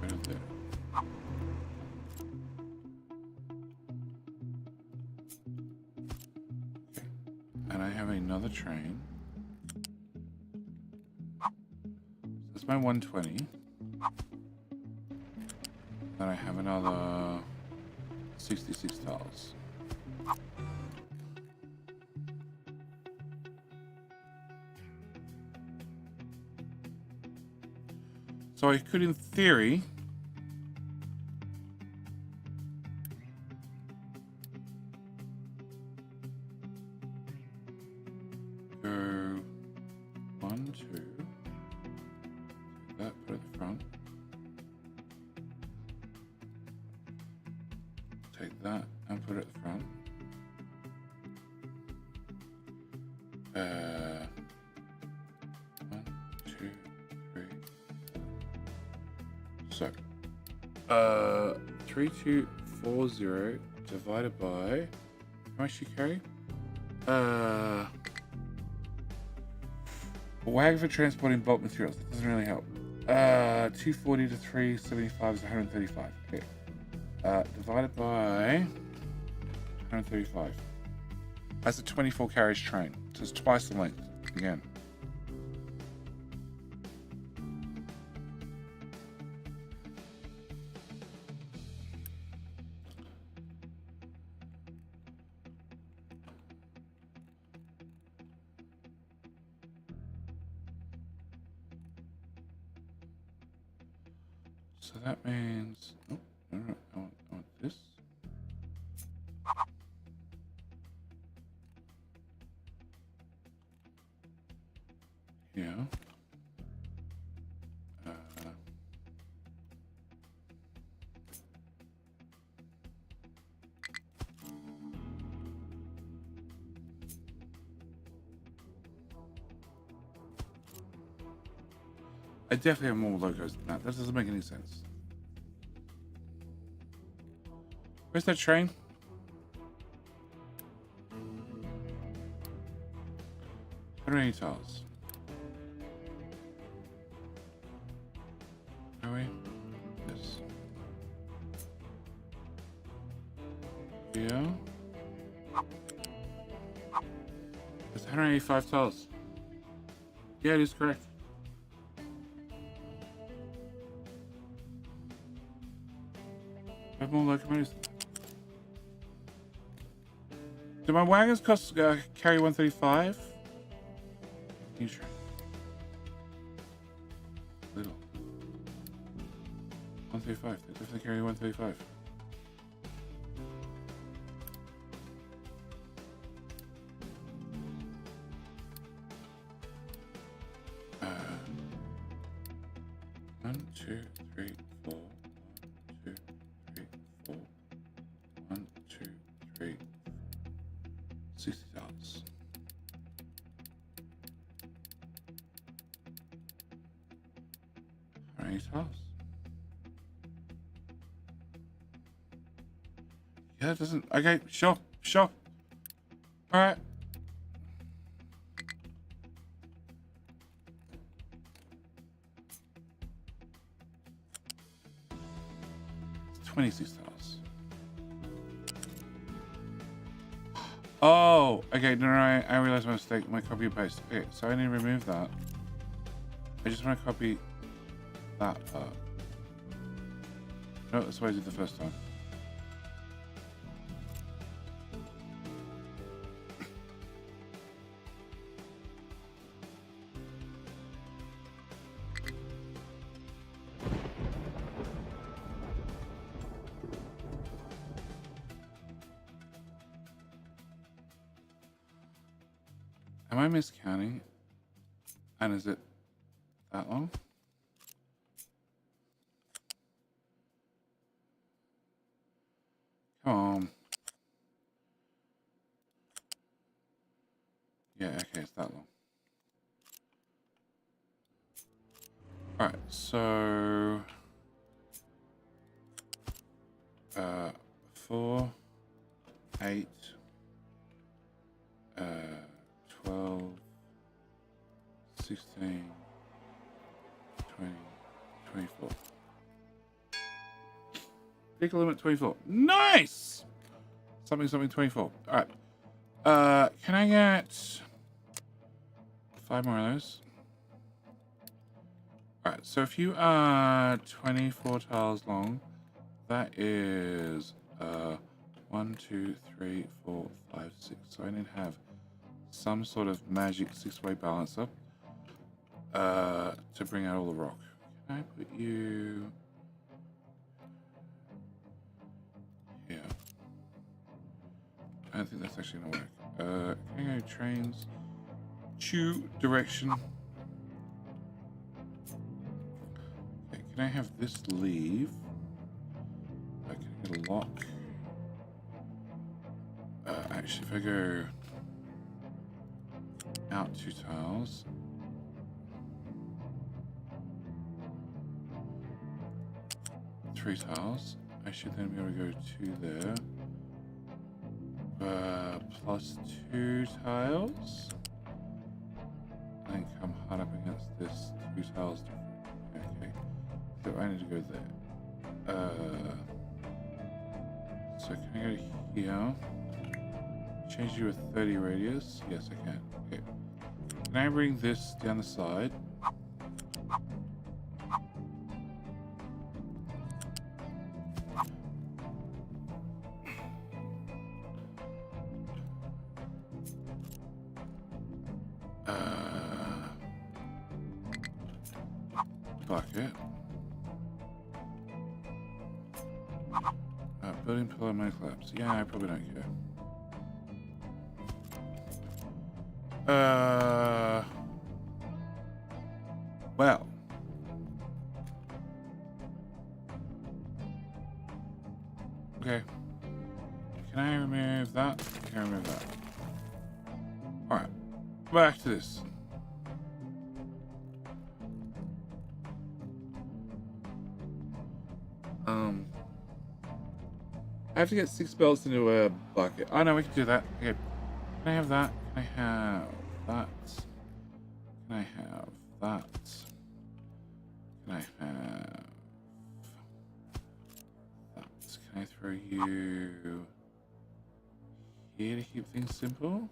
right there. Okay. And I have another train. So that's my 120. Then I have another 66 tiles. So I could, in theory, go 1, 2, take that, put it at the front. Take that and put it at the front. 1, 2, 3. So, 3240 divided by how much you carry? A wagon for transporting bulk materials. That doesn't really help. 240 to 375 is 135. Okay. Divided by 135. That's a 24 carriage train. So it's twice the length again. So that means, oh, no, I want this. Yeah. I definitely have more logos than that. That doesn't make any sense. Where's that train? How many tiles? Are we? Yes. Yeah. It's 185 tiles. Yeah, it is correct. I have more locomotives. Do my wagons cost carry 135? You sure? Little. 135. They definitely carry 135. One, two, three, four. 1, 2, 3, 4. 1, 2, 3. 60 tiles. How many tiles? Yeah, it doesn't. Okay, sure. Alright. 26 tiles. Oh, okay. No, I realized my mistake. My copy and paste. Okay, so I need to remove that. I just want to copy that part. No, that's what I did the first time. Am I miscounting? And is it that long? Come on. Yeah, okay, it's that long. Alright, so 4, 8, 12, 16, 20, 24. Pick a limit 24. Nice! Something 24. Alright. Can I get 5 more of those? Alright, so if you are 24 tiles long, that is 1, 2, 3, 4, 5, 6. So I need to have some sort of magic 6-way balancer to bring out all the rock. Can I put you here? I don't think that's actually gonna work. Can I go trains? Chew direction. Okay, can I have this leave? I can get a lock. Actually, if I go out 2 tiles, three tiles, I should then be able to go 2 there, plus 2 tiles, and come hard up against this 2 tiles. Okay, so I need to go there. So can I go here? Change you a 30 radius? Yes, I can. Okay. Can I bring this down the side? Block it. Building pillar may collapse. Yeah, I probably don't care. Well. Okay. Can I remove that? Can I remove that? Alright. Back to this. I have to get 6 belts into a bucket. Oh no, we can do that. Okay. Can I have that? Can I have that? Can I have that? Can I have that? Can I throw you here to keep things simple?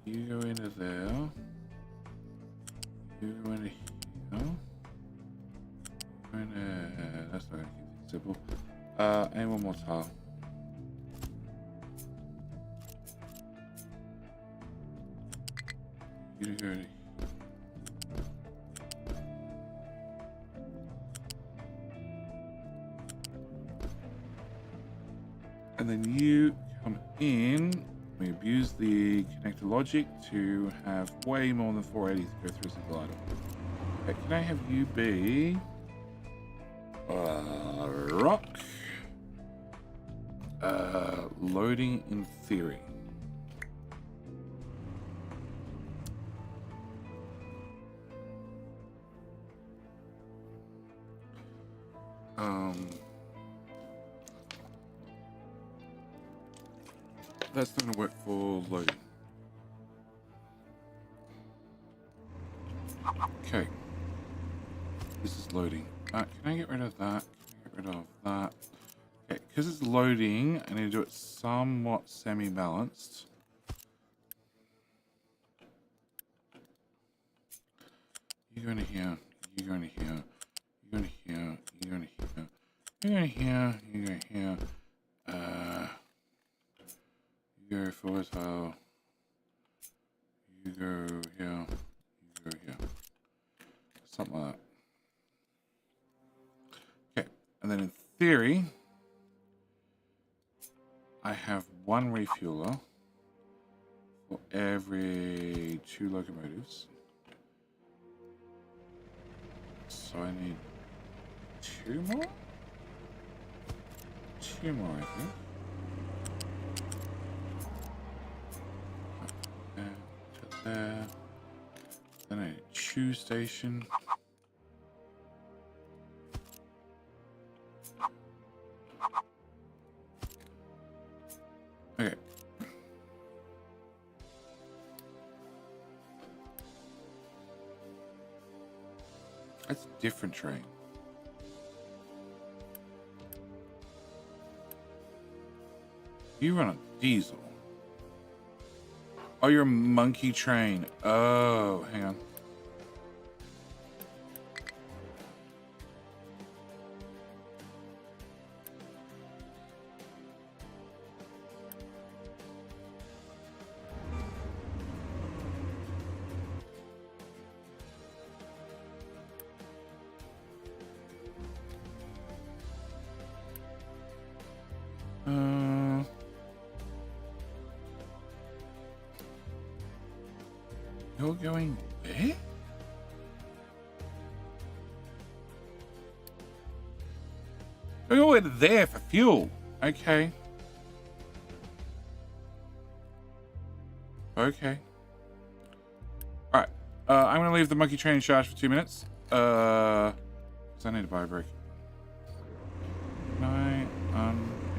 You go into there. You go into here. Go into... That's not going to keep things simple. And one more tile. You go. And then you come in. We abuse the connector logic to have way more than 480 to go through a single item. Okay, can I have you be rock? Loading in theory. That's not going to work for loading. Okay. This is loading. Can I get rid of that? Can I get Get rid of that. Okay, because it's loading, I need to do it somewhat semi-balanced. You go into here, you go into here, you go into here, you go into here, you go into here, you go here. You go forward tile. You go here, you go here. Something like that. Okay, and then in theory, I have one refueler for every 2 locomotives. So I need 2 more? 2 more, I think. There to there. Then I need a chew station. Okay. That's a different train. You run a diesel. Oh, you're a monkey train. Oh, hang on. You're going where? You're going there for fuel. Okay. Okay. Alright. I'm gonna leave the monkey train in charge for 2 minutes. Because I need to buy a break. Can I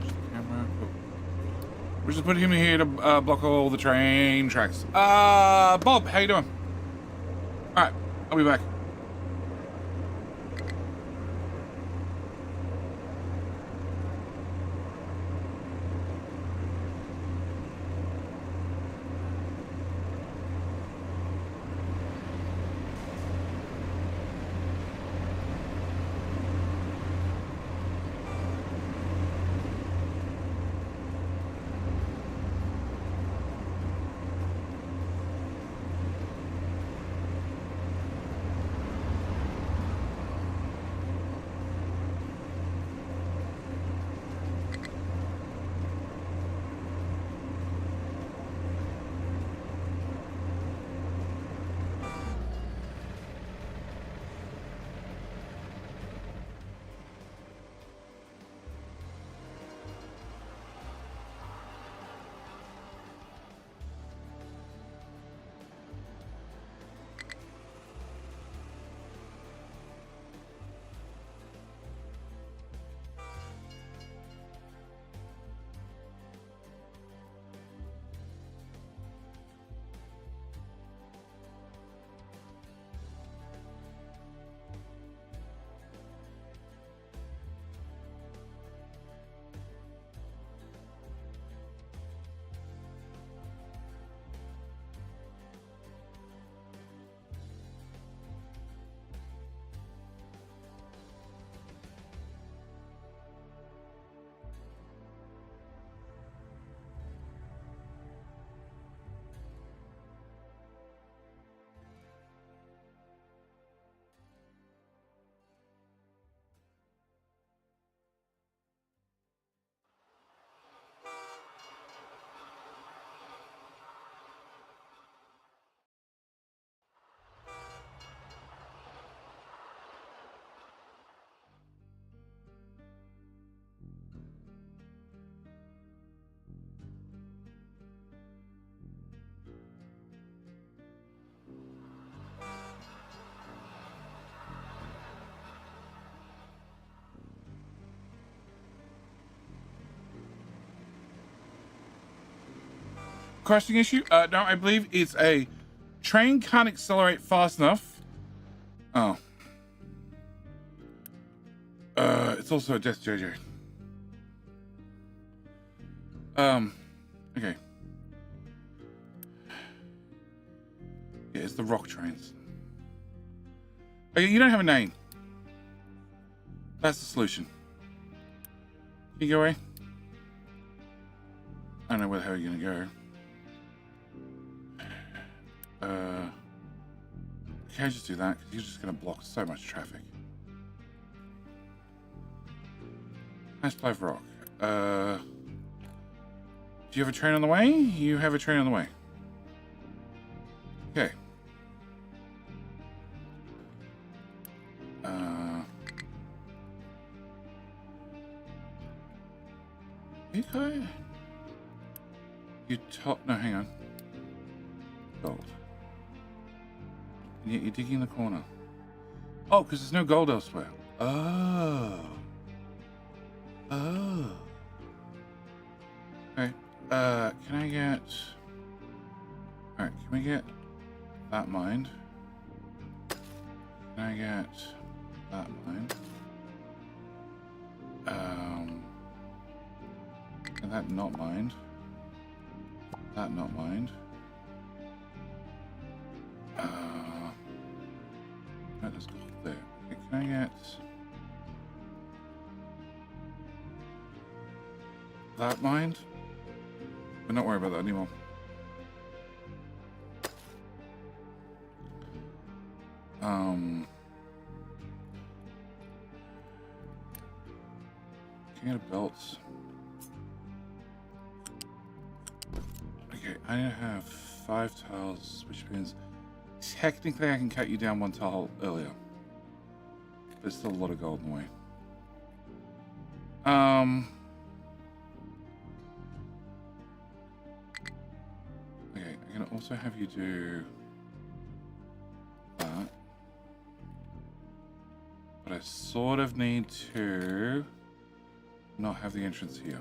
the camera? Oh. We'll just put him here to block all the train tracks. Bob, how you doing? Alright, I'll be back. Crashing issue? No, I believe it's a train can't accelerate fast enough. Oh. It's also a Death JJ. Okay. Yeah, it's the rock trains. Oh, you don't have a name. That's the solution. Can you go away? I don't know where the hell you're gonna go. Can I just do that? Because you're just gonna block so much traffic. Nice play for rock. Do you have a train on the way? You have a train on the way. Okay. Okay. You top. No, hang on. Gold. And yet you're digging the corner. Oh, because there's no gold elsewhere. Oh. Oh. Okay. Can I get... Alright, can we get that mined? Can I get that mined? Can that not mined? That not mined? No, there's gold there. Okay, can I get... that mined? But not worry about that anymore. Can I get a belt? Okay, I have 5 tiles, which means technically I can cut you down 1 tile earlier. But there's still a lot of gold in the way. Okay, I can also have you do that. But I sort of need to not have the entrance here.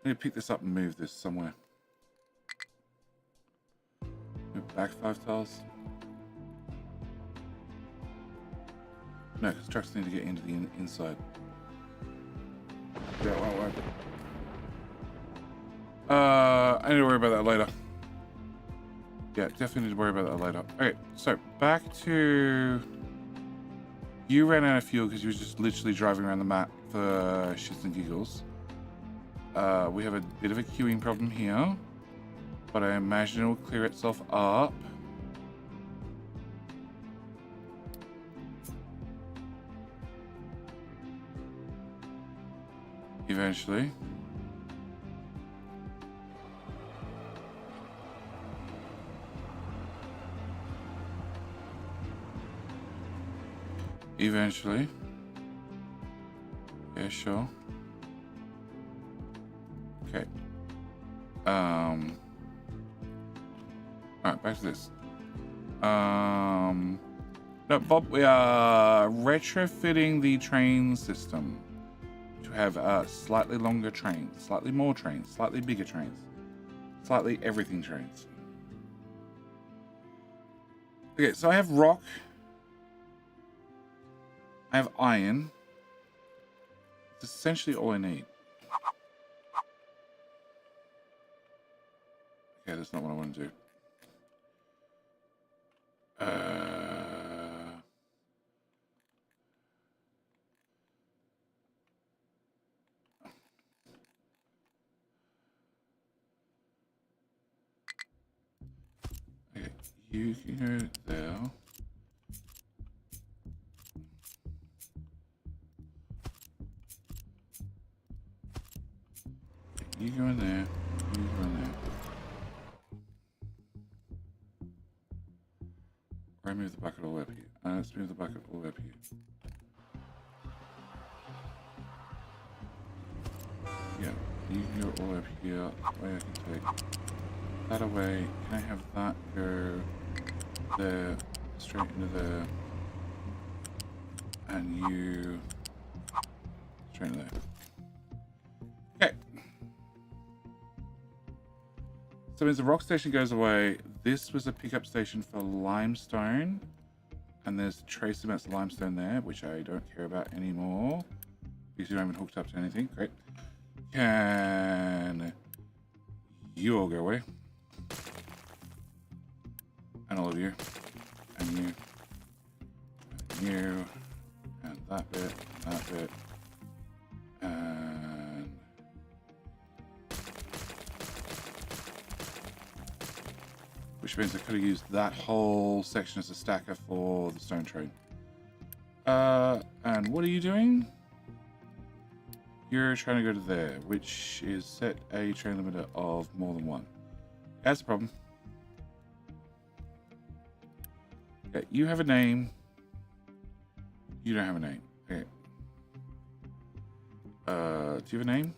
I need to pick this up and move this somewhere. Move back 5 tiles. No, because trucks need to get into the inside. Yeah, won't. I need to worry about that later. Yeah, definitely need to worry about that later. Okay, so back to... You ran out of fuel because you were just literally driving around the map for shits and giggles. We have a bit of a queuing problem here, but I imagine it will clear itself up. Eventually. Eventually. Yeah, sure. Okay. Alright, back to this. No, Bob, we are retrofitting the train system to have slightly longer trains, slightly more trains, slightly bigger trains, slightly everything trains. Okay, so I have rock. I have iron. It's essentially all I need. Okay, that's not what I want to do. Okay, you can go there. You go in there. You go in there. Or I move the bucket all the way up here. Let's move the bucket all the way up here. Yeah, you can go all the way up here. That way I can take that away. Can I have that go there, straight into there, and you straight into there. Okay. So as the rock station goes away, this was a pickup station for limestone And there's trace amounts of limestone there, which I don't care about anymore. Because you don't even hooked up to anything. Great. Can you all go away? And all of you. And you. And you. And that bit. And that bit. And which means I could have used that whole section as a stacker for the stone train. And what are you doing? You're trying to go to there, which is set a train limiter of more than one. That's a problem. Okay, you have a name. You don't have a name. Okay. Do you have a name?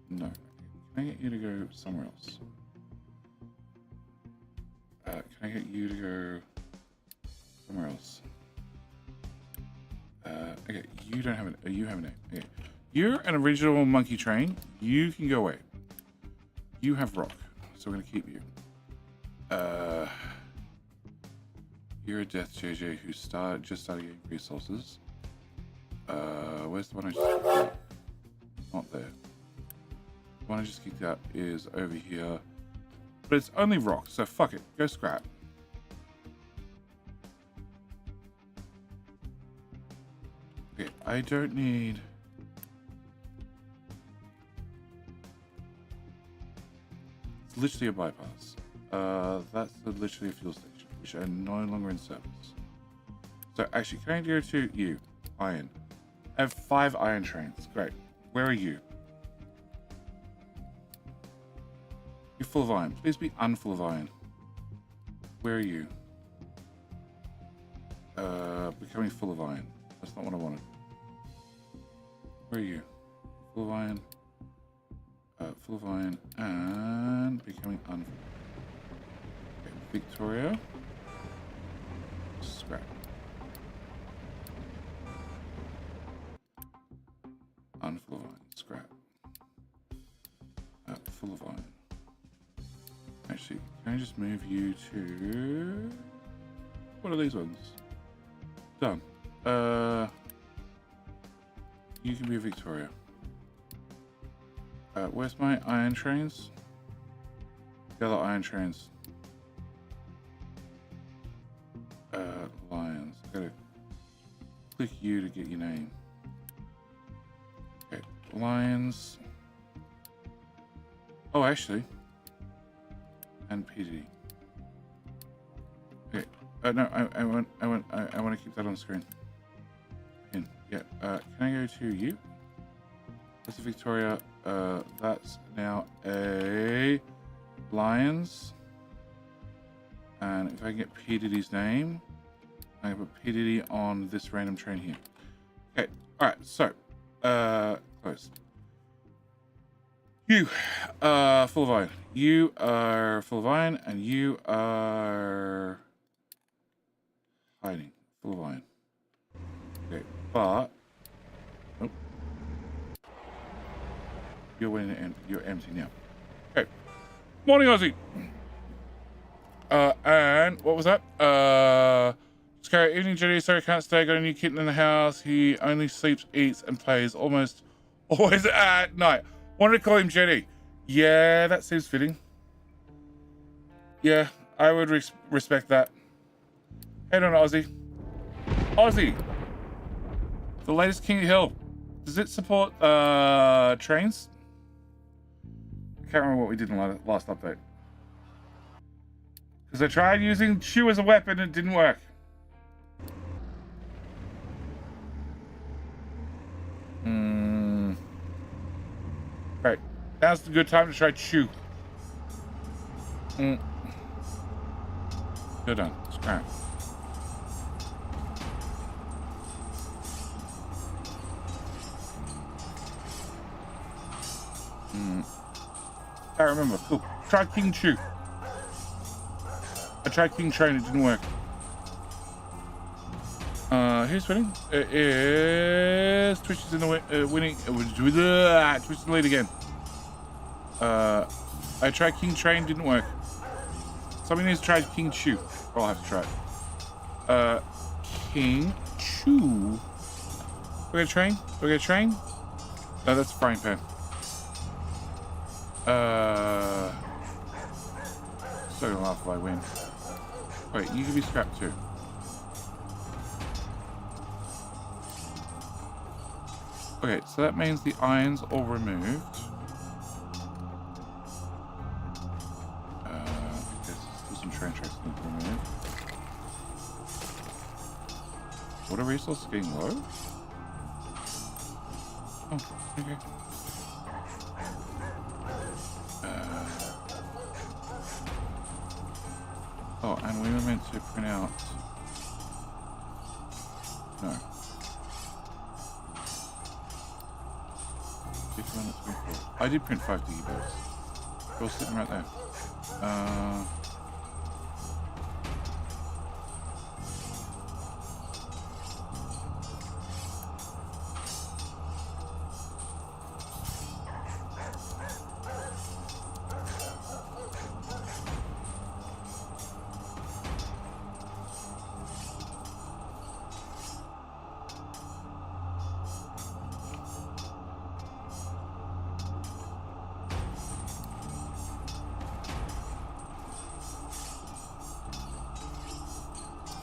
No. Can I get you to go somewhere else? Can I get you to go somewhere else? Okay, you don't have a you have a name. Okay. You're an original monkey train. You can go away. You have rock, so we're gonna keep you. You're a death JJ who just started getting resources. Where's the one I just kicked out? Not there. The one I just kicked out is over here. But it's only rock, so fuck it. Go scrap. Okay, I don't need... It's literally a bypass. That's literally a fuel station, which are no longer in service. So actually, can I go to you? Iron. I have 5 iron trains. Great. Where are you? You're full of iron. Please be unfull of iron. Where are you? Becoming full of iron. That's not what I wanted. Where are you? Full of iron. Full of iron and becoming unfull. Okay, Victoria. Scrap. Unfull of iron. Scrap. Full of iron. Actually, can I just move you to... What are these ones? Done. You can be a Victoria. Where's my iron trains? The other iron trains. Lions. Gotta click you to get your name. Okay, Lions. Oh, actually. And PD. Okay. No, I want to keep that on screen. In. Yeah. Can I go to you? That's a Victoria. That's now a Lions. And if I can get P Diddy's name, I can put P Diddy on this random train here. Okay. All right. So, close. You are full of iron. You are full of iron, and you are hiding. Full of iron. Okay, but nope. You're winning and you're empty now. Okay. Morning, Aussie. And what was that? Scary evening, Jetty. Sorry, can't stay. Got a new kitten in the house. He only sleeps, eats, and plays almost always at night. Wanted to call him Jetty. Yeah, that seems fitting. Yeah, I would respect that. Head on, Aussie. Aussie. The latest King of Hill. Does it support trains? I can't remember what we did in the last update. Because I tried using Chew as a weapon and it didn't work. Right. Now's the good time to try Chew. Good on. Scrap. I remember. Cool. Try King Chew. I tried King Train, it didn't work. Who's winning? It is Twitch is in the winning. Twitch is in the lead again. I tried King Train, didn't work. Somebody needs to try King Chew. I'll have to try it. King 2. We got a train? We got a train? No, that's a frying pan. So gonna laugh if I win. Wait, you can be scrapped too. Okay, so that means the iron's all removed. There's some train tracks need to be removed. Water resource getting low? Oh, okay. Oh, and we were meant to print out... No. 51, 24. I did print 5 digibits. They're all sitting right there.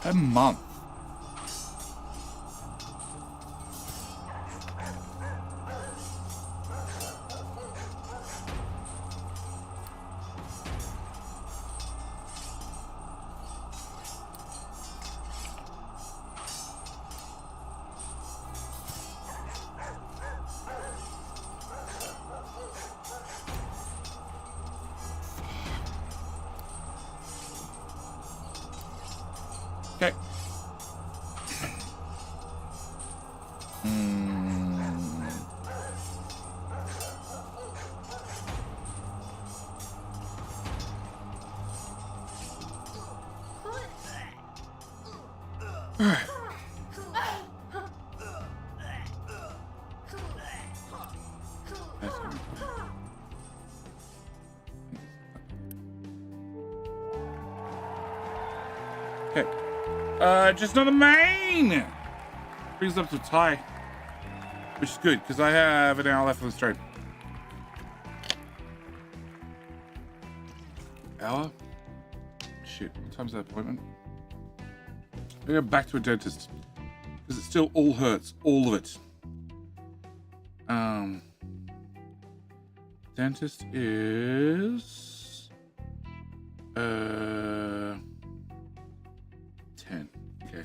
A month. Okay. Okay. Just not a main. Brings up to tie, which is good because I have an hour left on the stream. Hour? Shit. What time's that appointment? I go back to a dentist because it still all hurts, all of it. Dentist is 10. Okay.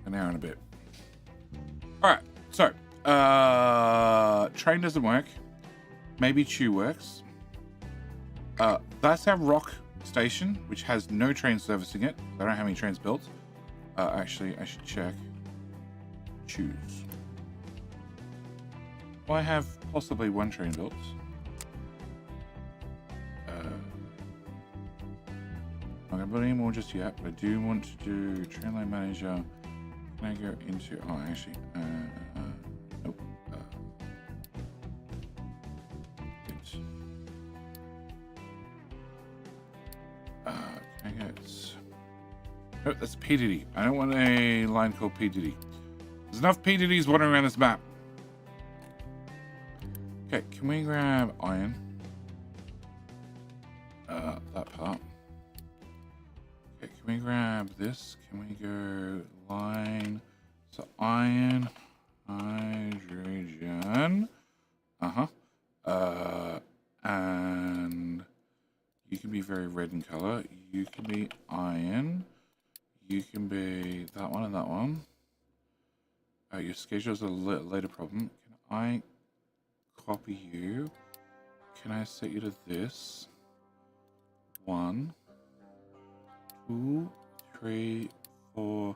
An hour and a bit. All right. So, train doesn't work. Maybe Chew works. That's our rock station, which has no train servicing it. I don't have any trains built. Actually, I should check. Choose. Well, I have possibly one train built. I'm not going to build any more just yet, but I do want to do train line manager. Can I go into... Oh, actually... nope. Can I get... Oh, that's P. Diddy. I don't want a line called P. Diddy. There's enough P. Diddy's wandering around this map. Okay, can we grab iron? That part. Okay, can we grab this? Can we go line? So iron, hydrogen. And you can be very red in color. You can be iron. You can be that one and that one. Your schedule's a later problem. Can I copy you? Can I set you to this? 1, 2, 3, 4,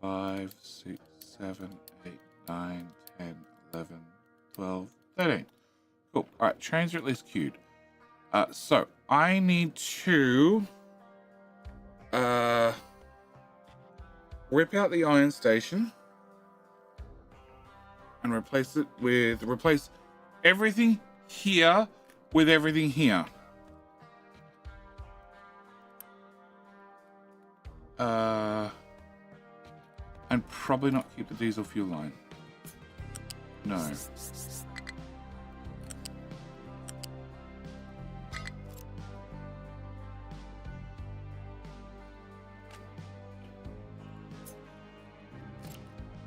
5, 6, 7, 8, 9, 10, 11, 12, 13. Cool. All right, trains are at least queued. So I need to rip out the iron station and replace everything here with everything here. And probably not keep the diesel fuel line. No.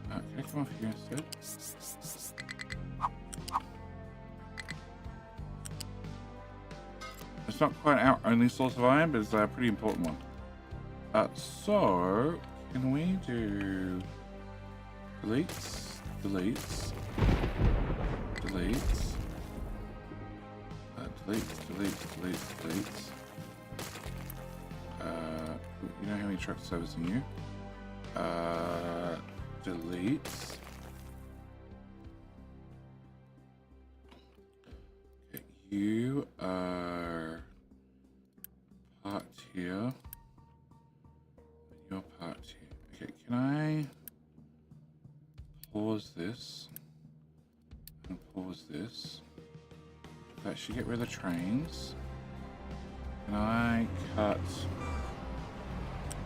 Can I come off here instead? It's not quite our only source of iron, but it's a pretty important one. So, can we do deletes, deletes, deletes, deletes, deletes, deletes, deletes. You know how many trucks servicing you? Deletes. Okay, you are parked here. You're parked here. Okay, can I pause this and pause this? That should get rid of the trains. Can I cut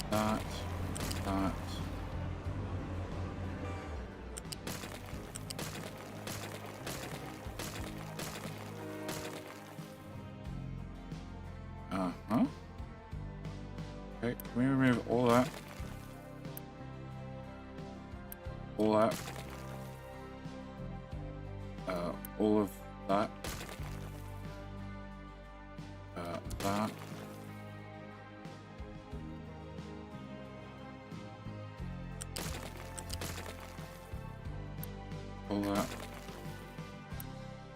that, that? Uh-huh. Okay, can we remove all that? All that. All of that. That. All that.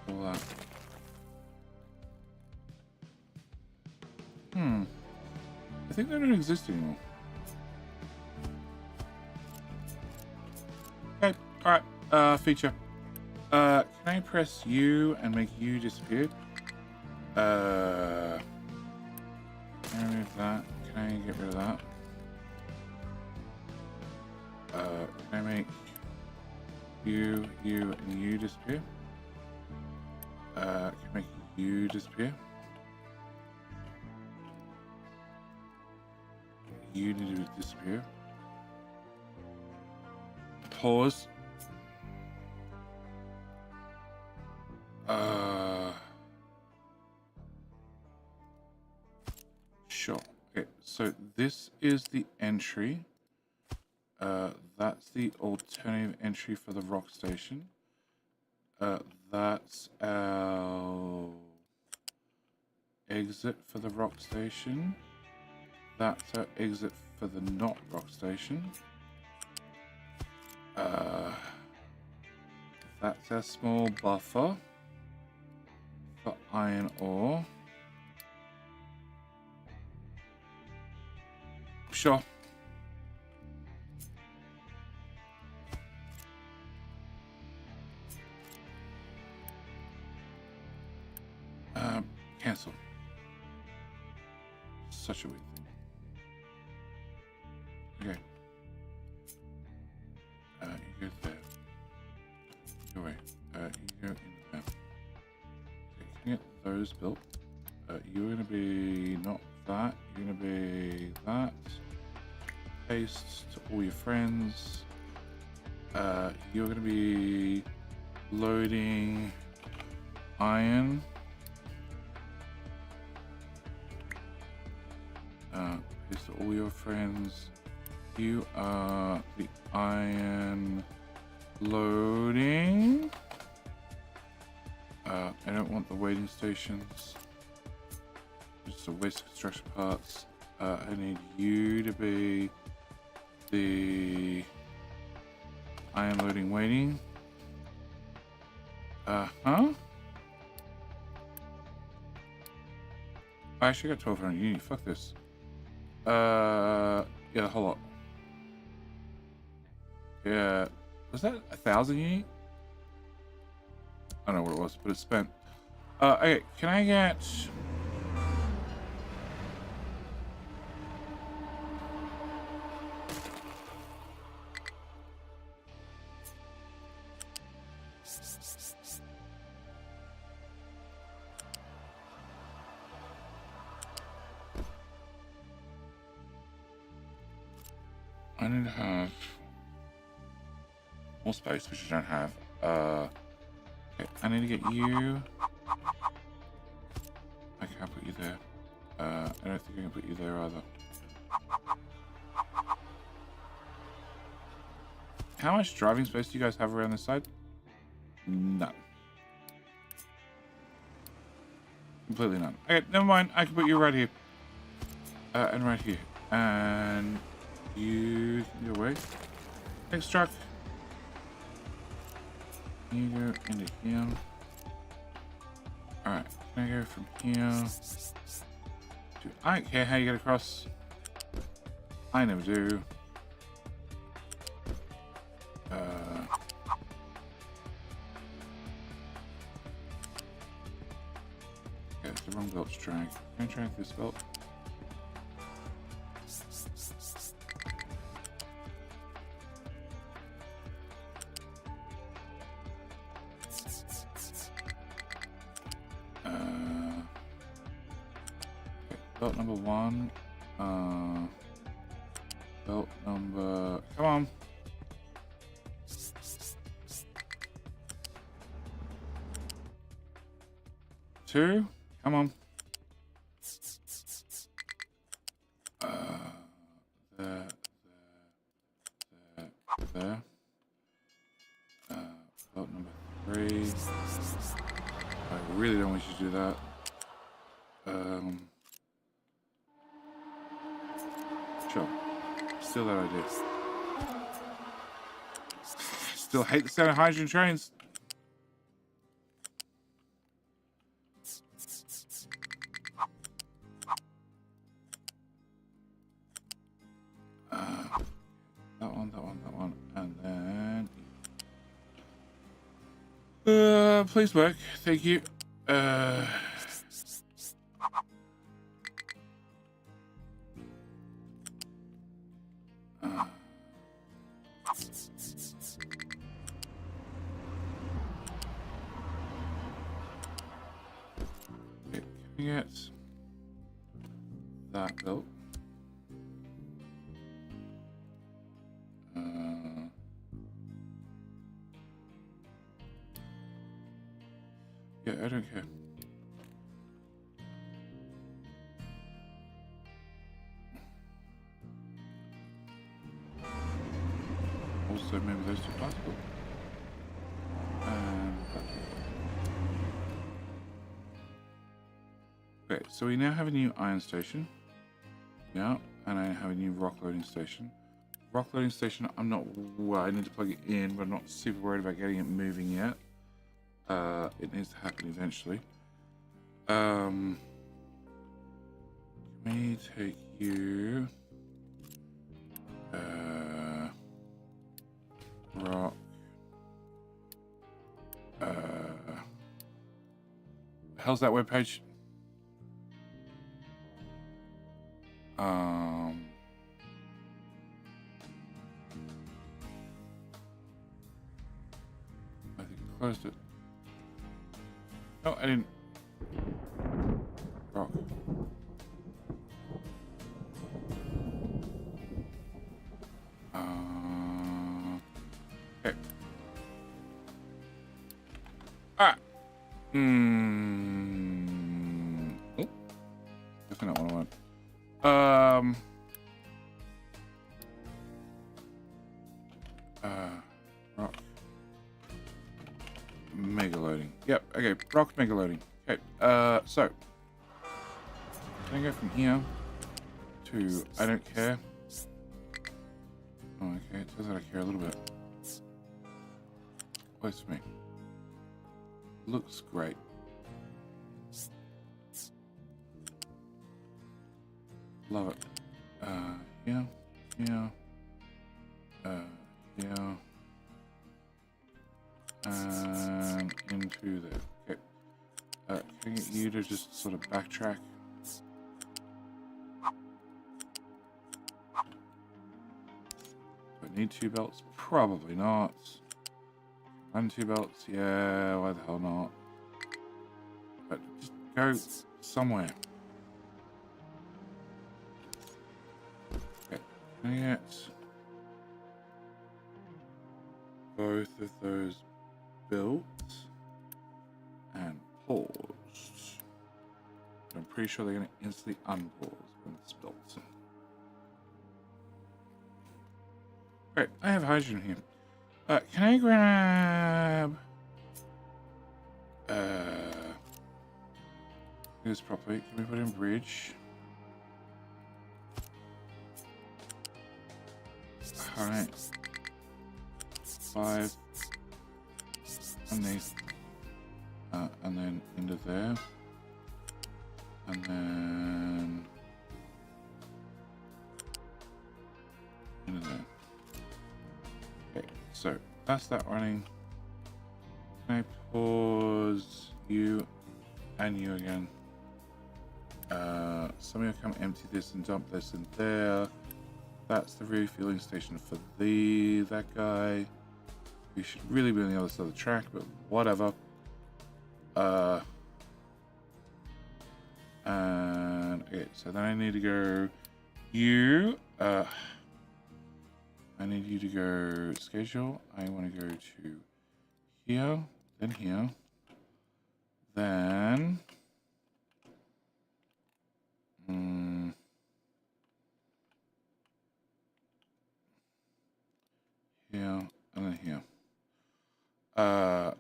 All that. I think they don't exist anymore. Okay, alright, feature. Can I press U and make U disappear? Can I remove that? Can I get rid of that? Can I make U, U, and U disappear? Can I make U disappear? You need to disappear. Pause. Sure. Okay, so this is the entry. That's the alternative entry for the rock station. That's our exit for the rock station. That's our exit for the not rock station. That's our small buffer for iron ore. Sure. Cancel. Such a weird thing. Okay. You go there. Go away. You go in there. Okay, can you get those built? You're gonna be not that. You're gonna be that. Paste to all your friends. You're gonna be loading iron. Paste to all your friends. You are the iron loading. I don't want the waiting stations. Just a waste of construction parts. I need you to be the iron loading waiting. I actually got 1200 units. Fuck this. Yeah, the whole lot. Yeah, was that 1,000 units? I don't know what it was, but it's spent. Okay, can I get? I need to have more space, which I don't have. Okay, I need to get you. I can't put you there. I don't think I can put you there either. How much driving space do you guys have around this side? None. Completely none. Okay, never mind. I can put you right here. And right here. And you can go away. Next truck. You go into here. Alright, can I go from here to... I don't care how you get across. I never do. Okay, it's the wrong belt to drag. Can I drag this belt? Belt number 1. Belt number... Come on. 2. Come on. There. There. Belt number 3. I really don't want you to do that. Sure. Still that idea. Still hate the sound of hydrogen trains. That one. And then... please work. Thank you. Get that built. Yeah, I don't care. Also, maybe those two possible. Okay, so we now have a new iron station. Yeah, and I have a new rock loading station. Rock loading station, I'm not... Well, I need to plug it in, but I'm not super worried about getting it moving yet. It needs to happen eventually. Let me take you... rock... how's that webpage? I think I closed it. No, I didn't. Rock. Okay. Alright. Oh. Definitely not what I want. Rock. Mega loading. Yep, okay, rock mega loading. Okay, so. Can I go from here to I don't care? Oh, okay, it says that I care a little bit. Works for me. Looks great. Love it. Yeah. Yeah. And into there. Okay. Can I get you to just sort of backtrack? Do I need 2 belts? Probably not. And 2 belts? Yeah, why the hell not? But just go somewhere. Okay. Can I get both of those built and paused. I'm pretty sure they're going to instantly unpause when it's built. Great, I have hydrogen here. Can I grab... do this properly. Can we put in bridge? Alright. 5 underneath. And then into there. And then into there. Okay, so that's that running. Can I pause you and you again? Somebody will come empty this and dump this in there. That's the refueling station for that guy. We should really be on the other side of the track, but whatever. And okay, so then I need to go you. I need you to go schedule. I want to go to here, then here, then here, and then here.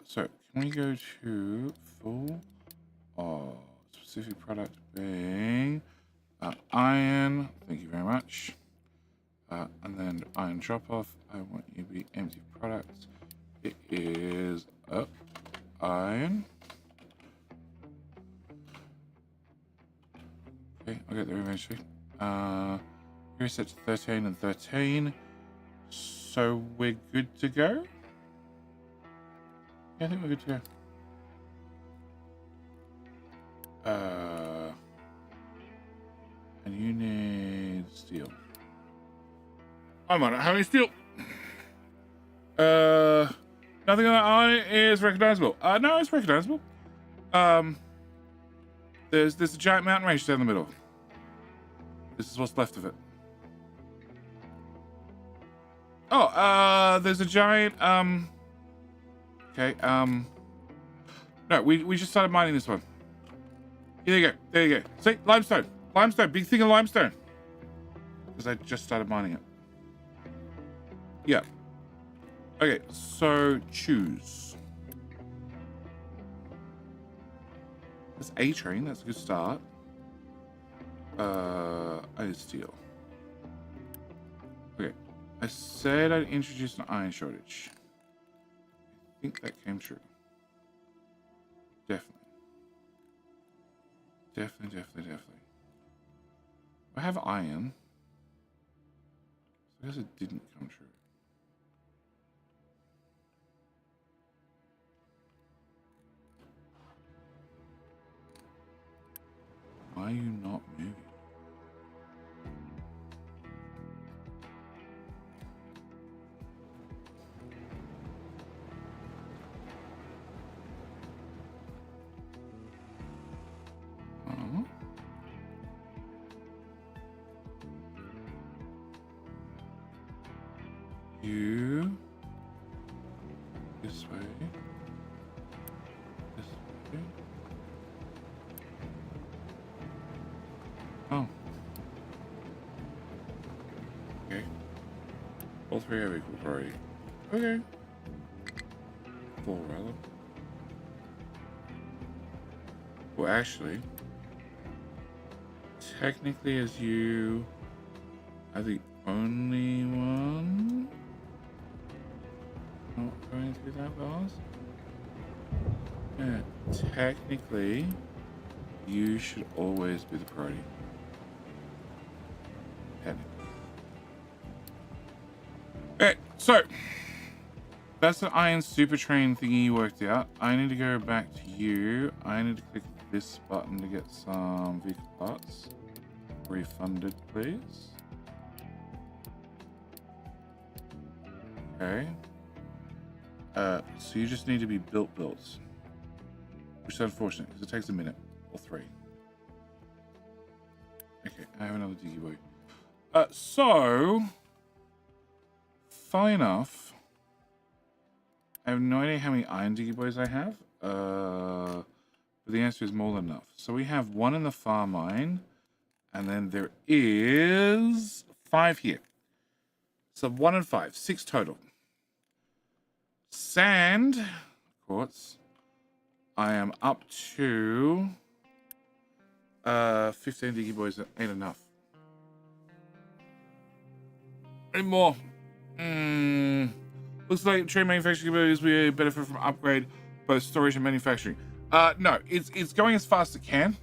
So can we go to full specific product being iron? Thank you very much. And then iron drop off. I want you to be empty products. It is up iron. Okay, I'll get there eventually. Here set to 13 and 13. So we're good to go? Yeah, I think we're good to go. And you need steel. I'm on it. How many steel? Nothing on it is recognizable. No, it's recognizable. There's a giant mountain range down the middle. This is what's left of it. Oh, there's a giant, okay, no, we just started mining this one. There you go, there you go. See, limestone, big thing of limestone. Because I just started mining it. Yeah. Okay, so choose. That's a train, that's a good start. I need steel. Okay. I said I'd introduce an iron shortage. I think that came true. Definitely. Definitely. I have iron. So I guess it didn't come true. Why are you not moving? You this way. This way. Oh. Okay. All three have equal priority. Okay. 4 rather. Well, actually, technically, as you are the only one not going through that bars. Yeah, technically, you should always be the priority. Technically. Okay, so that's the iron super train thingy you worked out. I need to go back to you. I need to click this button to get some vehicle parts refunded, please. Okay. So you just need to be built, which is unfortunate because it takes a minute or 3. Okay, I have another diggy boy. So, fine enough. I have no idea how many iron diggy boys I have. But the answer is more than enough. So we have 1 in the far mine, and then there is 5 here. So 1 and 5, 6 total. Sand, quartz. I am up to 15 diggy boys. Ain't enough. Any more? Looks like train manufacturing capabilities will benefit from upgrade both storage and manufacturing. No, it's going as fast as it can.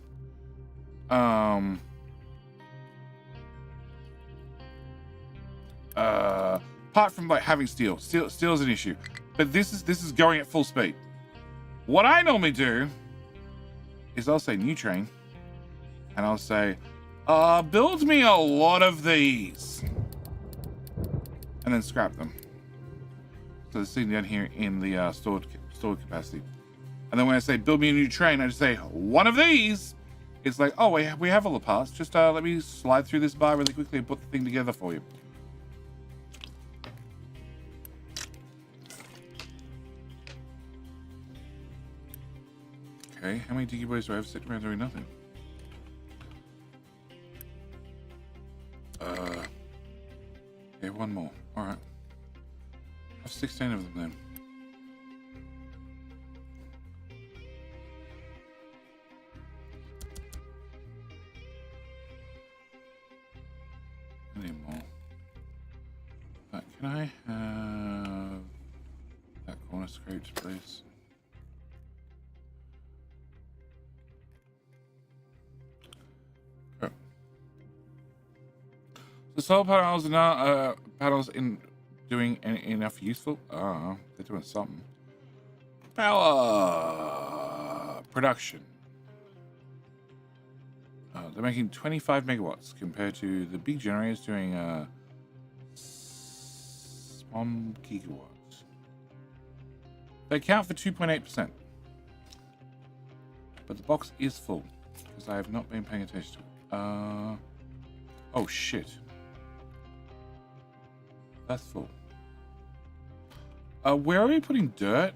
Apart from like having steel is an issue, but this is going at full speed. What I normally do is I'll say new train, and I'll say, build me a lot of these, and then scrap them. So they're sitting down here in the stored capacity. And then when I say build me a new train, I just say 1 of these. It's like, oh, we have all the parts. Just let me slide through this bar really quickly and put the thing together for you. Okay, how many diggy boys do I have sitting around doing nothing? Okay, 1 more. All right. I have 16 of them then. Any more? Can I have that corner scraped, please? Oh. The solar panels are not panels in doing enough useful. They're doing something. Power production. They're making 25 megawatts compared to the big generators doing 1 gigawatts. They account for 2.8%. But the box is full because I have not been paying attention to it. Oh shit. That's full. Where are we putting dirt?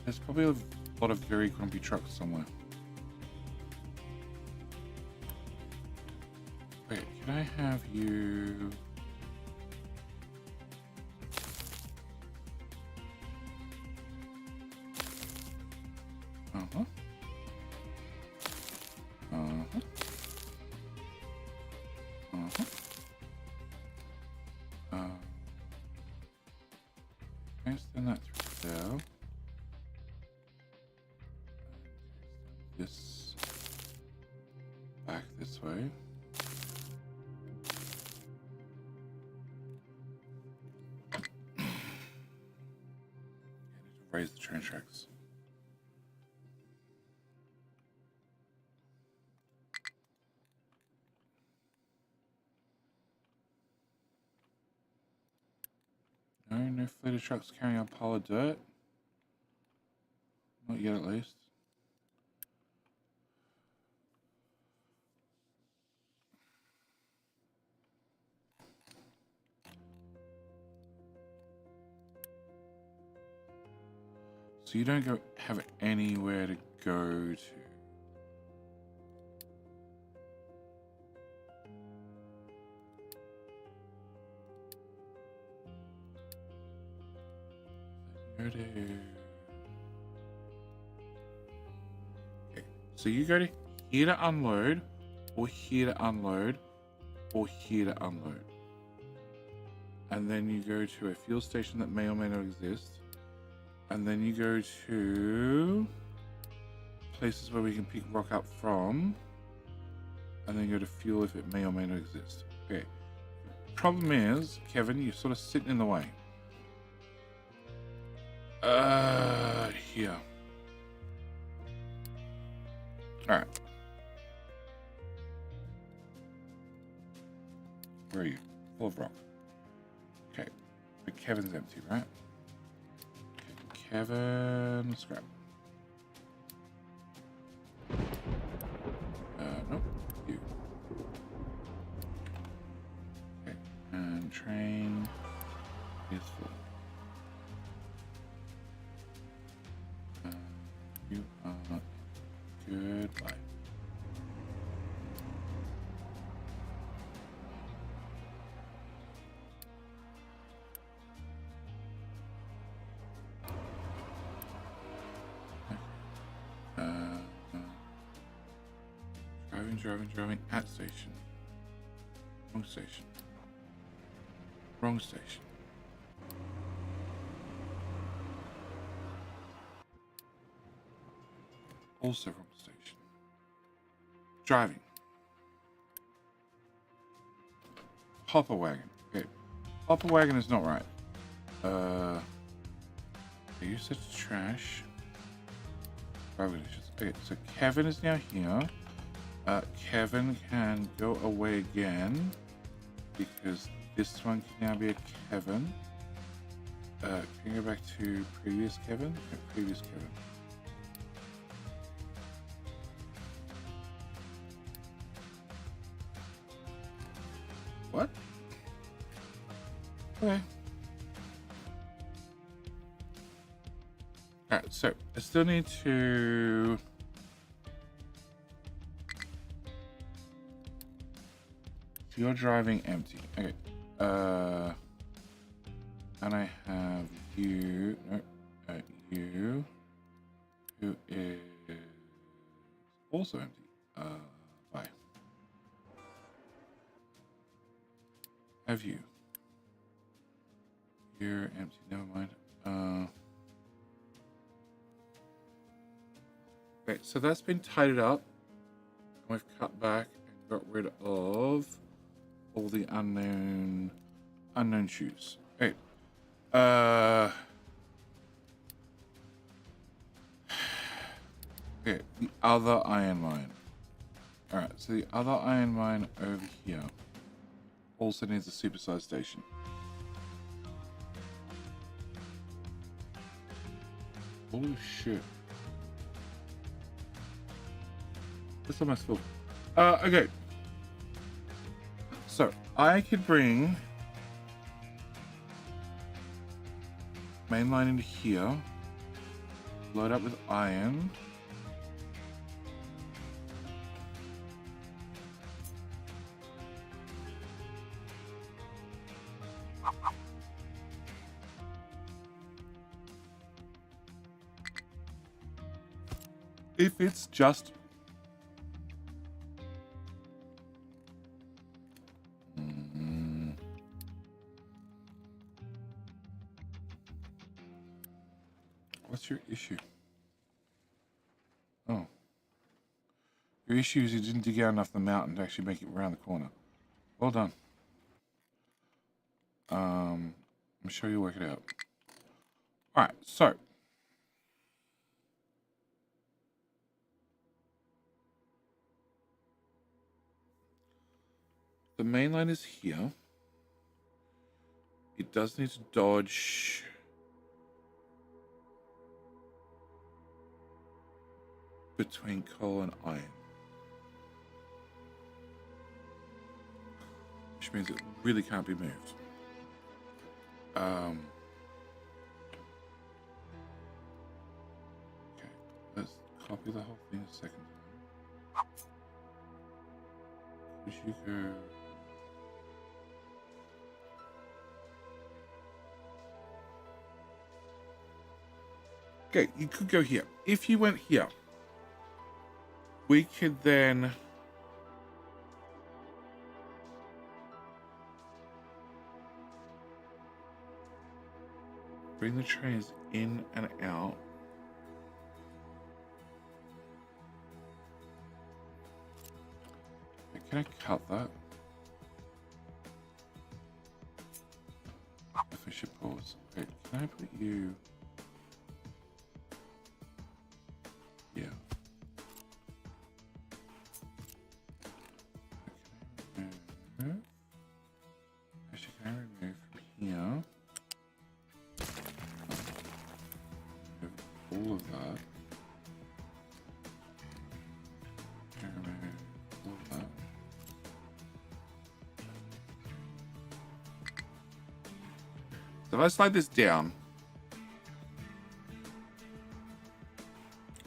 There's probably a lot of very grumpy trucks somewhere. Wait, can I have you? Uh-huh. Uh-huh. Uh-huh. Extend that through there. This back this way. Raise the train tracks. No fleet of trucks carrying a pile of dirt. Not yet, at least. So you don't have anywhere to go to. Okay, so you go to here to unload, or here to unload, or here to unload. And then you go to a fuel station that may or may not exist. And then you go to places where we can pick rock up from. And then go to fuel if it may or may not exist. Okay. Problem is, Kevin, you're sort of sitting in the way. Here. Alright. Where are you? Full of rock. Okay. But Kevin's empty, right? Okay. Kevin, scrap. Nope. You. Okay. And train. Goodbye. Driving at station. Wrong station. Wrong station. Also wrong station. Driving. Hopper wagon. Okay. Hopper wagon is not right. You said trash. Okay, so Kevin is now here. Kevin can go away again because this one can now be a Kevin. Can you go back to previous Kevin? No, previous Kevin. What? Okay. Alright, so I still need to... You're driving empty. Okay. And I have you. No, you. Who is also empty. Bye. Have you. You're empty. Never mind. Okay, so that's been tidied up. We've cut back and got rid of all the unknown shoes. Okay. Okay, the other iron mine. Alright, so the other iron mine over here also needs a supersized station. Holy shit. That's almost full. Okay. So, I could bring main line into here, load up with iron. If it's just what's your issue? Oh. Your issue is you didn't dig out enough of the mountain to actually make it around the corner. Well done. I'm sure you'll work it out. Alright, so. The main line is here. It does need to dodge between coal and iron, which means it really can't be moved. Okay, let's copy the whole thing a second time. Could you go? Okay, you could go here. If you went here, we could then bring the trains in and out. Can I cut that? If I should pause. Okay, can I put you here? Actually, can I remove from here? All of that. Can I remove all of that? So if I slide this down,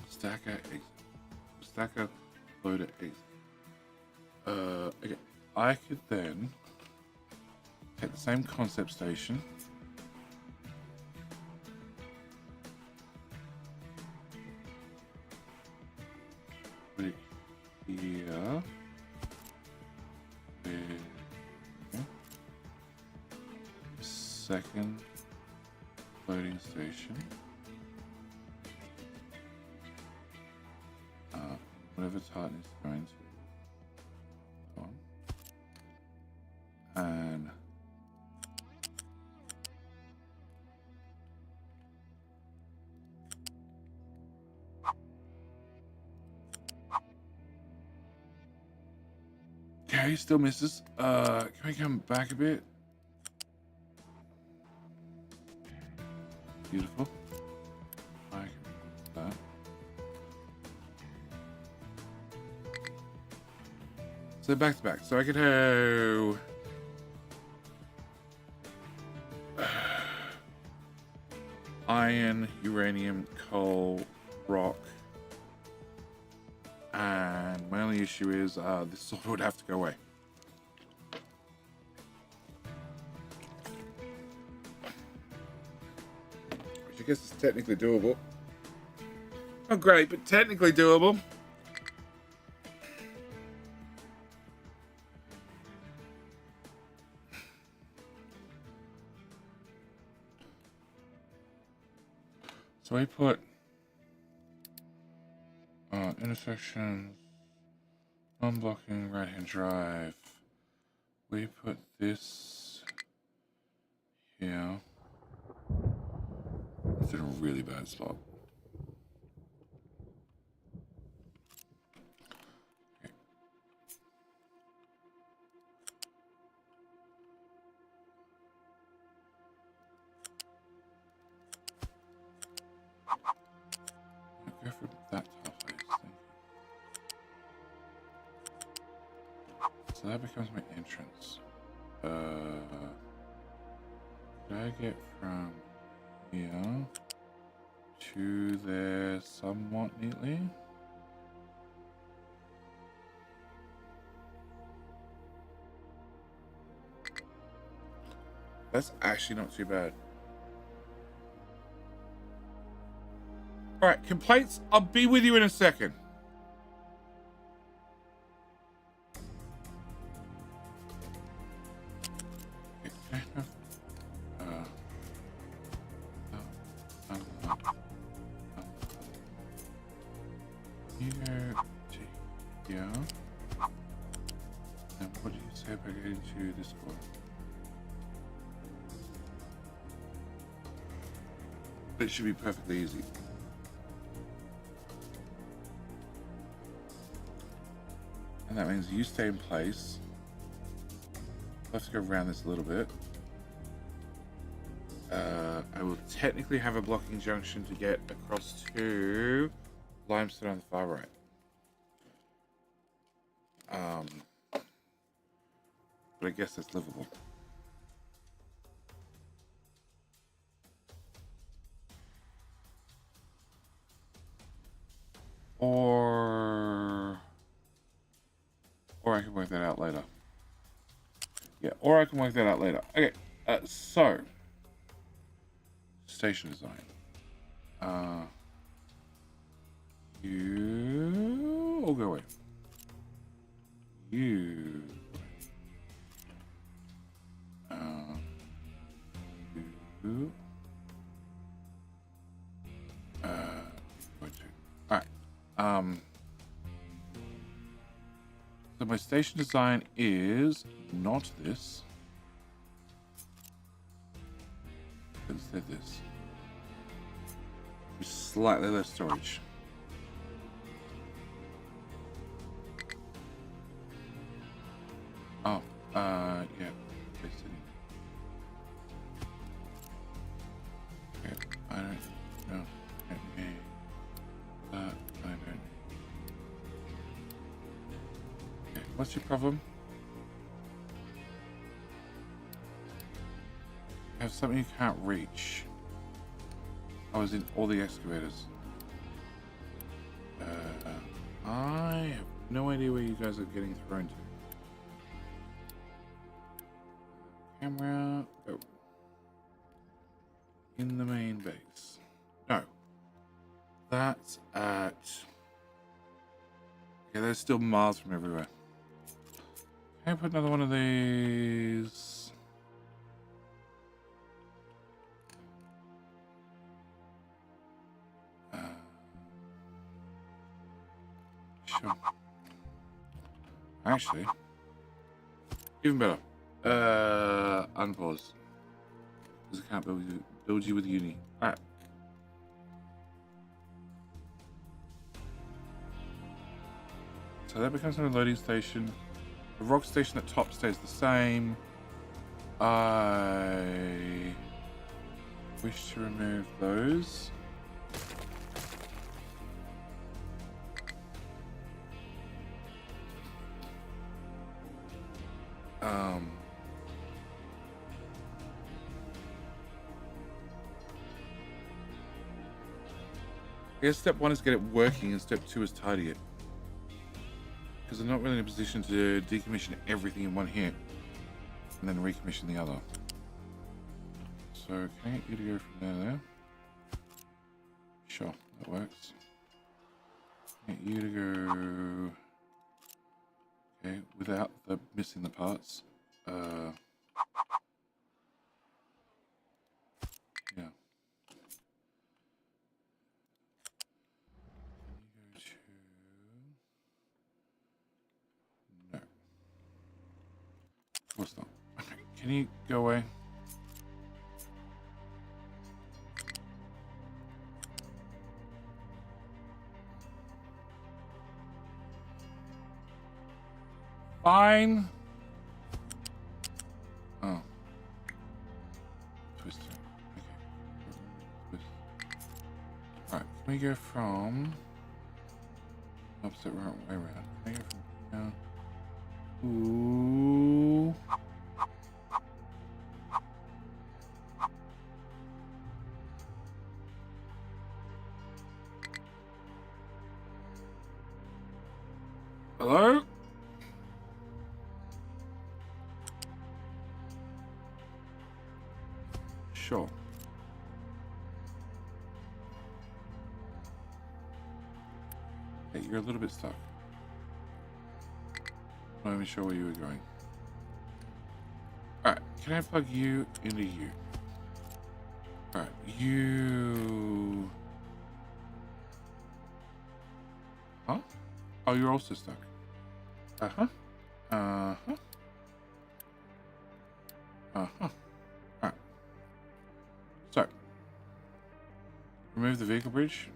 stack stacker, loader, exit. Okay. I could then take the same concept station. Put it here. Second loading station. Whatever Titan is going to. And okay, still misses. Can we come back a bit? Beautiful. I can do that. So back to back. So I could have iron, uranium, coal, rock, and my only issue is this sort would have to go away. Which I guess is technically doable. Not great, but technically doable. So I put intersections, non-blocking right-hand drive. We put this here. It's in a really bad spot. Okay. Go for that top place. So that becomes my entrance. Could I get from here to there somewhat neatly? That's actually not too bad. All right, complaints. I'll be with you in a second. Here to here. And what do you say about getting to this one? It should be perfectly easy. And that means you stay in place. Let's go around this a little bit. I will technically have a blocking junction to get across to limestone on the far right. But I guess that's livable. Or I can work that out later. Yeah, or I can work that out later. Okay, so station design. You all go away. You. You. All right. So my station design is not this. Instead this. With slightly less storage. Oh, yeah. Okay, I don't know. I don't. Okay, what's your problem? You have something you can't reach. I was in all the excavators. I No idea where you guys are getting thrown to. Camera. Go. In the main base. No. That's at... Okay, there's still miles from everywhere. Can I put another one of these? Sure. Actually, even better. Unpause. Because I can't build you with uni. Alright. So that becomes a loading station. The rock station at top stays the same. I wish to remove those. I guess step 1 is get it working and step 2 is tidy it. Because I'm not really in a position to decommission everything in one hit and then recommission the other. So can I get you to go from there to there? Sure, that works. Get you to go... Okay, without the missing the parts. Yeah. No. Of course not. Okay, can you go away? Fine. Oh. Twist. Okay. Twist. Alright, can we go from opposite way around? Can I go from here? Ooh. Hello? Sure. Hey, you're a little bit stuck. I'm not even sure where you were going. Alright, can I plug you into you? Alright, you... Huh? Oh, you're also stuck. Uh-huh. Uh-huh. Uh-huh. Alright. So. Remove the vehicle bridge.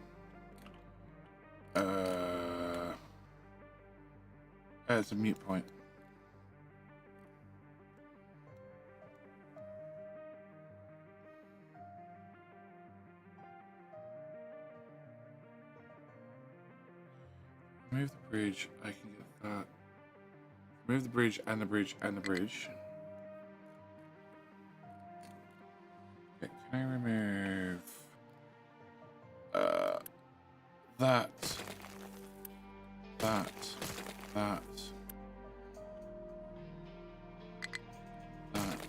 It's a mute point. Remove the bridge. I can get that. Remove the bridge and the bridge and the bridge. Okay, can I remove that, that, that, that, that,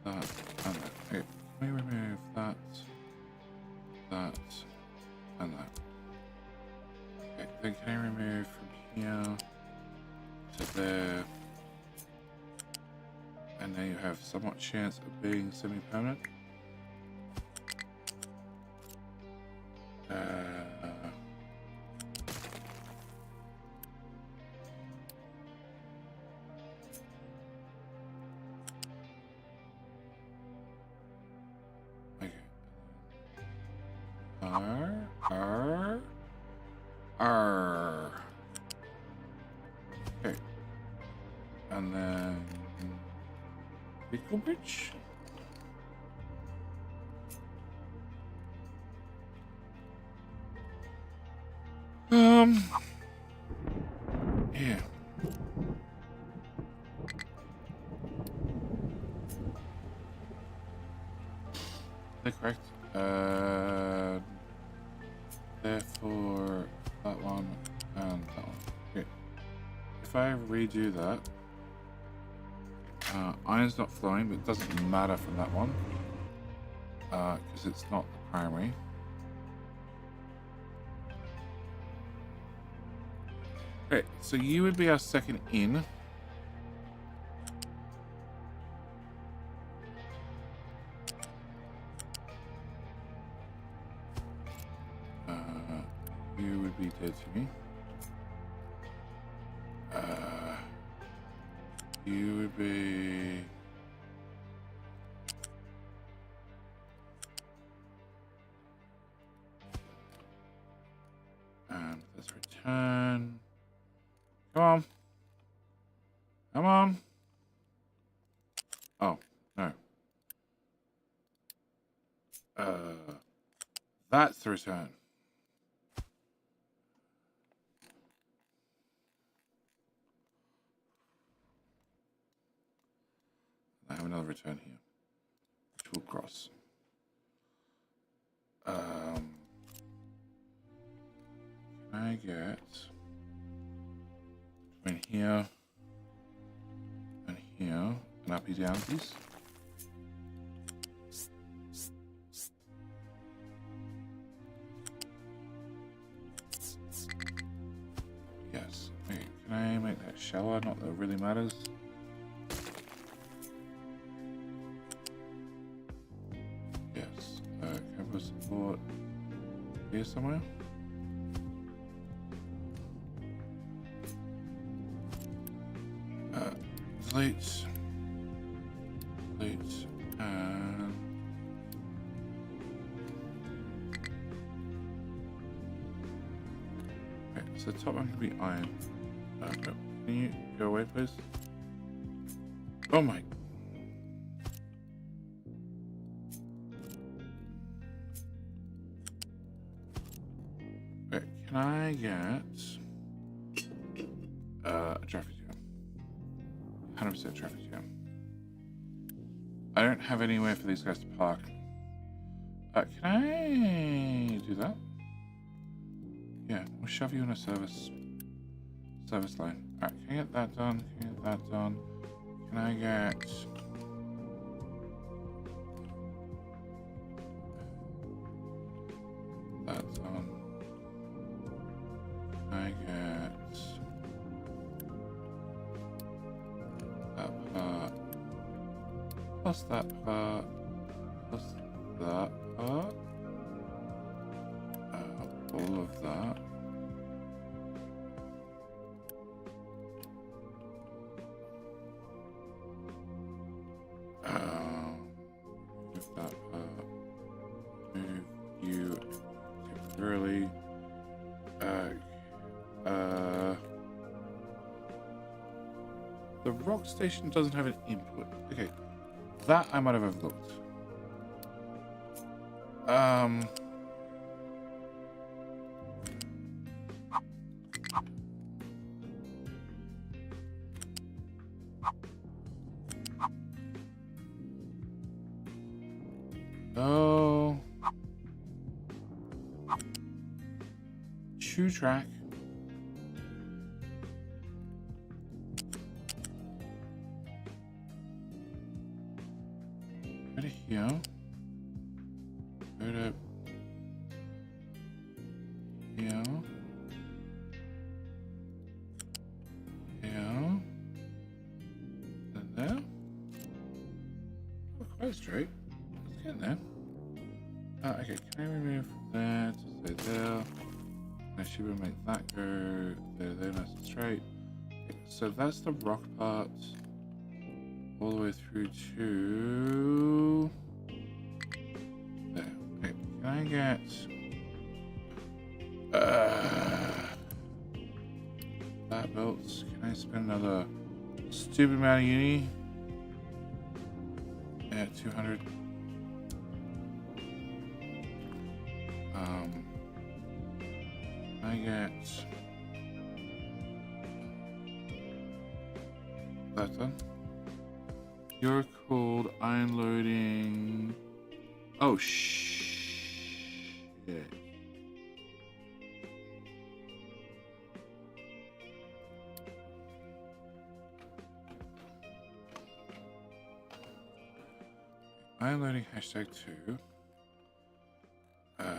that, and that. Okay, can we remove that, that, and that? Okay, then can I remove from here to there? And now you have somewhat chance of being semi-permanent. Okay. Okay. And then vehicle bridge. Yeah. They're correct. Therefore, that one, and that one. Okay. If I redo that, iron's not flowing, but it doesn't matter from that one because it's not the primary. Okay, so you would be our second in. You would be dead to me. You would be... And let's return. Come on. Come on. Oh, no. That's the return. I have another return here, which will cross. Can I get between here and here an uppy down, please? Yes. Okay, can I make that shallower? Not that it really matters. Yes. Camera support here somewhere. Delete, and okay, so the top one can be iron. No. Can you go away, please? Oh my! Okay, can I get a traffic jam? 100% traffic jam. I don't have anywhere for these guys to park. Can I do that? Yeah, we'll shove you in a service line. Alright, can I get that done? Can I get that done? Can I get... that done? Can I get... that part, plus that part, plus that part, all of that. Move that part, move you temporarily. The rock station doesn't have an input. Okay, that I might have overlooked. Oh, 2-track. Go to here. Go to here. Here. And there. Oh, quite straight. Let's get there. Okay, can I remove that to say there? I should make that go there, nice and straight. Okay, so that's the rock part. All the way through to there. Okay, can I get that built? Can I spend another stupid amount of uni? Yeah, 200. I get that done. You're called iron loading. Oh shit. Iron loading #2. Okay,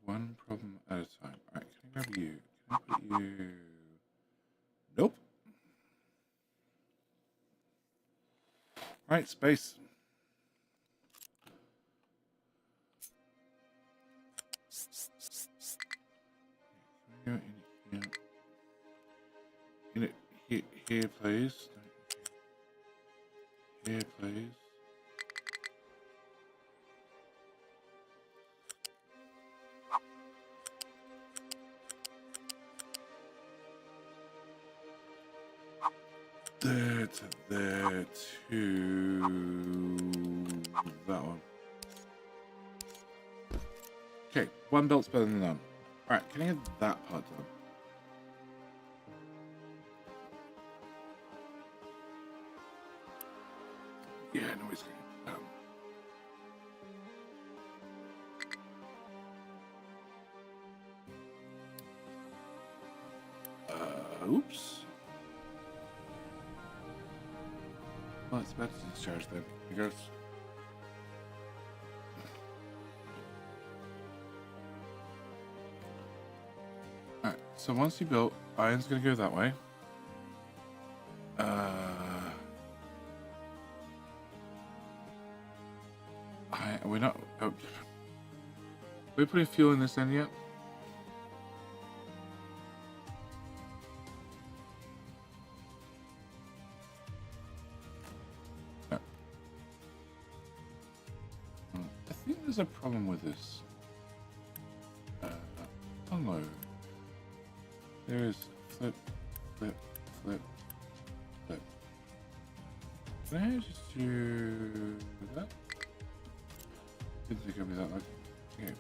one problem at a time. Alright, can I grab you? Can I put you? Nope. Alright, space. Can we go in here? Here, please. Here, please. There to there to that one. Okay, one belt's better than none. Alright, can I get that part done? Yeah, no, it's good. Oops. Well, it's about to discharge then. Here goes. Alright, so once you built, iron's gonna go that way. We're not. Oh, we're putting fuel in this end yet. No. I think there's a problem with this. Unload. There is flip, flip, flip, flip. Can I just do that? Didn't think it'd be that lucky. Okay.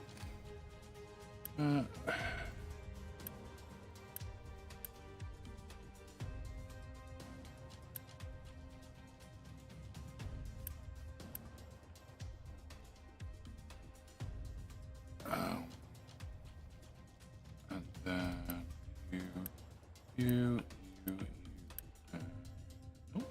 And then you. Oh.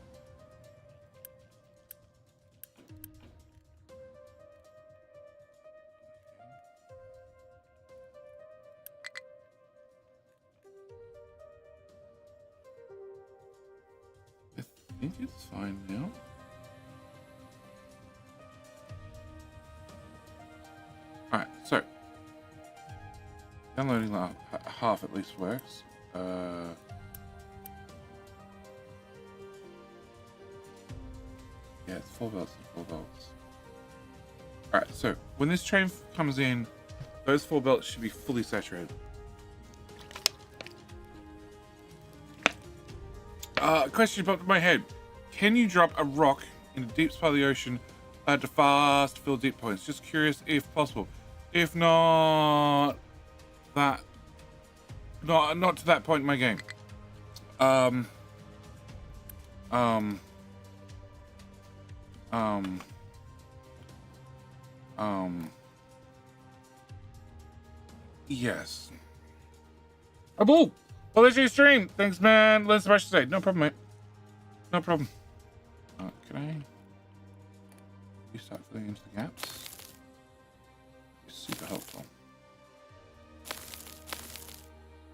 I think it's fine now. Alright, so downloading that half at least works. Yeah, it's 4 belts and 4 belts. Alright, so when this train comes in, those 4 belts should be fully saturated. Question popped in my head. Can you drop a rock in the deep part of the ocean to fast fill deep points? Just curious if possible. If not, not to that point in my game. Yes. A bull. Well, there's your stream. Thanks, man. Let's rush today. No problem, mate. No problem. Can I? You start filling into the gaps. Super helpful.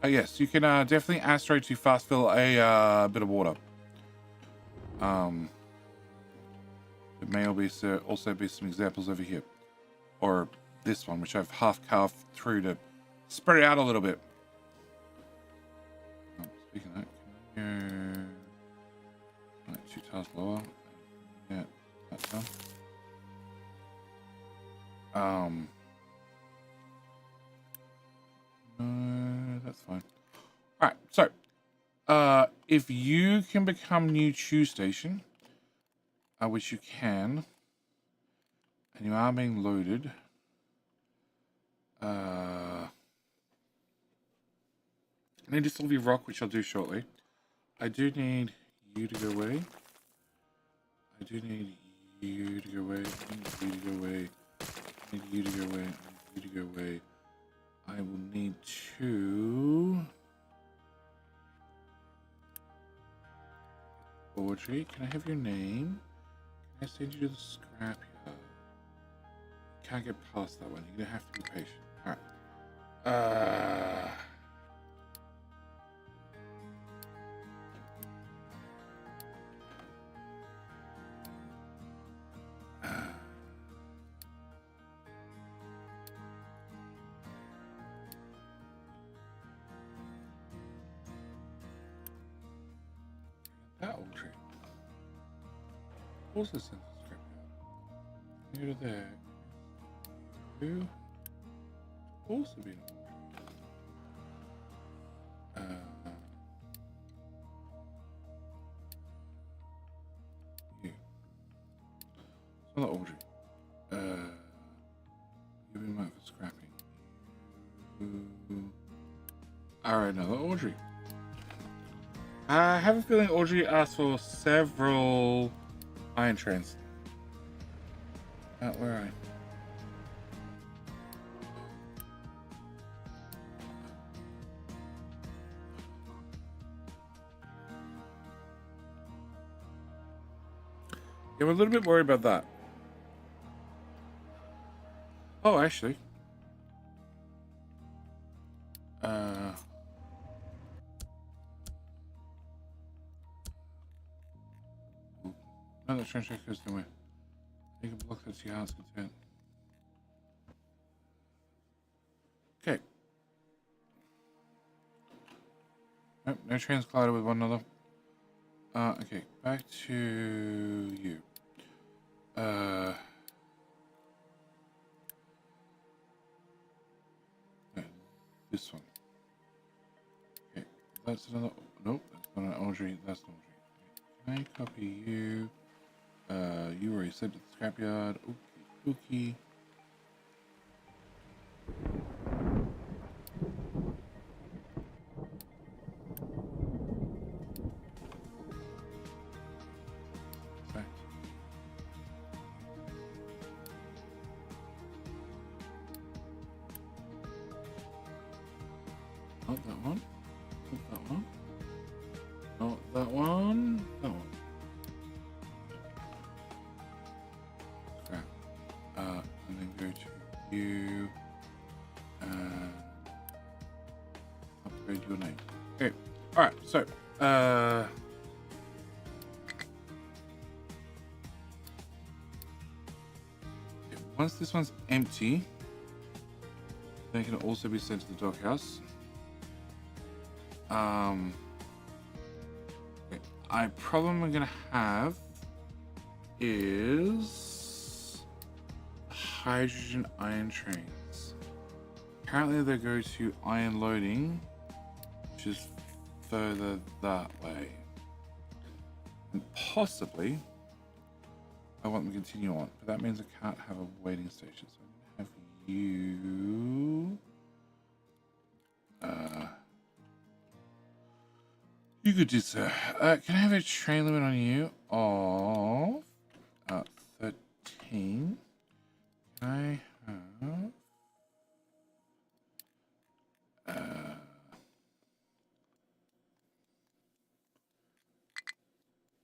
Yes, you can definitely astro to fast fill a bit of water. There may also be some examples over here, or this one, which I've half carved through to spread it out a little bit. Speaking of that, can you go 2 tiles lower? Yeah, that's done. That's fine. All right, so if you can become new chew station, which you can, and you are being loaded, I need to solve your rock, which I'll do shortly. I do need you to go away. I do need you to go away. I need you to go away. I need you to go away. I need you to go away. I will need to Audrey, can I have your name? Can I send you to the scrapyard? Can't get past that one. You're gonna have to be patient. Alright. That old tree. Also sends a scrapyard. Here to there. Who? Also been you. It's not Audrey. You've been marked for scrapping. Alright, another Audrey. I have a feeling Audrey asked for several iron trains. Where are I? Yeah, we're a little bit worried about that. Oh, actually. No, that's trying to check this anyway. You can block that to your heart's content. Okay. Nope, no trains collided with one another. Okay, back to you. This one. Okay, that's another. Nope, that's not an Audrey. That's an Audrey. Can I copy you? You already sent to the scrapyard. Okay. Back. Not that one. Not that one. Not that one. That one. Scrap. And then go to you and upgrade your name. Okay. Alright, so once this one's empty, then it can also be sent to the doghouse. Okay. Problem I'm gonna have is hydrogen iron trains. Apparently they go to iron loading, which is further that way. And possibly I want them to continue on, but that means I can't have a waiting station. So I'm gonna have you you could do so. Can I have a train limit on you of 13? Can I have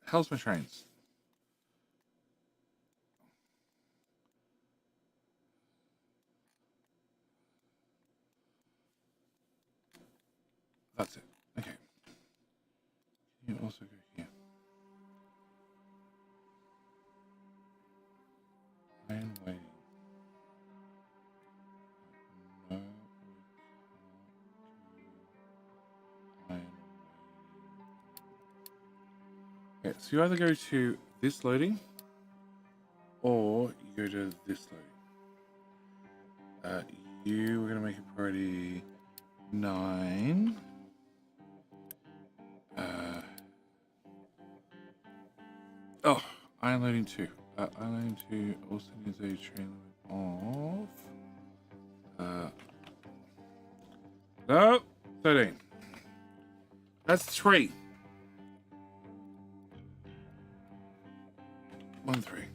how's my trains? That's it. Okay. You also go here. Iron waiting. No, iron waiting. Okay, so you either go to this loading or you go to this loading. You were gonna make a priority 9. Oh, iron loading 2. Iron loading 2 also needs a train limit of no, 13. That's 3. 1, 3.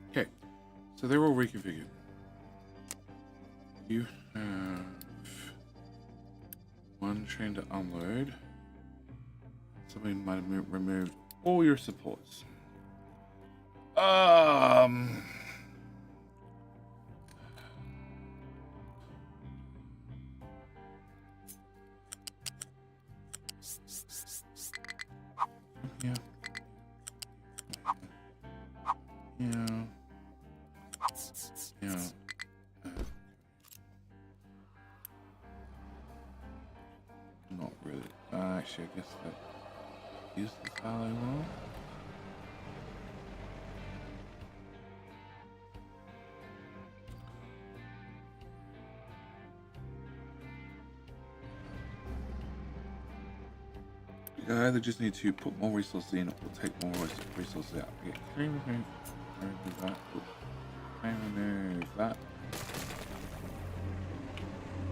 Okay, so they're all reconfigured. You have One train to unload. Somebody might have removed all your supports. Yeah. Yeah. Yeah. Not really. Actually, I guess that is the how I will. You either just need to put more resources in or take more resources out. Okay, remove that. Remove that.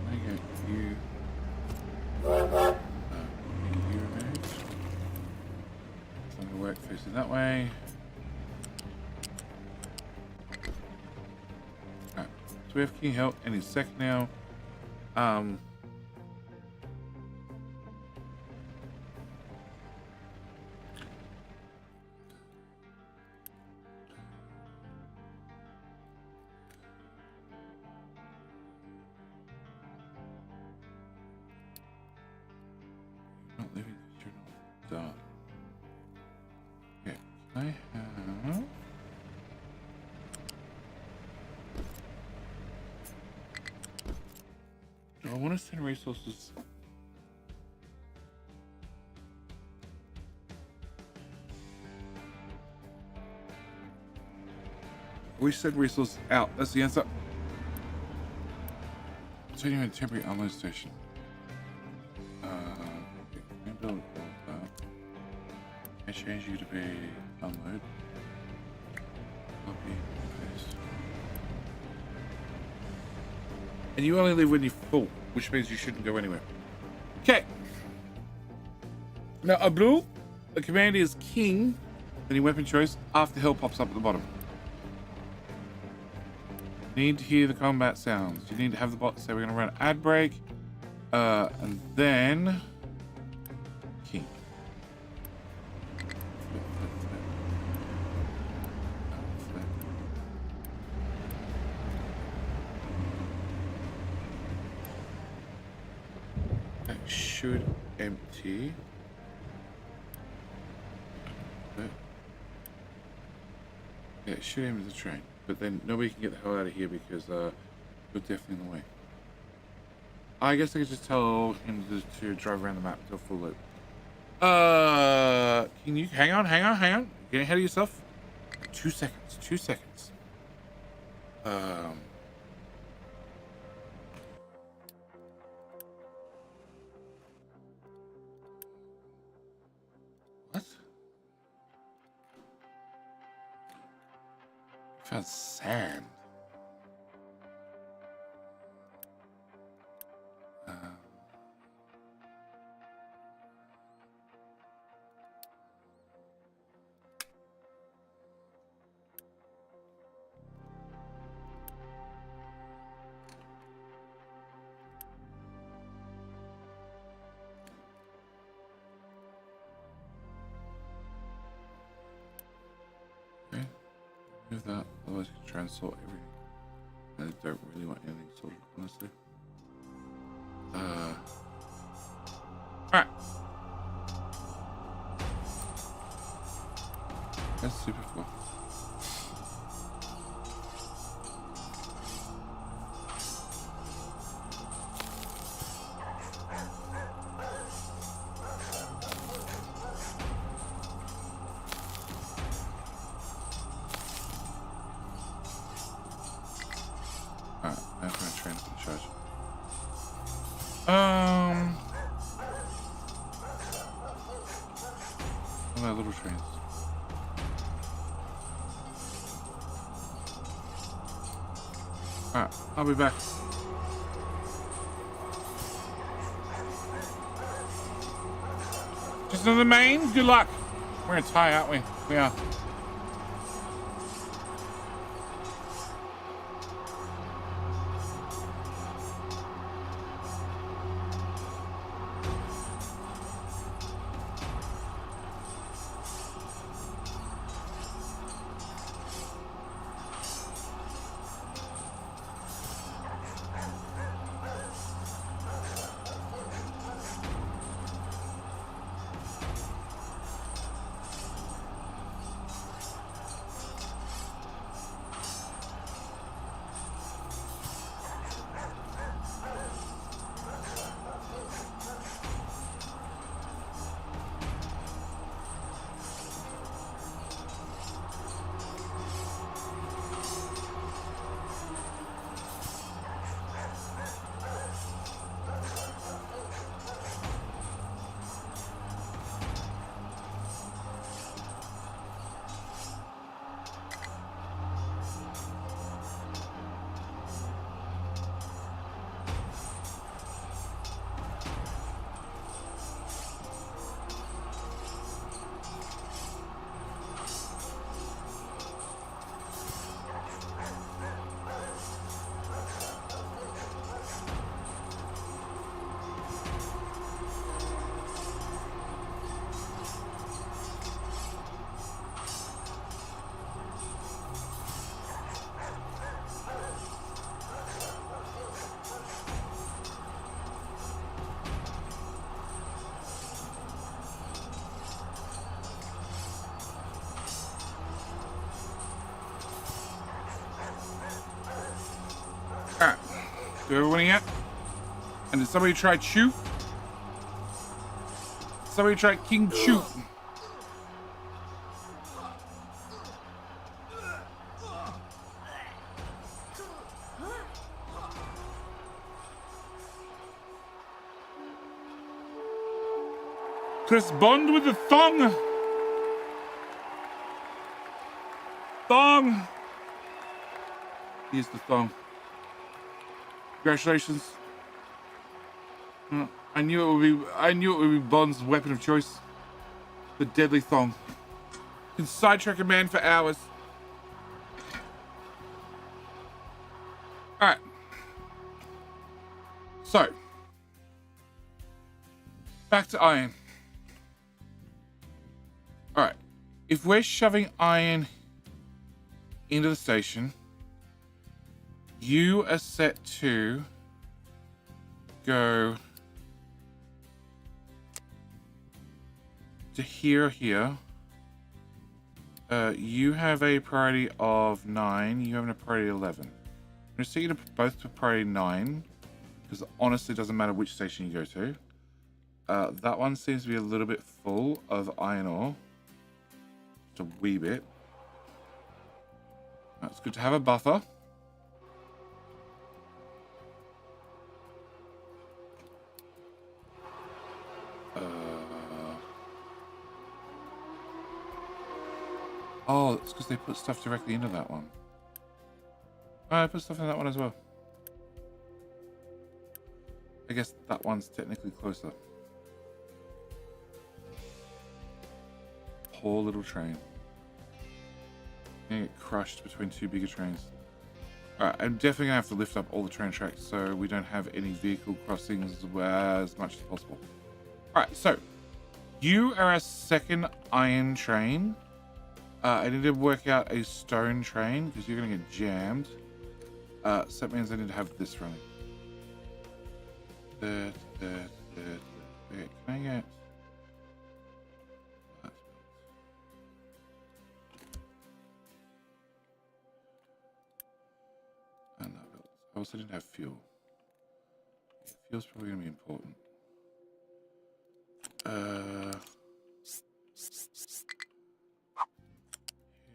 I get you. You removed. It's not gonna work facing that way. Alright, so we have King Help any second now. Not living because you're not done. Okay, I have. Do I want to send resources? We send resources out. That's the answer. Turning on a temporary unload station. Build that. I change you to be unload. Copy, paste. And you only leave when you're full, which means you shouldn't go anywhere. Okay. Now, Abdul, the command is King, then your weapon choice after hill pops up at the bottom. Need to hear the combat sounds. You need to have the bot say we're going to run an ad break. And then King. That should empty. Yeah, it should empty the train. But then nobody can get the hell out of here because you're definitely in the way. I guess I could just tell him to drive around the map until full loop. Can you hang on? Getting ahead of yourself. 2 seconds. 2 seconds. What? Found sand. Okay, move that. Otherwise, you can try and sort everything. I don't really want anything sorted, honestly. Alright. That's super cool. Alright, I'm gonna train for the charge. What are little trains? Alright, I'll be back. Just another main? Good luck. We're in a tie, aren't we? We are. Do everyone eat? And did somebody try Chew? Somebody try King Chew. Chris Bond with the thong. Thong. Here's the thong. Congratulations. I knew it would be Bond's weapon of choice. The deadly thong. Can sidetrack a man for hours. Alright. So. Back to iron. Alright. If we're shoving iron into the station, you are set to go to here. You have a priority of 9. You have a priority 11. I'm going to set you to both to priority 9 because honestly it doesn't matter which station you go to. That one seems to be a little bit full of iron ore. Just a wee bit. It's good to have a buffer. Oh, it's because they put stuff directly into that one. Oh, I put stuff in that one as well. I guess that one's technically closer. Poor little train. Gonna get crushed between two bigger trains. Alright, I'm definitely gonna have to lift up all the train tracks so we don't have any vehicle crossings as much as possible. Alright, so you are a second iron train. I need to work out a stone train because you're gonna get jammed. So that means I need to have this running. Okay, can I get... I also didn't have fuel. Yeah, fuel's probably going to be important.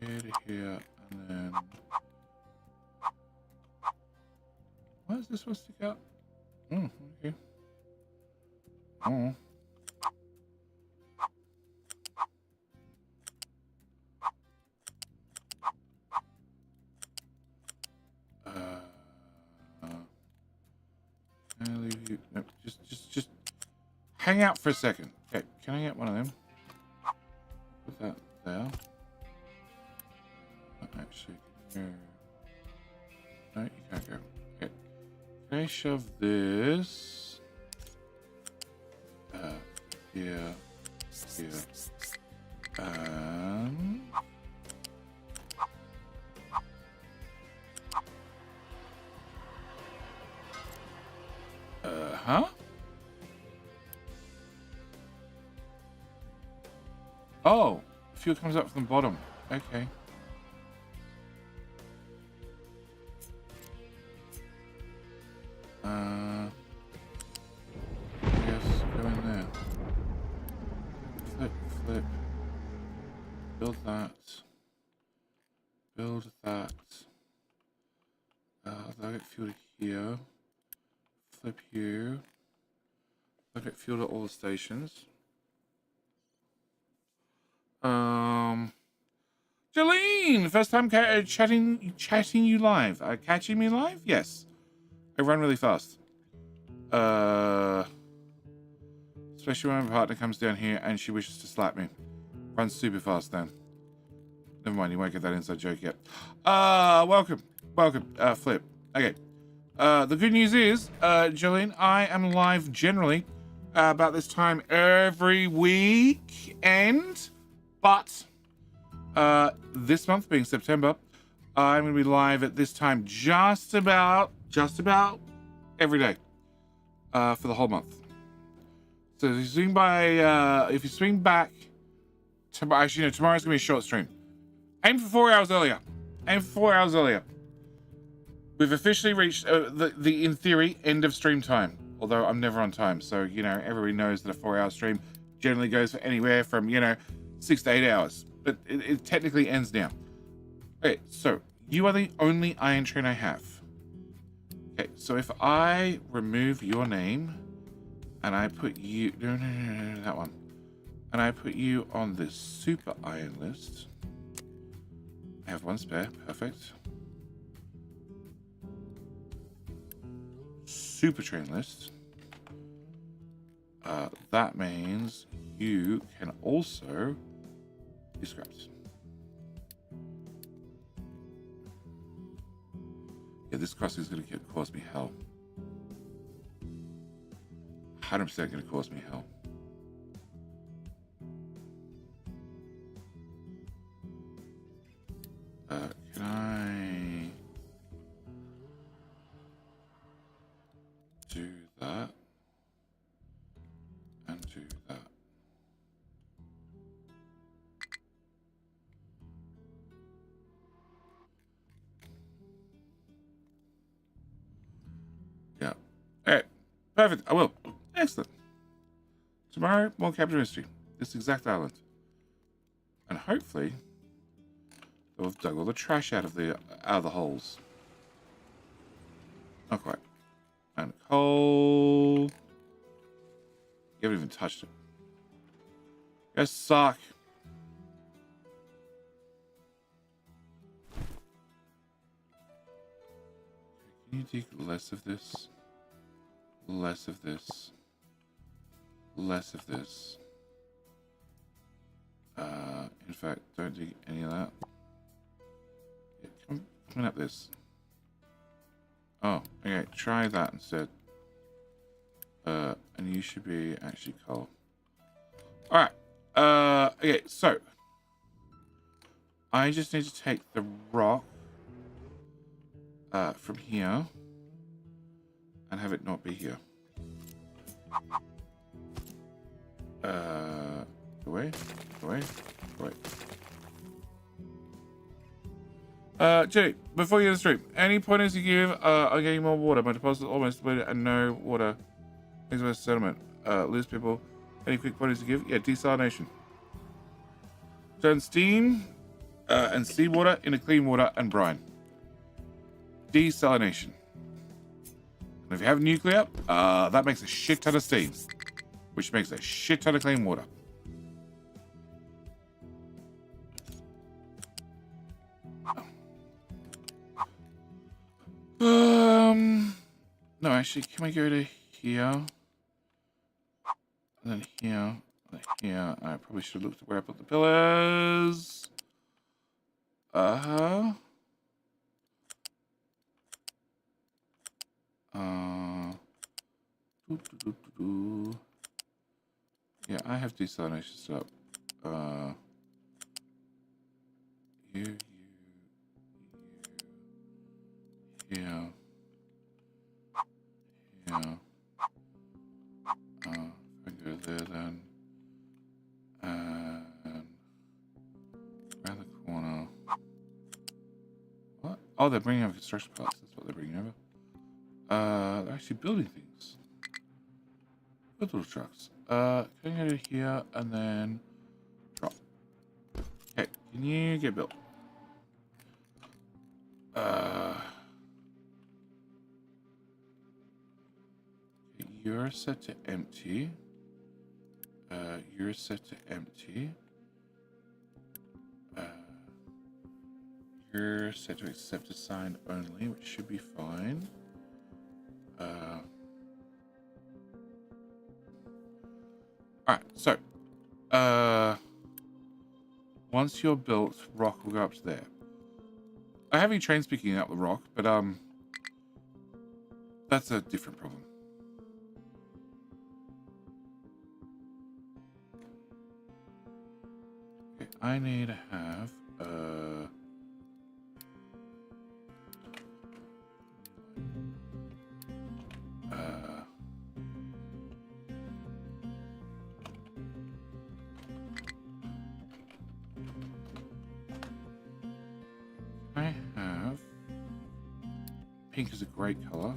Here to here, and then... Why is this one stick out? Oh, okay. Oh. Nope, just hang out for a second. Okay, can I get one of them? Put that there. Actually, can you... No, you can't go. Okay. Can I shove this? Here. Huh? Oh, fuel comes up from the bottom. Okay. Yes, go in there. Flip. Build that. I'll get fuel to here. Flip here. I'll get fuel to all the stations. Jolene, first time chatting you live. Catching me live? Yes. I run really fast. Especially when my partner comes down here and she wishes to slap me. Run super fast then. Never mind, you won't get that inside joke yet. Welcome, Flip. Okay. The good news is, Jolene, I am live generally about this time every weekend, but this month being September, I'm going to be live at this time just about every day for the whole month. So if you swing by, if you swing back, actually no, tomorrow's going to be a short stream. Aim for 4 hours earlier. We've officially reached the in theory, end of stream time. Although I'm never on time. So, you know, everybody knows that a 4-hour stream generally goes for anywhere from, you know, 6 to 8 hours. But it technically ends now. Okay, so you are the only iron train I have. Okay, so if I remove your name and I put you... No, that one. And I put you on this super iron list. I have 1 spare. Perfect. Super train list. That means you can also be scrapped. Yeah, this crossing is going to cause me hell. 100% going to cause me hell. Can I do that and do that? Yeah. All right. Perfect. I will. Excellent. Tomorrow, more capture mystery. This exact island. And hopefully, they'll have dug all the trash out of the holes. Not quite. And coal. You haven't even touched it. You guys suck. Can you take less of this? Less of this. Less of this. In fact, don't do any of that. Yeah, come up this. Oh, okay. Try that instead. And you should be actually coal. All right. Okay. So I just need to take the rock from here and have it not be here. Away. Jenny, before you get the stream, any pointers you give on getting more water? My deposit is almost depleted and no water. Things about settlement. Lose people. Any quick pointers you give? Yeah, desalination. Turn steam and seawater into clean water and brine. Desalination. And if you have nuclear, that makes a shit ton of steam, which makes a shit ton of clean water. No, actually, can we go to here? And then here, and then here. I probably should have looked at where I put the pillars. Yeah, I have desalination set up. You, here. If I go there then, and around the corner. What? Oh, they're bringing over construction parts. That's what they're bringing over. They're actually building things. Good little trucks. Can you go to here and then drop? Okay, can you get built? You're set to empty. You're set to empty. You're set to accept assigned only, which should be fine. Alright, so once you're built, rock will go up to there. I have you trains picking up the rock, but that's a different problem. Okay, I need to have pink is a great color.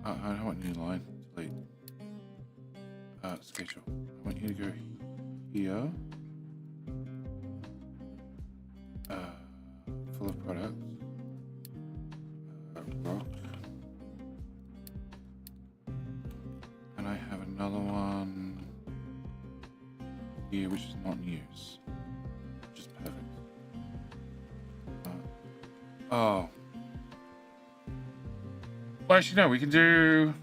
I don't want new line. Delete. Schedule. I want you to go here. Full of products. Rock. And I have another one here, which is not in use. Which is perfect. Oh. Well, actually, no, we can do...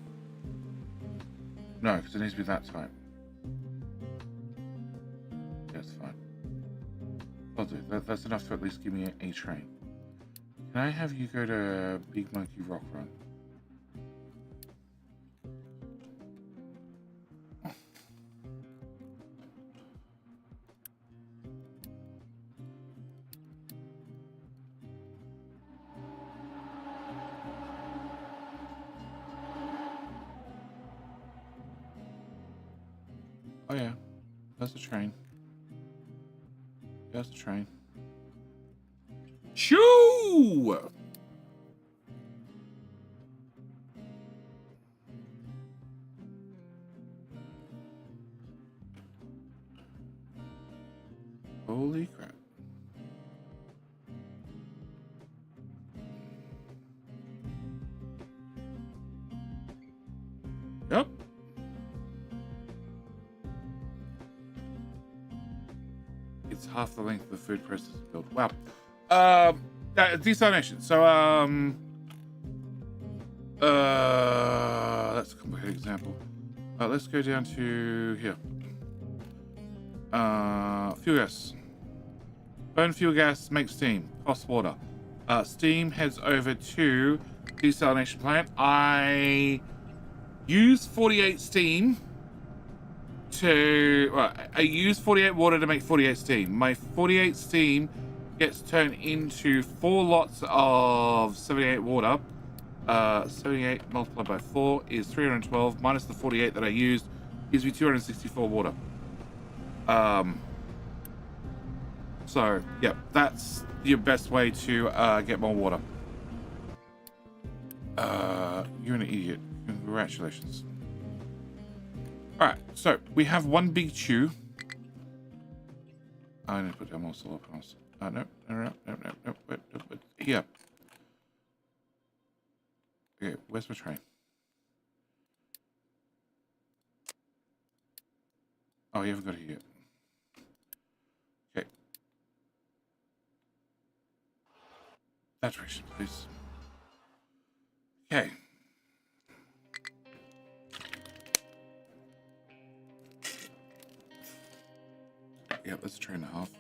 No, because it needs to be that type. That's fine. I'll do. That's enough to at least give me a train. Can I have you go to Big Monkey Rock Run? Oh yeah, that's the train. That's the train. Shoo! Holy crap. Yep. It's half the length of the food processing build. Wow. Desalination. So, that's a complicated example. Let's go down to here. Fuel gas. Burn fuel gas, make steam. Cost water. Steam heads over to desalination plant. I use 48 steam to... Well, I use 48 water to make 48 steam. My 48 steam gets turned into 4 lots of 78 water. 78 multiplied by 4 is 312 minus the 48 that I used gives me 264 water. So yeah, that's your best way to get more water. You're an idiot. Congratulations. All right, so we have one big chew. I need to put down more solar panels. No. Wait. Here. Okay, where's my train? Oh, you haven't got it yet. Okay. That direction, please. Okay. Yep, that's a train and a half.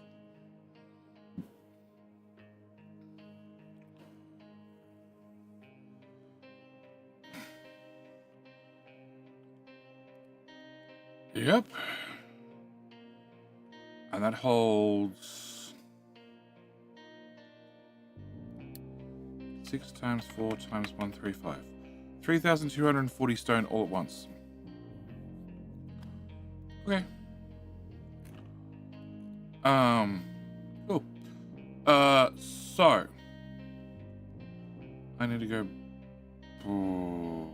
Yep. And that holds 6 times 4 times 135. 3,240 stone all at once. Okay. Cool. So I need to go. Ooh.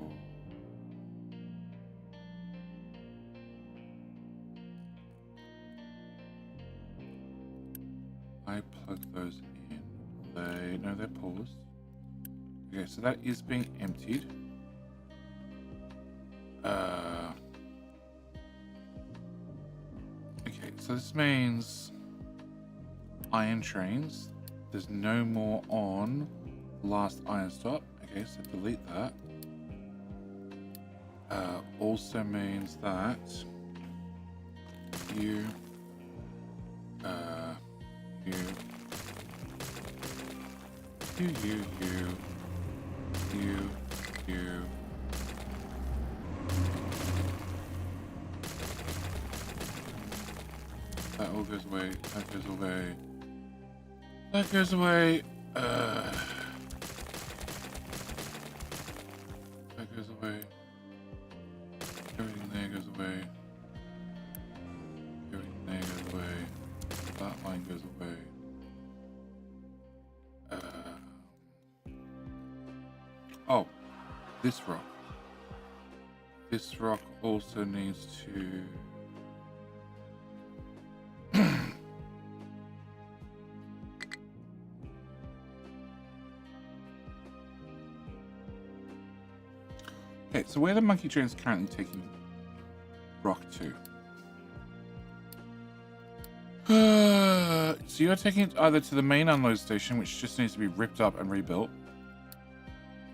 I plug those in. They're paused. Okay, so that is being emptied. Okay, so this means iron trains. There's no more on last iron stop. Okay, so delete that. Also means that you that all goes away, that goes away, that goes away, that goes away, everything there goes away, everything there goes away, that line goes away, Oh, this rock. This rock also needs to... Okay, so where the monkey train is currently taking rock to? So you're taking it either to the main unload station, which just needs to be ripped up and rebuilt.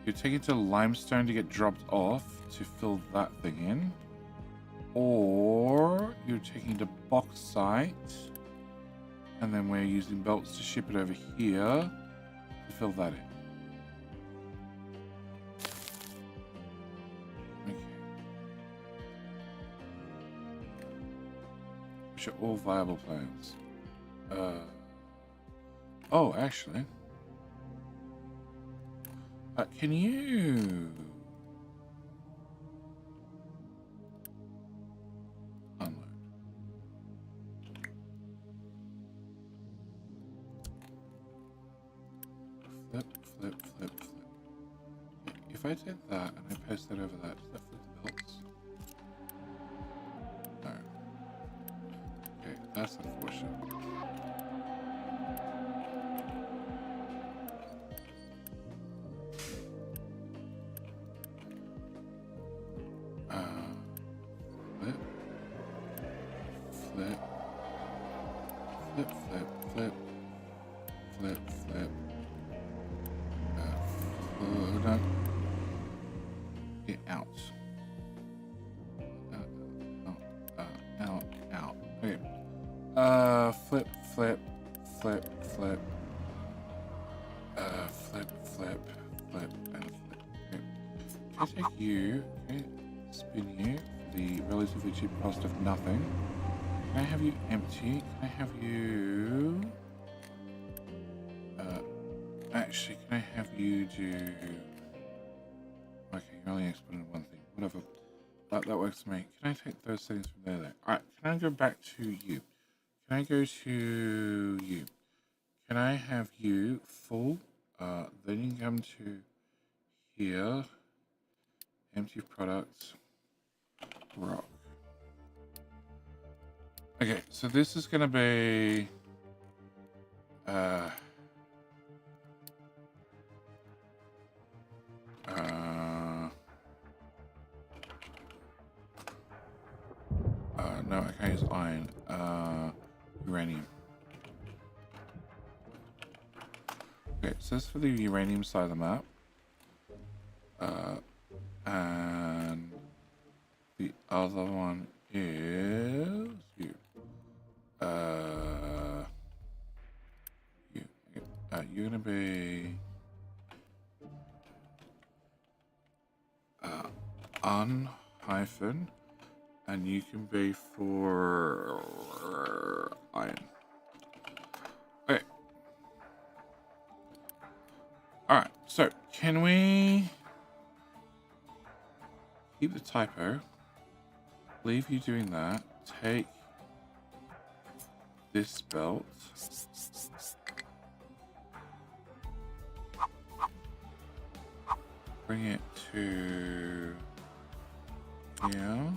You're taking it to limestone to get dropped off to fill that thing in. Or you're taking it to bauxite, and then we're using belts to ship it over here to fill that in. Okay. Which are all viable plans. Oh, actually. Can you... unload? Flip, flip, flip, flip. If I did that and I post that over that, does that flip the belts? No. Okay, that's unfortunate. Flip, flip, flip, flip, flip, flip. No. Get out. Out. Okay. Flip, flip, flip, flip. Flip, flip, flip, and flip. Okay. Can I take you? Okay. Spin you for the relatively cheap cost of nothing. Can I have you empty? Can I have you... actually, can I have you do... Okay, you're only exporting one thing. Whatever. That works for me. Can I take those settings from there? Alright, can I go back to you? Can I go to you? Can I have you full? Then you can come to here. Empty products. Rock. Okay, so this is going to be... no, I can't use iron. Uranium. Okay, so that's for the uranium side of the map. And the other one is you. You're gonna be unhyphen, and you can be for iron. Okay. All right. So can we keep the typo? Leave you doing that. Take this belt. Bring it to here.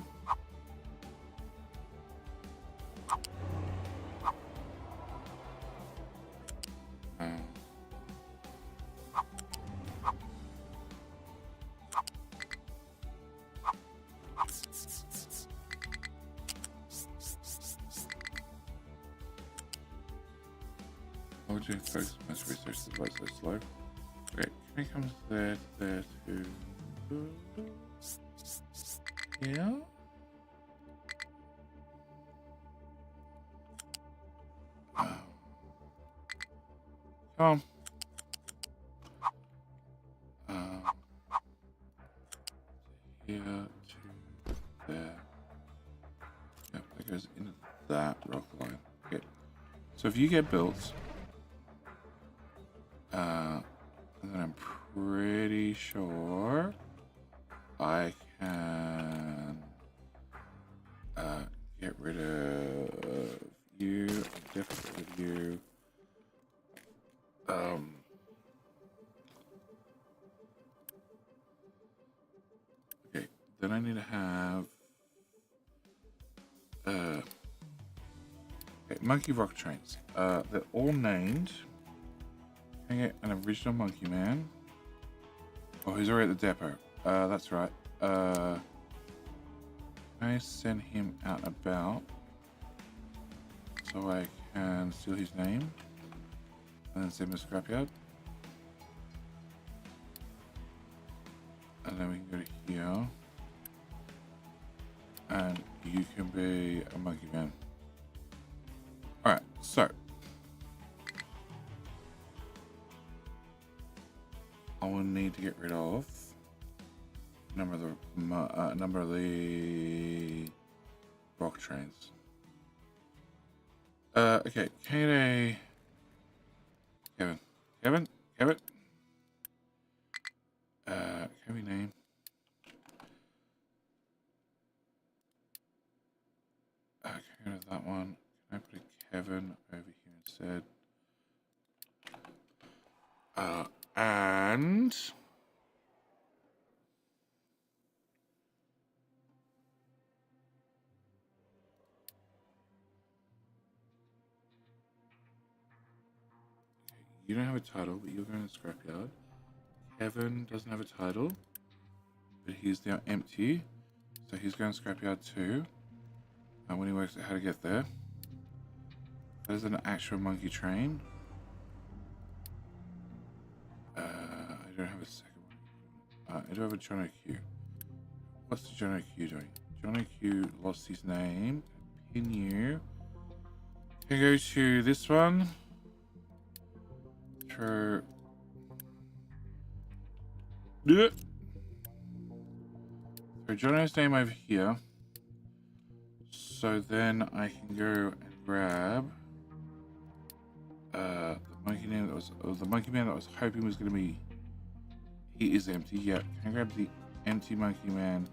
Doing folks must research the device so slow. Okay, can I come to there to yeah? Come on. Here to there. Yep, that goes into that rock line. Okay. So if you get built, and then I'm pretty sure I can get rid of you. I'll definitely get rid of you. then I need to have okay, monkey rock trains. They're all named. Can I get an original monkey man? Oh, he's already at the depot. That's right. I send him out and about so I can steal his name and then send him to scrapyard. And then we can go to here. And you can be a monkey man. Alright, so I will need to get rid of number of the rock trains. Okay, Kevin. Can we name? Okay, that one. Can I put a Kevin over here instead? And you don't have a title, but you're going to scrapyard. Kevin doesn't have a title, but he's now empty, so he's going to scrapyard too. And when he works out how to get there, there's an actual monkey train. I don't have a second one. I do have a John O'Q. What's the John O'Q doing? John O'Q lost his name. Continue. Can I go to this one? Through. So Jono's name over here. So then I can go and grab the monkey name that was the monkey man that I was hoping was going to be. He is empty. Yeah, can I grab the empty monkey man?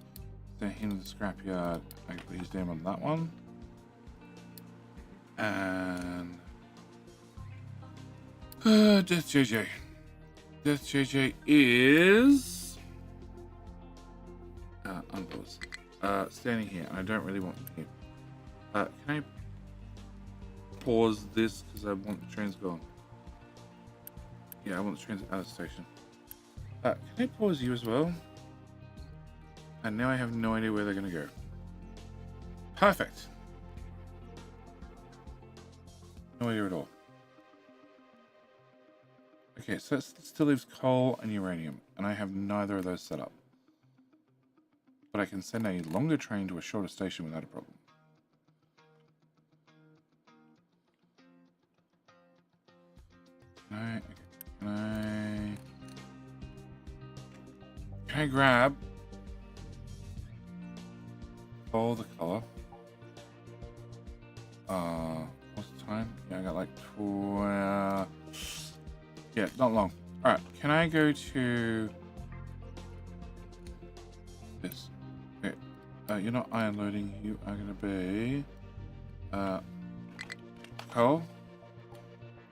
Send him to the scrapyard. I can put his name on that one. And Death JJ. Death JJ is unpause. Standing here, and I don't really want him. Can I pause this because I want the trains gone? Yeah, I want the trains out of the station. Can I pause you as well? And now I have no idea where they're going to go. Perfect. No idea at all. Okay, so that still leaves coal and uranium, and I have neither of those set up. But I can send a longer train to a shorter station without a problem. Can I grab all the color? What's the time? Yeah, I got like 12. Yeah, not long. All right, can I go to this? Okay, you're not iron loading. You are gonna be coal.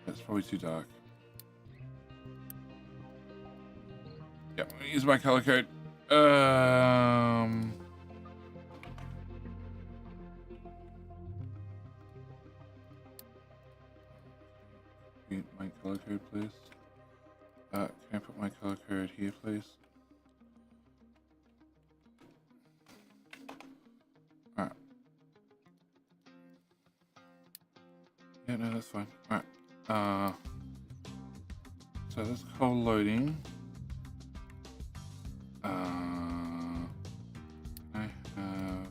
That's probably too dark. Yeah, I'm gonna use my color code. My color code, please. Can I put my color code here, please? Alright. Yeah, no, that's fine. Alright. So that's coal loading. I have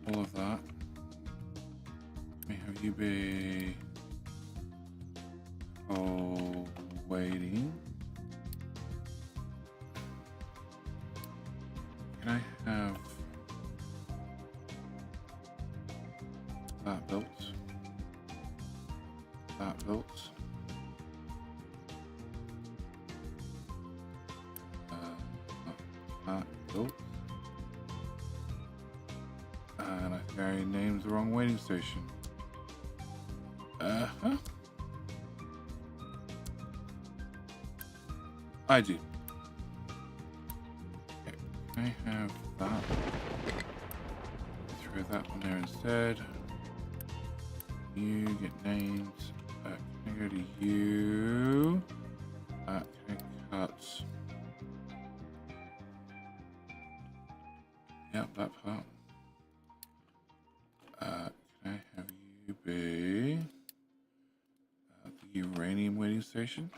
all of that. Let me have you be coal waiting. Can I have that built? That built. That built. And I think I named the wrong waiting station. I do. Okay. I have that. Throw that one there instead. You get named. Can I go to you? Can I cut? Yep, that part. Can I have you be the uranium waiting station?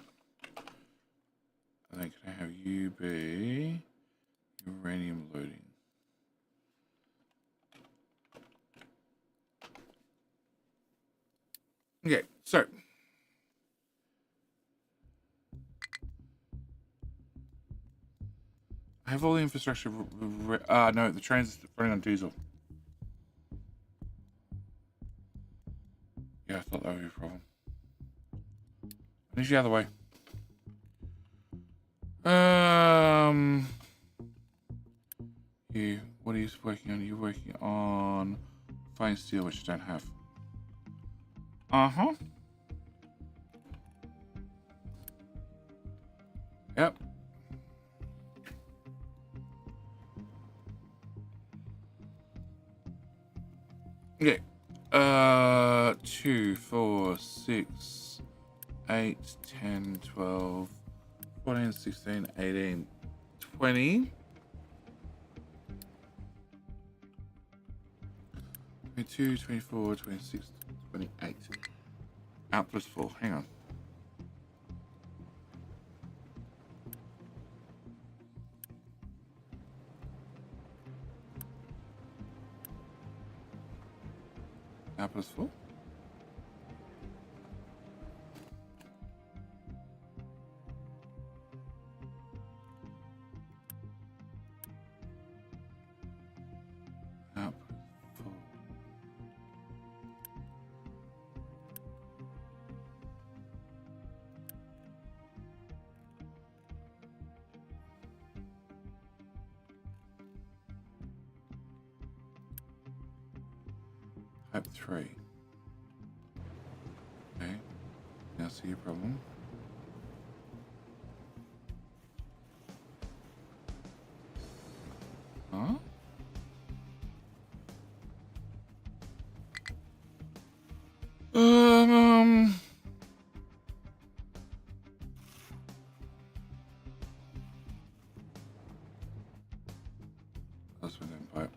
And then can I have you be uranium loading? Okay, so I have all the infrastructure. No, the train's running on diesel. Yeah, I thought that would be a problem. Finish the other way. You. What are you working on? You're working on fine steel, which I don't have. Yep. Okay. 2, 4, 6, 8, 10, 12, 14, 16, 18, 20. 22, 24, 26, 28. Out plus 4. Hang on. Out plus 4. Out plus 4. Type 3. Okay. Now see your problem. Huh? That's with pipe.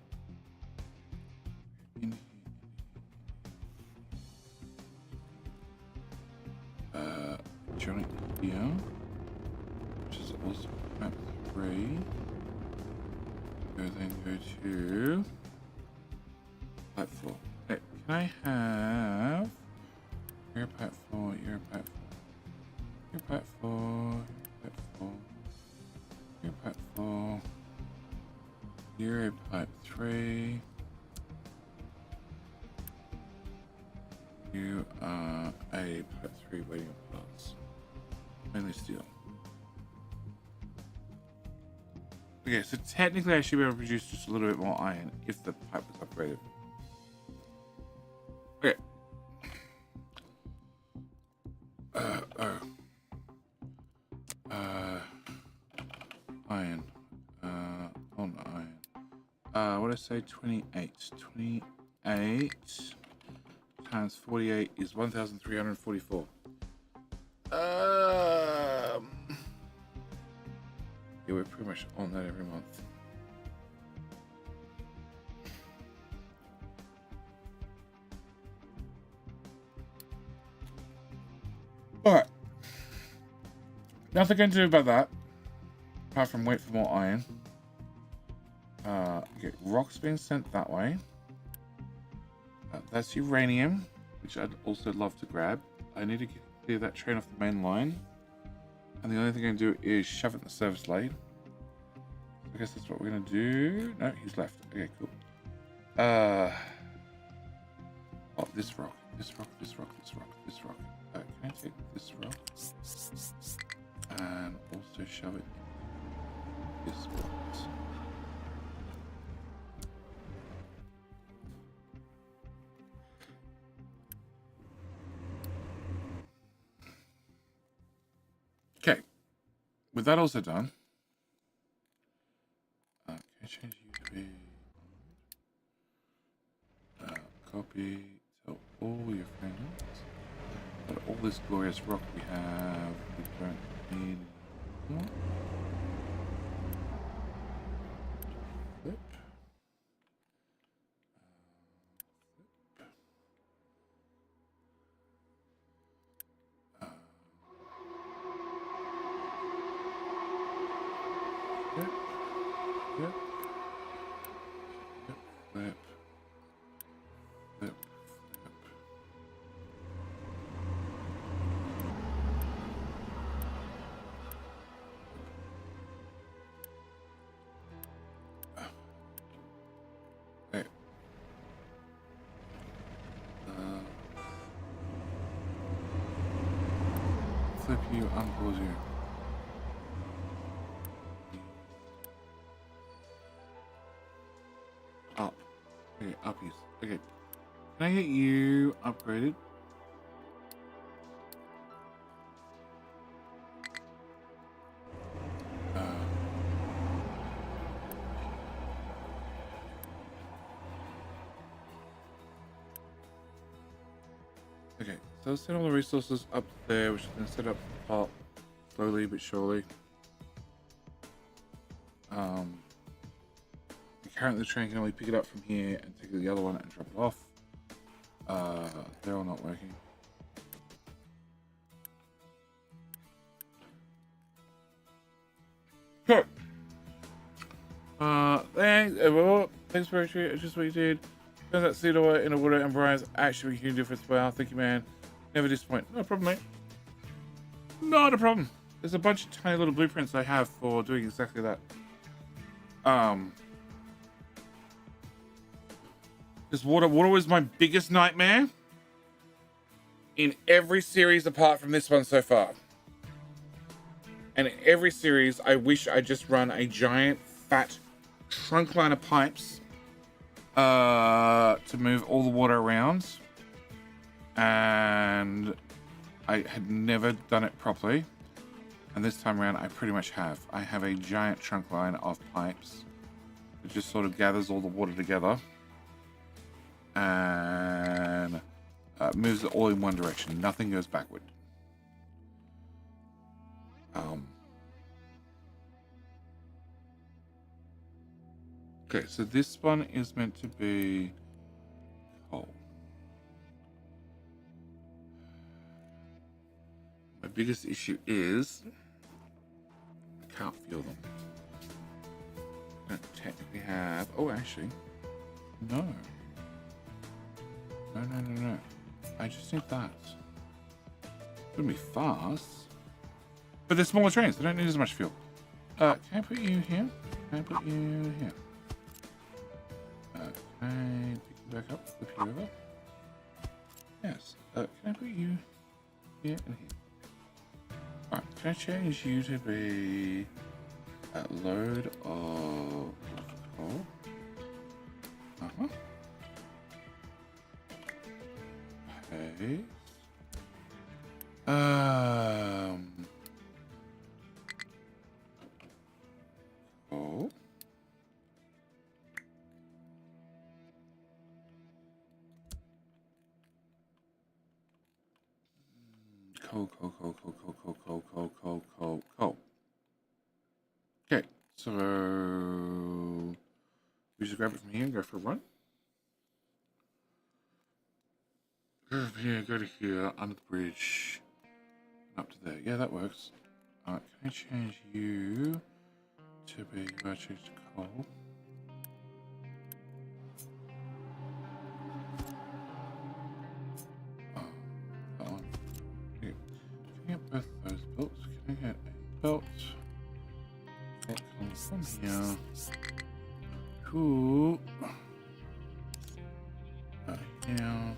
Joint here, which is also map 3. Then go to pipe 4. Okay, can I have your pipe 4, your pipe 4, your pipe 4, pipe 4, your pipe 4, you're a pipe 3. You are a pipe 3 waiting on parts. Mainly steel. Okay, so technically I should be able to produce just a little bit more iron if the pipe was upgraded. Okay. Iron. On iron. What did I say? 28. 28 times 48 is 1,344. Yeah, we're pretty much on that every month. Alright. Nothing I can do about that. Apart from wait for more iron. Okay, rocks being sent that way. That's uranium, which I'd also love to grab. I need to clear that train off the main line. And the only thing I can do is shove it in the service lane. I guess that's what we're going to do. No, he's left. Okay, cool. Oh, this rock. This rock, this rock, this rock, this rock. Can I take this rock? And also shove it in this box. Okay, with that also done, can I change you to be this glorious rock we have. We don't need more. Flip. Flip. Flip. Flip. Flip. Okay. Flip you, unpause you. Up. Okay, uppies. Okay. Can I get you upgraded? Okay, so let's send all the resources up there, which is going to set up the top slowly but surely. Currently the train can only pick it up from here and take the other one and drop it off. They're all not working. Okay. Thanks for actually just what you did. Turns out seed oil in a water and brines actually making a difference. Wow, thank you, man. Never disappoint. No problem, mate. Not a problem. There's a bunch of tiny little blueprints I have for doing exactly that. This water was my biggest nightmare in every series apart from this one so far. And in every series, I wish I just run a giant, fat trunk line of pipes to move all the water around. And I had never done it properly. And this time around, I pretty much have. I have a giant trunk line of pipes that just sort of gathers all the water together and moves it all in one direction. Nothing goes backward. Okay, so this one is meant to be coal. My biggest issue is I can't feel them. I don't technically have... Oh, actually, no. No. I just need that. It's gonna be fast. But they're smaller trains. They don't need as much fuel. Can I put you here? Can I put you here? Can I pick you back up? Flip you over? Yes. Can I put you here and here? Alright, can I change you to be a load of coal? Uh-huh. Okay. Coal. Coal. Okay, so we just grab it from here and go for a run. Go from here, go to here, under the bridge, up to there. Yeah, that works. Alright, can I change you to be, I change to coal? That one. Here. Can I get both those belts? Can I get a belt? That comes from here. Cool. Here.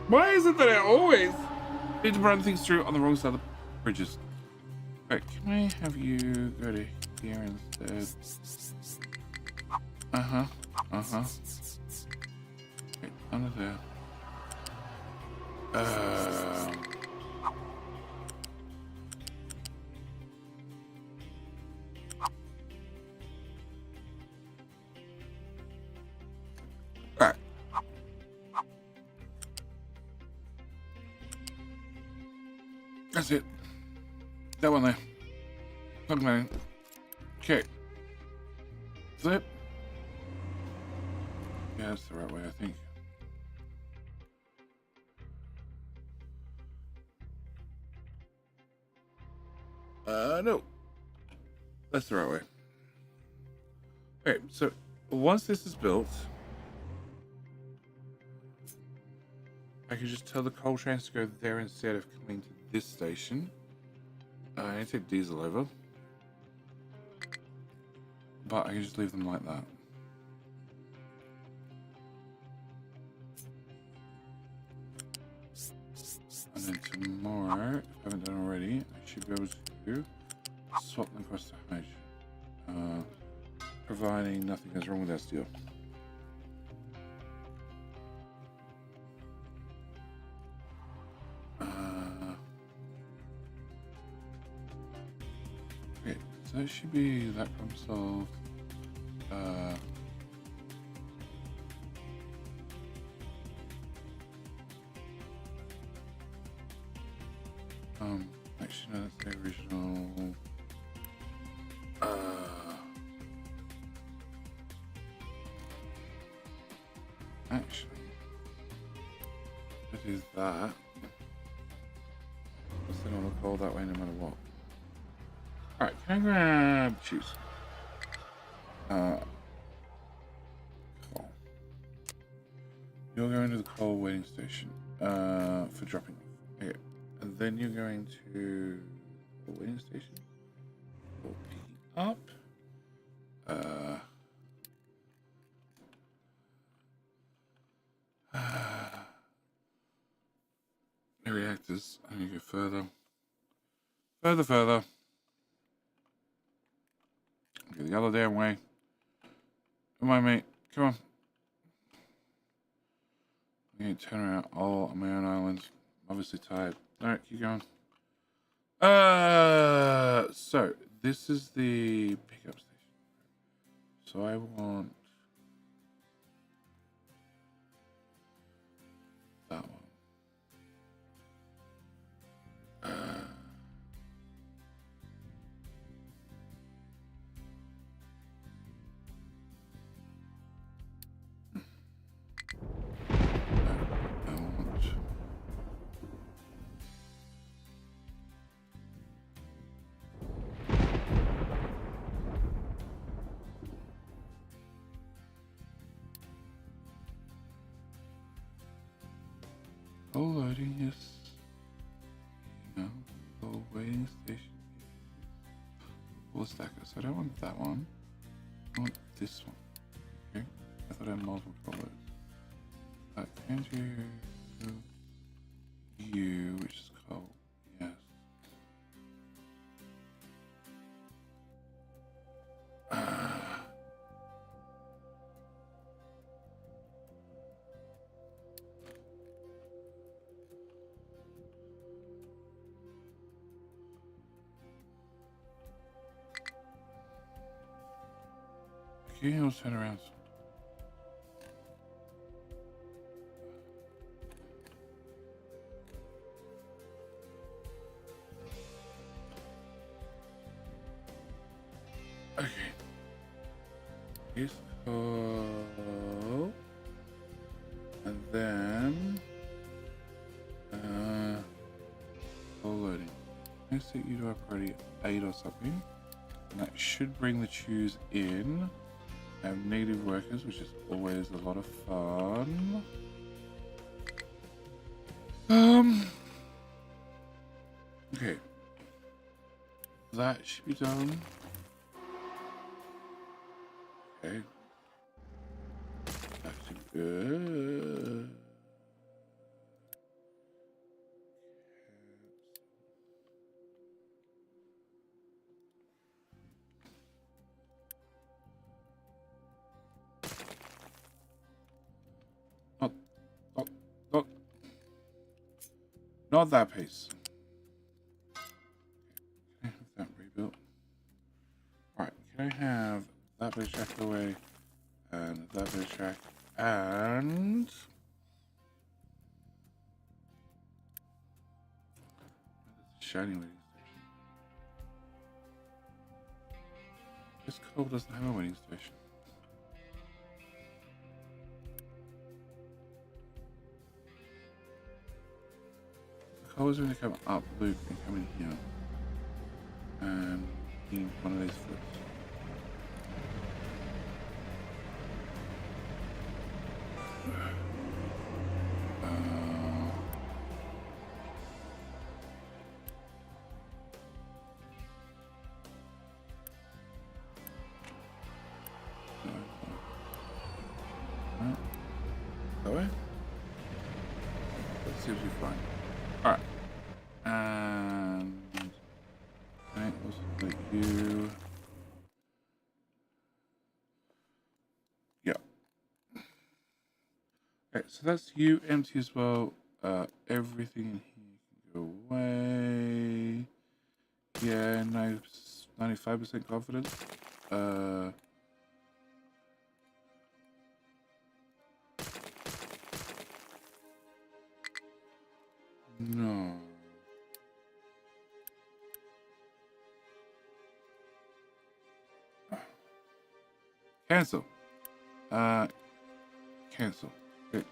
Why is it that I always need to run things through on the wrong side of the bridges? Right, can I have you go to here instead? Okay, under there. That's it. That one there. Okay. Okay. Flip. Yeah, that's the right way, I think. No. That's the right way. Okay, so once this is built, I can just tell the coal trains to go there instead of coming to this station. I need to take diesel over. But I can just leave them like that. And then tomorrow, if I haven't done already, I should be able to swap them across the hydrogen. Providing nothing goes wrong with that steel. Okay, so that should be that problem solved. Actually, no, that's the original. Actually, it is that. Because then I'll go that way no matter what. Alright, can I grab choose? Coal. You're going to the coal waiting station for dropping off. Okay. And then you're going to the waiting station for picking up. The reactors. I need to go further. Further. Go the other damn way. Come on, mate. Come on. I need to turn around all on my own island. Obviously tired. Alright, keep going. So this is the pickup station. So I want that one. Oh, loading, yes. No, the waiting station. Full stacker. So I don't want that one. I want this one. Okay. I thought I had multiple colors. Can do you, which is coal. Yes. Okay, I'll turn around. Okay. Here's coal. And then coal loading. I set you to a priority 8 or something. And that should bring the chews in. I have native workers, which is always a lot of fun. Okay. That should be done. Okay. That's good. Not that piece. Can I have that rebuilt? Alright, can I have that bit of track away and that bit of track and shiny waiting station. This coal doesn't have a waiting station. The coal is going to come up, loop, and come in here. And need one of these first. That way? That seems to be fine. Alright. And I also put you. Yeah. Okay, so that's you empty as well. Everything in here can go away. Yeah, 95% confidence. No. Cancel. Cancel. Okay.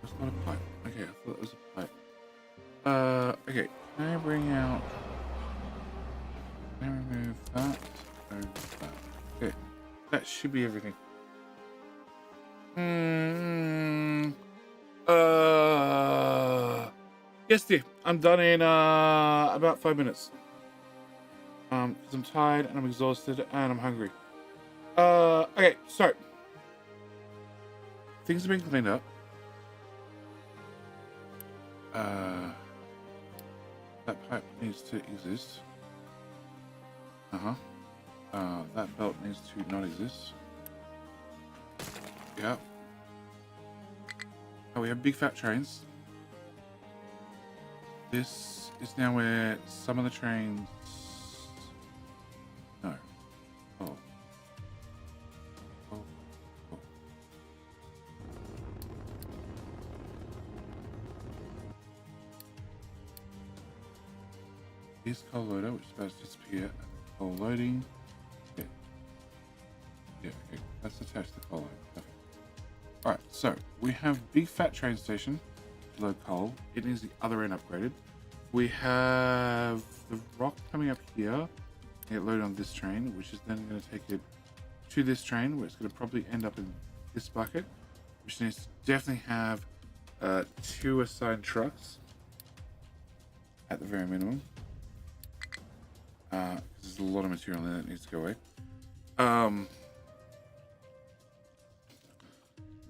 That's not a pipe. Okay, I thought it was a pipe. Okay. Can I bring out? Can I remove that? Remove that. Okay. That should be everything. Yes, dear. I'm done in about 5 minutes. Because I'm tired and I'm exhausted and I'm hungry. Okay, so things have been cleaned up. That pipe needs to exist. That belt needs to not exist. Yep. Oh, we have big fat trains. This is now where some of the trains... No. Oh. Oh. Oh. Here's coal loader, which is about to disappear. Coal loading. Okay. Yeah, okay. That's attached to coal loader. Perfect. Alright, so we have big fat train station. Load coal. It needs the other end upgraded. We have the rock coming up here. Get loaded on this train, which is then going to take it to this train, where it's going to probably end up in this bucket, which needs to definitely have 2 assigned trucks at the very minimum. There's a lot of material in there that needs to go away.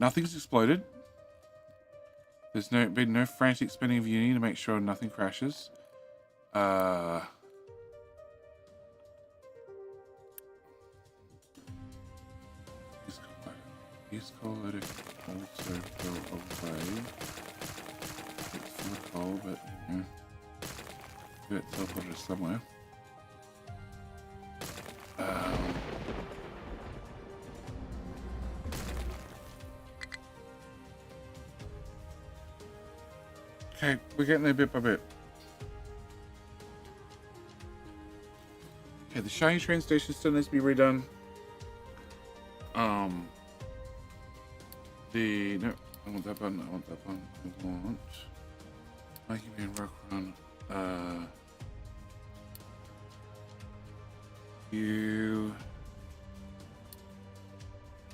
Nothing's exploded. There's been no frantic spending of uni to make sure nothing crashes. These coal loader can also go away. It's full of coal, but you know, do it teleported somewhere. Okay, we're getting there bit by bit. Okay, the shiny train station still needs to be redone. No, I want that button. I want that button. I want making me rock run. You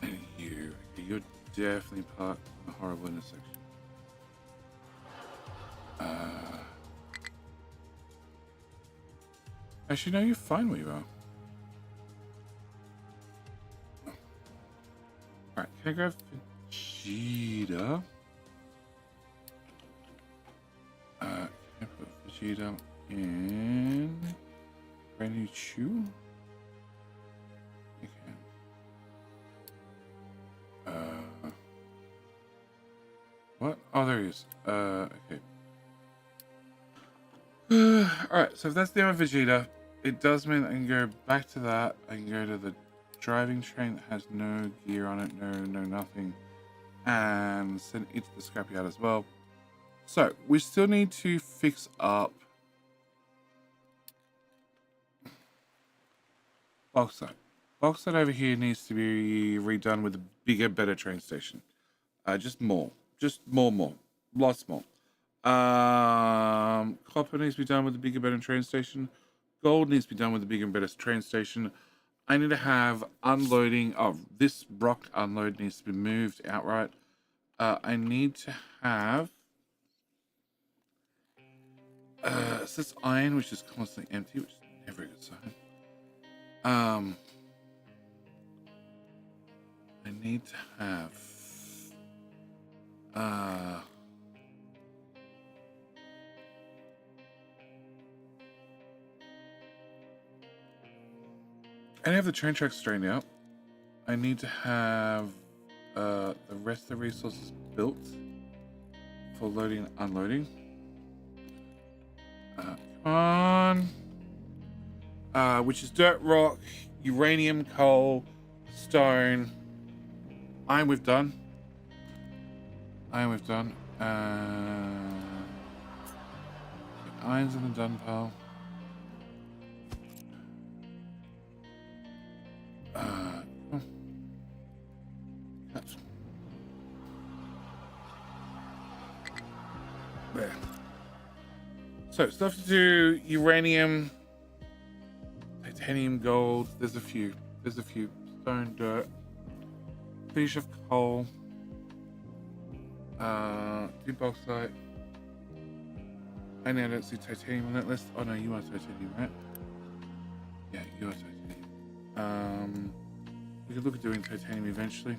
and you. Okay, you're definitely part of the horrible intersection. Actually, no, you're fine where you are. Alright, can I grab Vegeta? Can I put Vegeta in brand new chew? You can. What? Oh, there he is. Okay. Alright, so if that's the other Vegeta, it does mean I can go back to that. I can go to the driving train that has no gear on it, no nothing, and send it to the scrapyard as well. So we still need to fix up bauxite. Bauxite over here needs to be redone with a bigger, better train station. Just more, lots more. Copper needs to be done with a bigger, better train station. Gold needs to be done with a bigger and better train station. I need to have unloading of this rock unload needs to be moved outright. I need to have so this iron, which is constantly empty, which is never a good sign. I need to have I have the train tracks straightened out. I need to have the rest of the resources built for loading and unloading. Come on. Which is dirt, rock, uranium, coal, stone. Iron we've done. Iron's in the done, pal. There. So stuff to do: uranium, titanium, gold. There's a few. Stone, dirt. Finish of coal. Do bauxite. I now don't see titanium on that list. Oh no, you are titanium, right? Yeah, you are titanium. We could look at doing titanium eventually.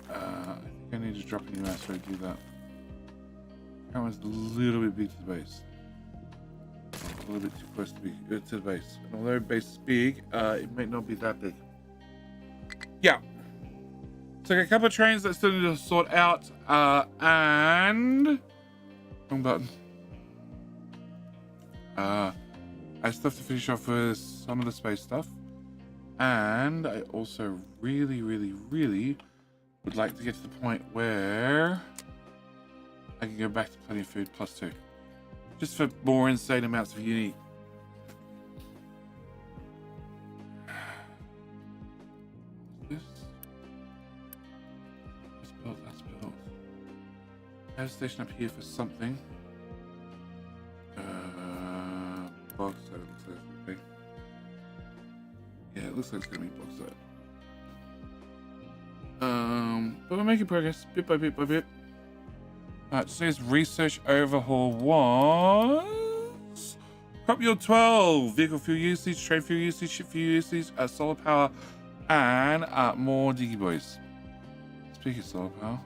I think I need to drop in you out so I do that. That one's a little bit big to the base. A little bit too close to the base. And although the base is big, it might not be that big. Yeah. So I got a couple of trains that still need to sort out, and wrong button. I still have to finish off with some of the space stuff, and I also really would like to get to the point where I can go back to plenty of food +2, just for more insane amounts of uni. That's built. I have a station up here for something. Box, so it looks like it's gonna be. Yeah, it looks like it's gonna be bauxite. But we're making progress bit by bit by bit. Today's research overhaul was crop yield 12, vehicle fuel usage, train fuel usage, ship fuel usage, solar power, and more diggy boys. Speaking of solar power,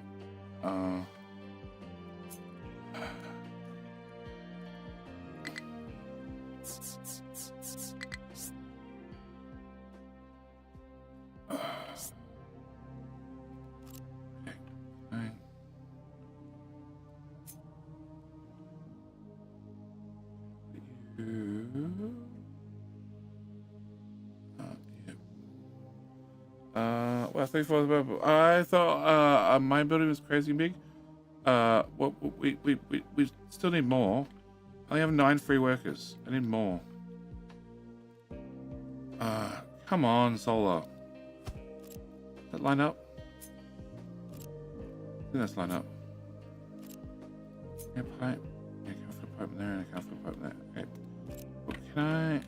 well, 34. I thought my building was crazy big. Well, we still need more. I only have 9 free workers. I need more. Come on, solar. Does that line up? I think that's line up. Yeah, pipe. Yeah, I can't put a pipe in there, and I can't put a pipe in there. Okay. What can I?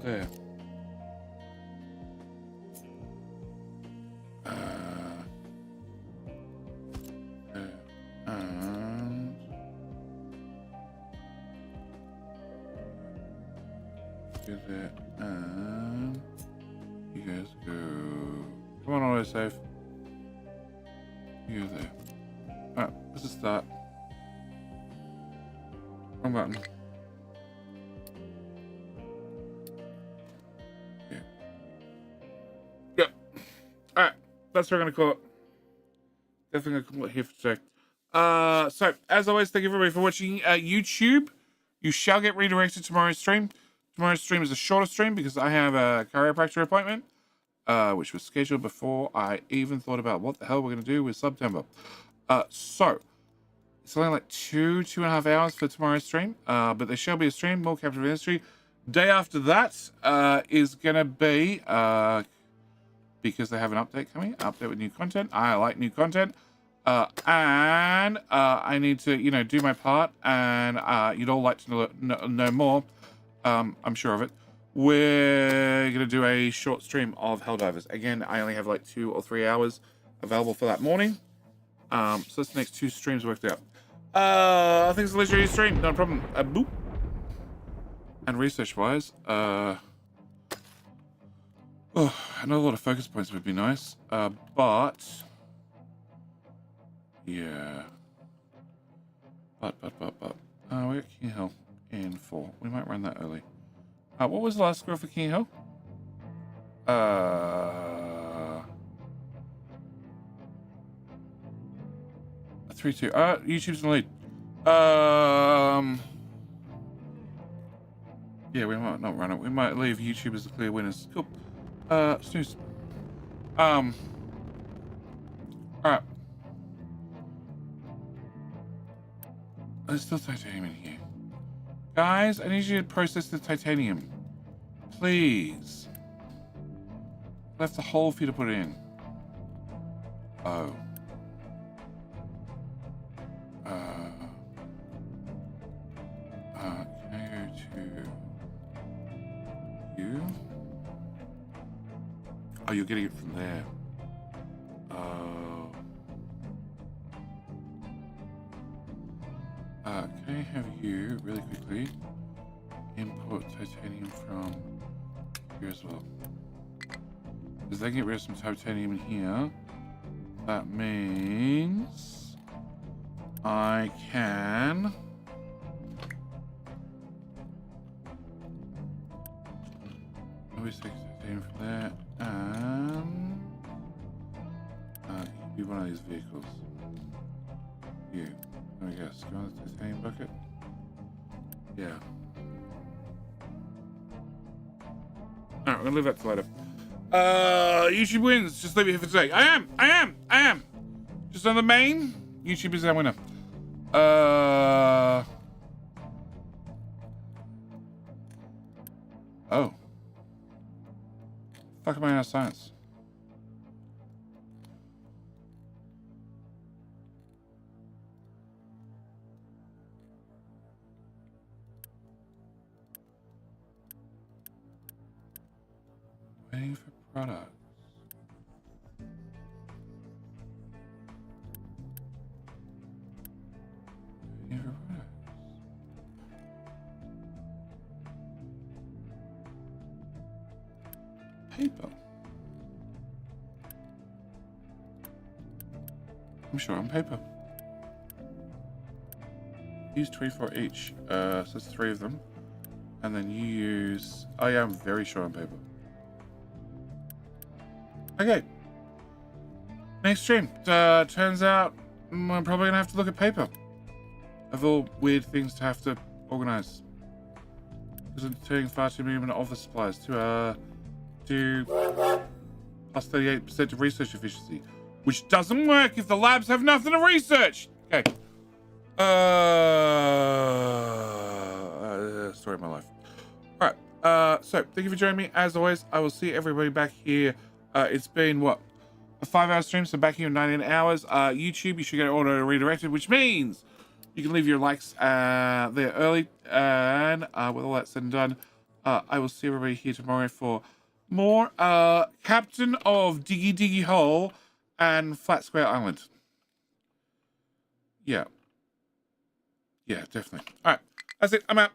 There. And do that, and you guys go. Come on, autosave. You go there. Alright, let's just start. Wrong button. Yeah. Yep. Alright, that's what we're gonna call it. Definitely gonna call it here for today. So, as always, thank you everybody for watching YouTube. You shall get redirected to tomorrow's stream. Tomorrow's stream is a shorter stream because I have a chiropractor appointment, which was scheduled before I even thought about what the hell we're going to do with September. So, it's only like 2.5 hours for tomorrow's stream, but there shall be a stream, more Captain Ministry. Day after that is going to be, because they have an update coming, update with new content. I like new content. And I need to, you know, do my part, and you'd all like to know more. I'm sure of it. We're going to do a short stream of Helldivers. Again, I only have like 2 or 3 hours available for that morning. So that's the next 2 streams worked out. I think it's a legendary stream, no problem. Boop. And research-wise, oh, I know a lot of focus points would be nice, but yeah. But, we got King Hill in 4. We might run that early. What was the last score for King Hill? 3-2. YouTube's in the lead. Yeah, we might not run it. We might leave YouTube as the clear winners. Cool. Snooze. Alright. There's still titanium in here. Guys, I need you to process the titanium. Please. Left the hole for you to put it in. Oh. Can I go to you? Oh, you're getting it from there. Oh. Can I have you, really quickly, import titanium from here as well? Because they can get rid of some titanium in here. That means I can always take titanium from there and be one of these vehicles. You. There we go. So go on the titanium bucket. Yeah. Alright, we're gonna leave that to later. YouTube wins. Just leave it here for today. I am. Just on the main. YouTube is our winner. Oh. Fuck am I out of science? Waiting for products. Waiting for products. Paper. I'm sure on paper. Use 24 each. So that's 3 of them. And then you use... Oh yeah, I'm very sure on paper. Okay. Next stream. Turns out I'm probably gonna have to look at paper. Of all weird things to have to organize. Because I'm turning far too many office supplies to do plus 38% of research efficiency. Which doesn't work if the labs have nothing to research. Okay. Story of my life. Alright. So thank you for joining me. As always, I will see everybody back here. It's been, what, a 5-hour stream, so back here in 19 hours. YouTube, you should get auto redirected, which means you can leave your likes there early. And with all that said and done, I will see everybody here tomorrow for more Captain of Diggy Diggy Hole and Flat Square Island. Yeah. Yeah, definitely. All right, that's it. I'm out.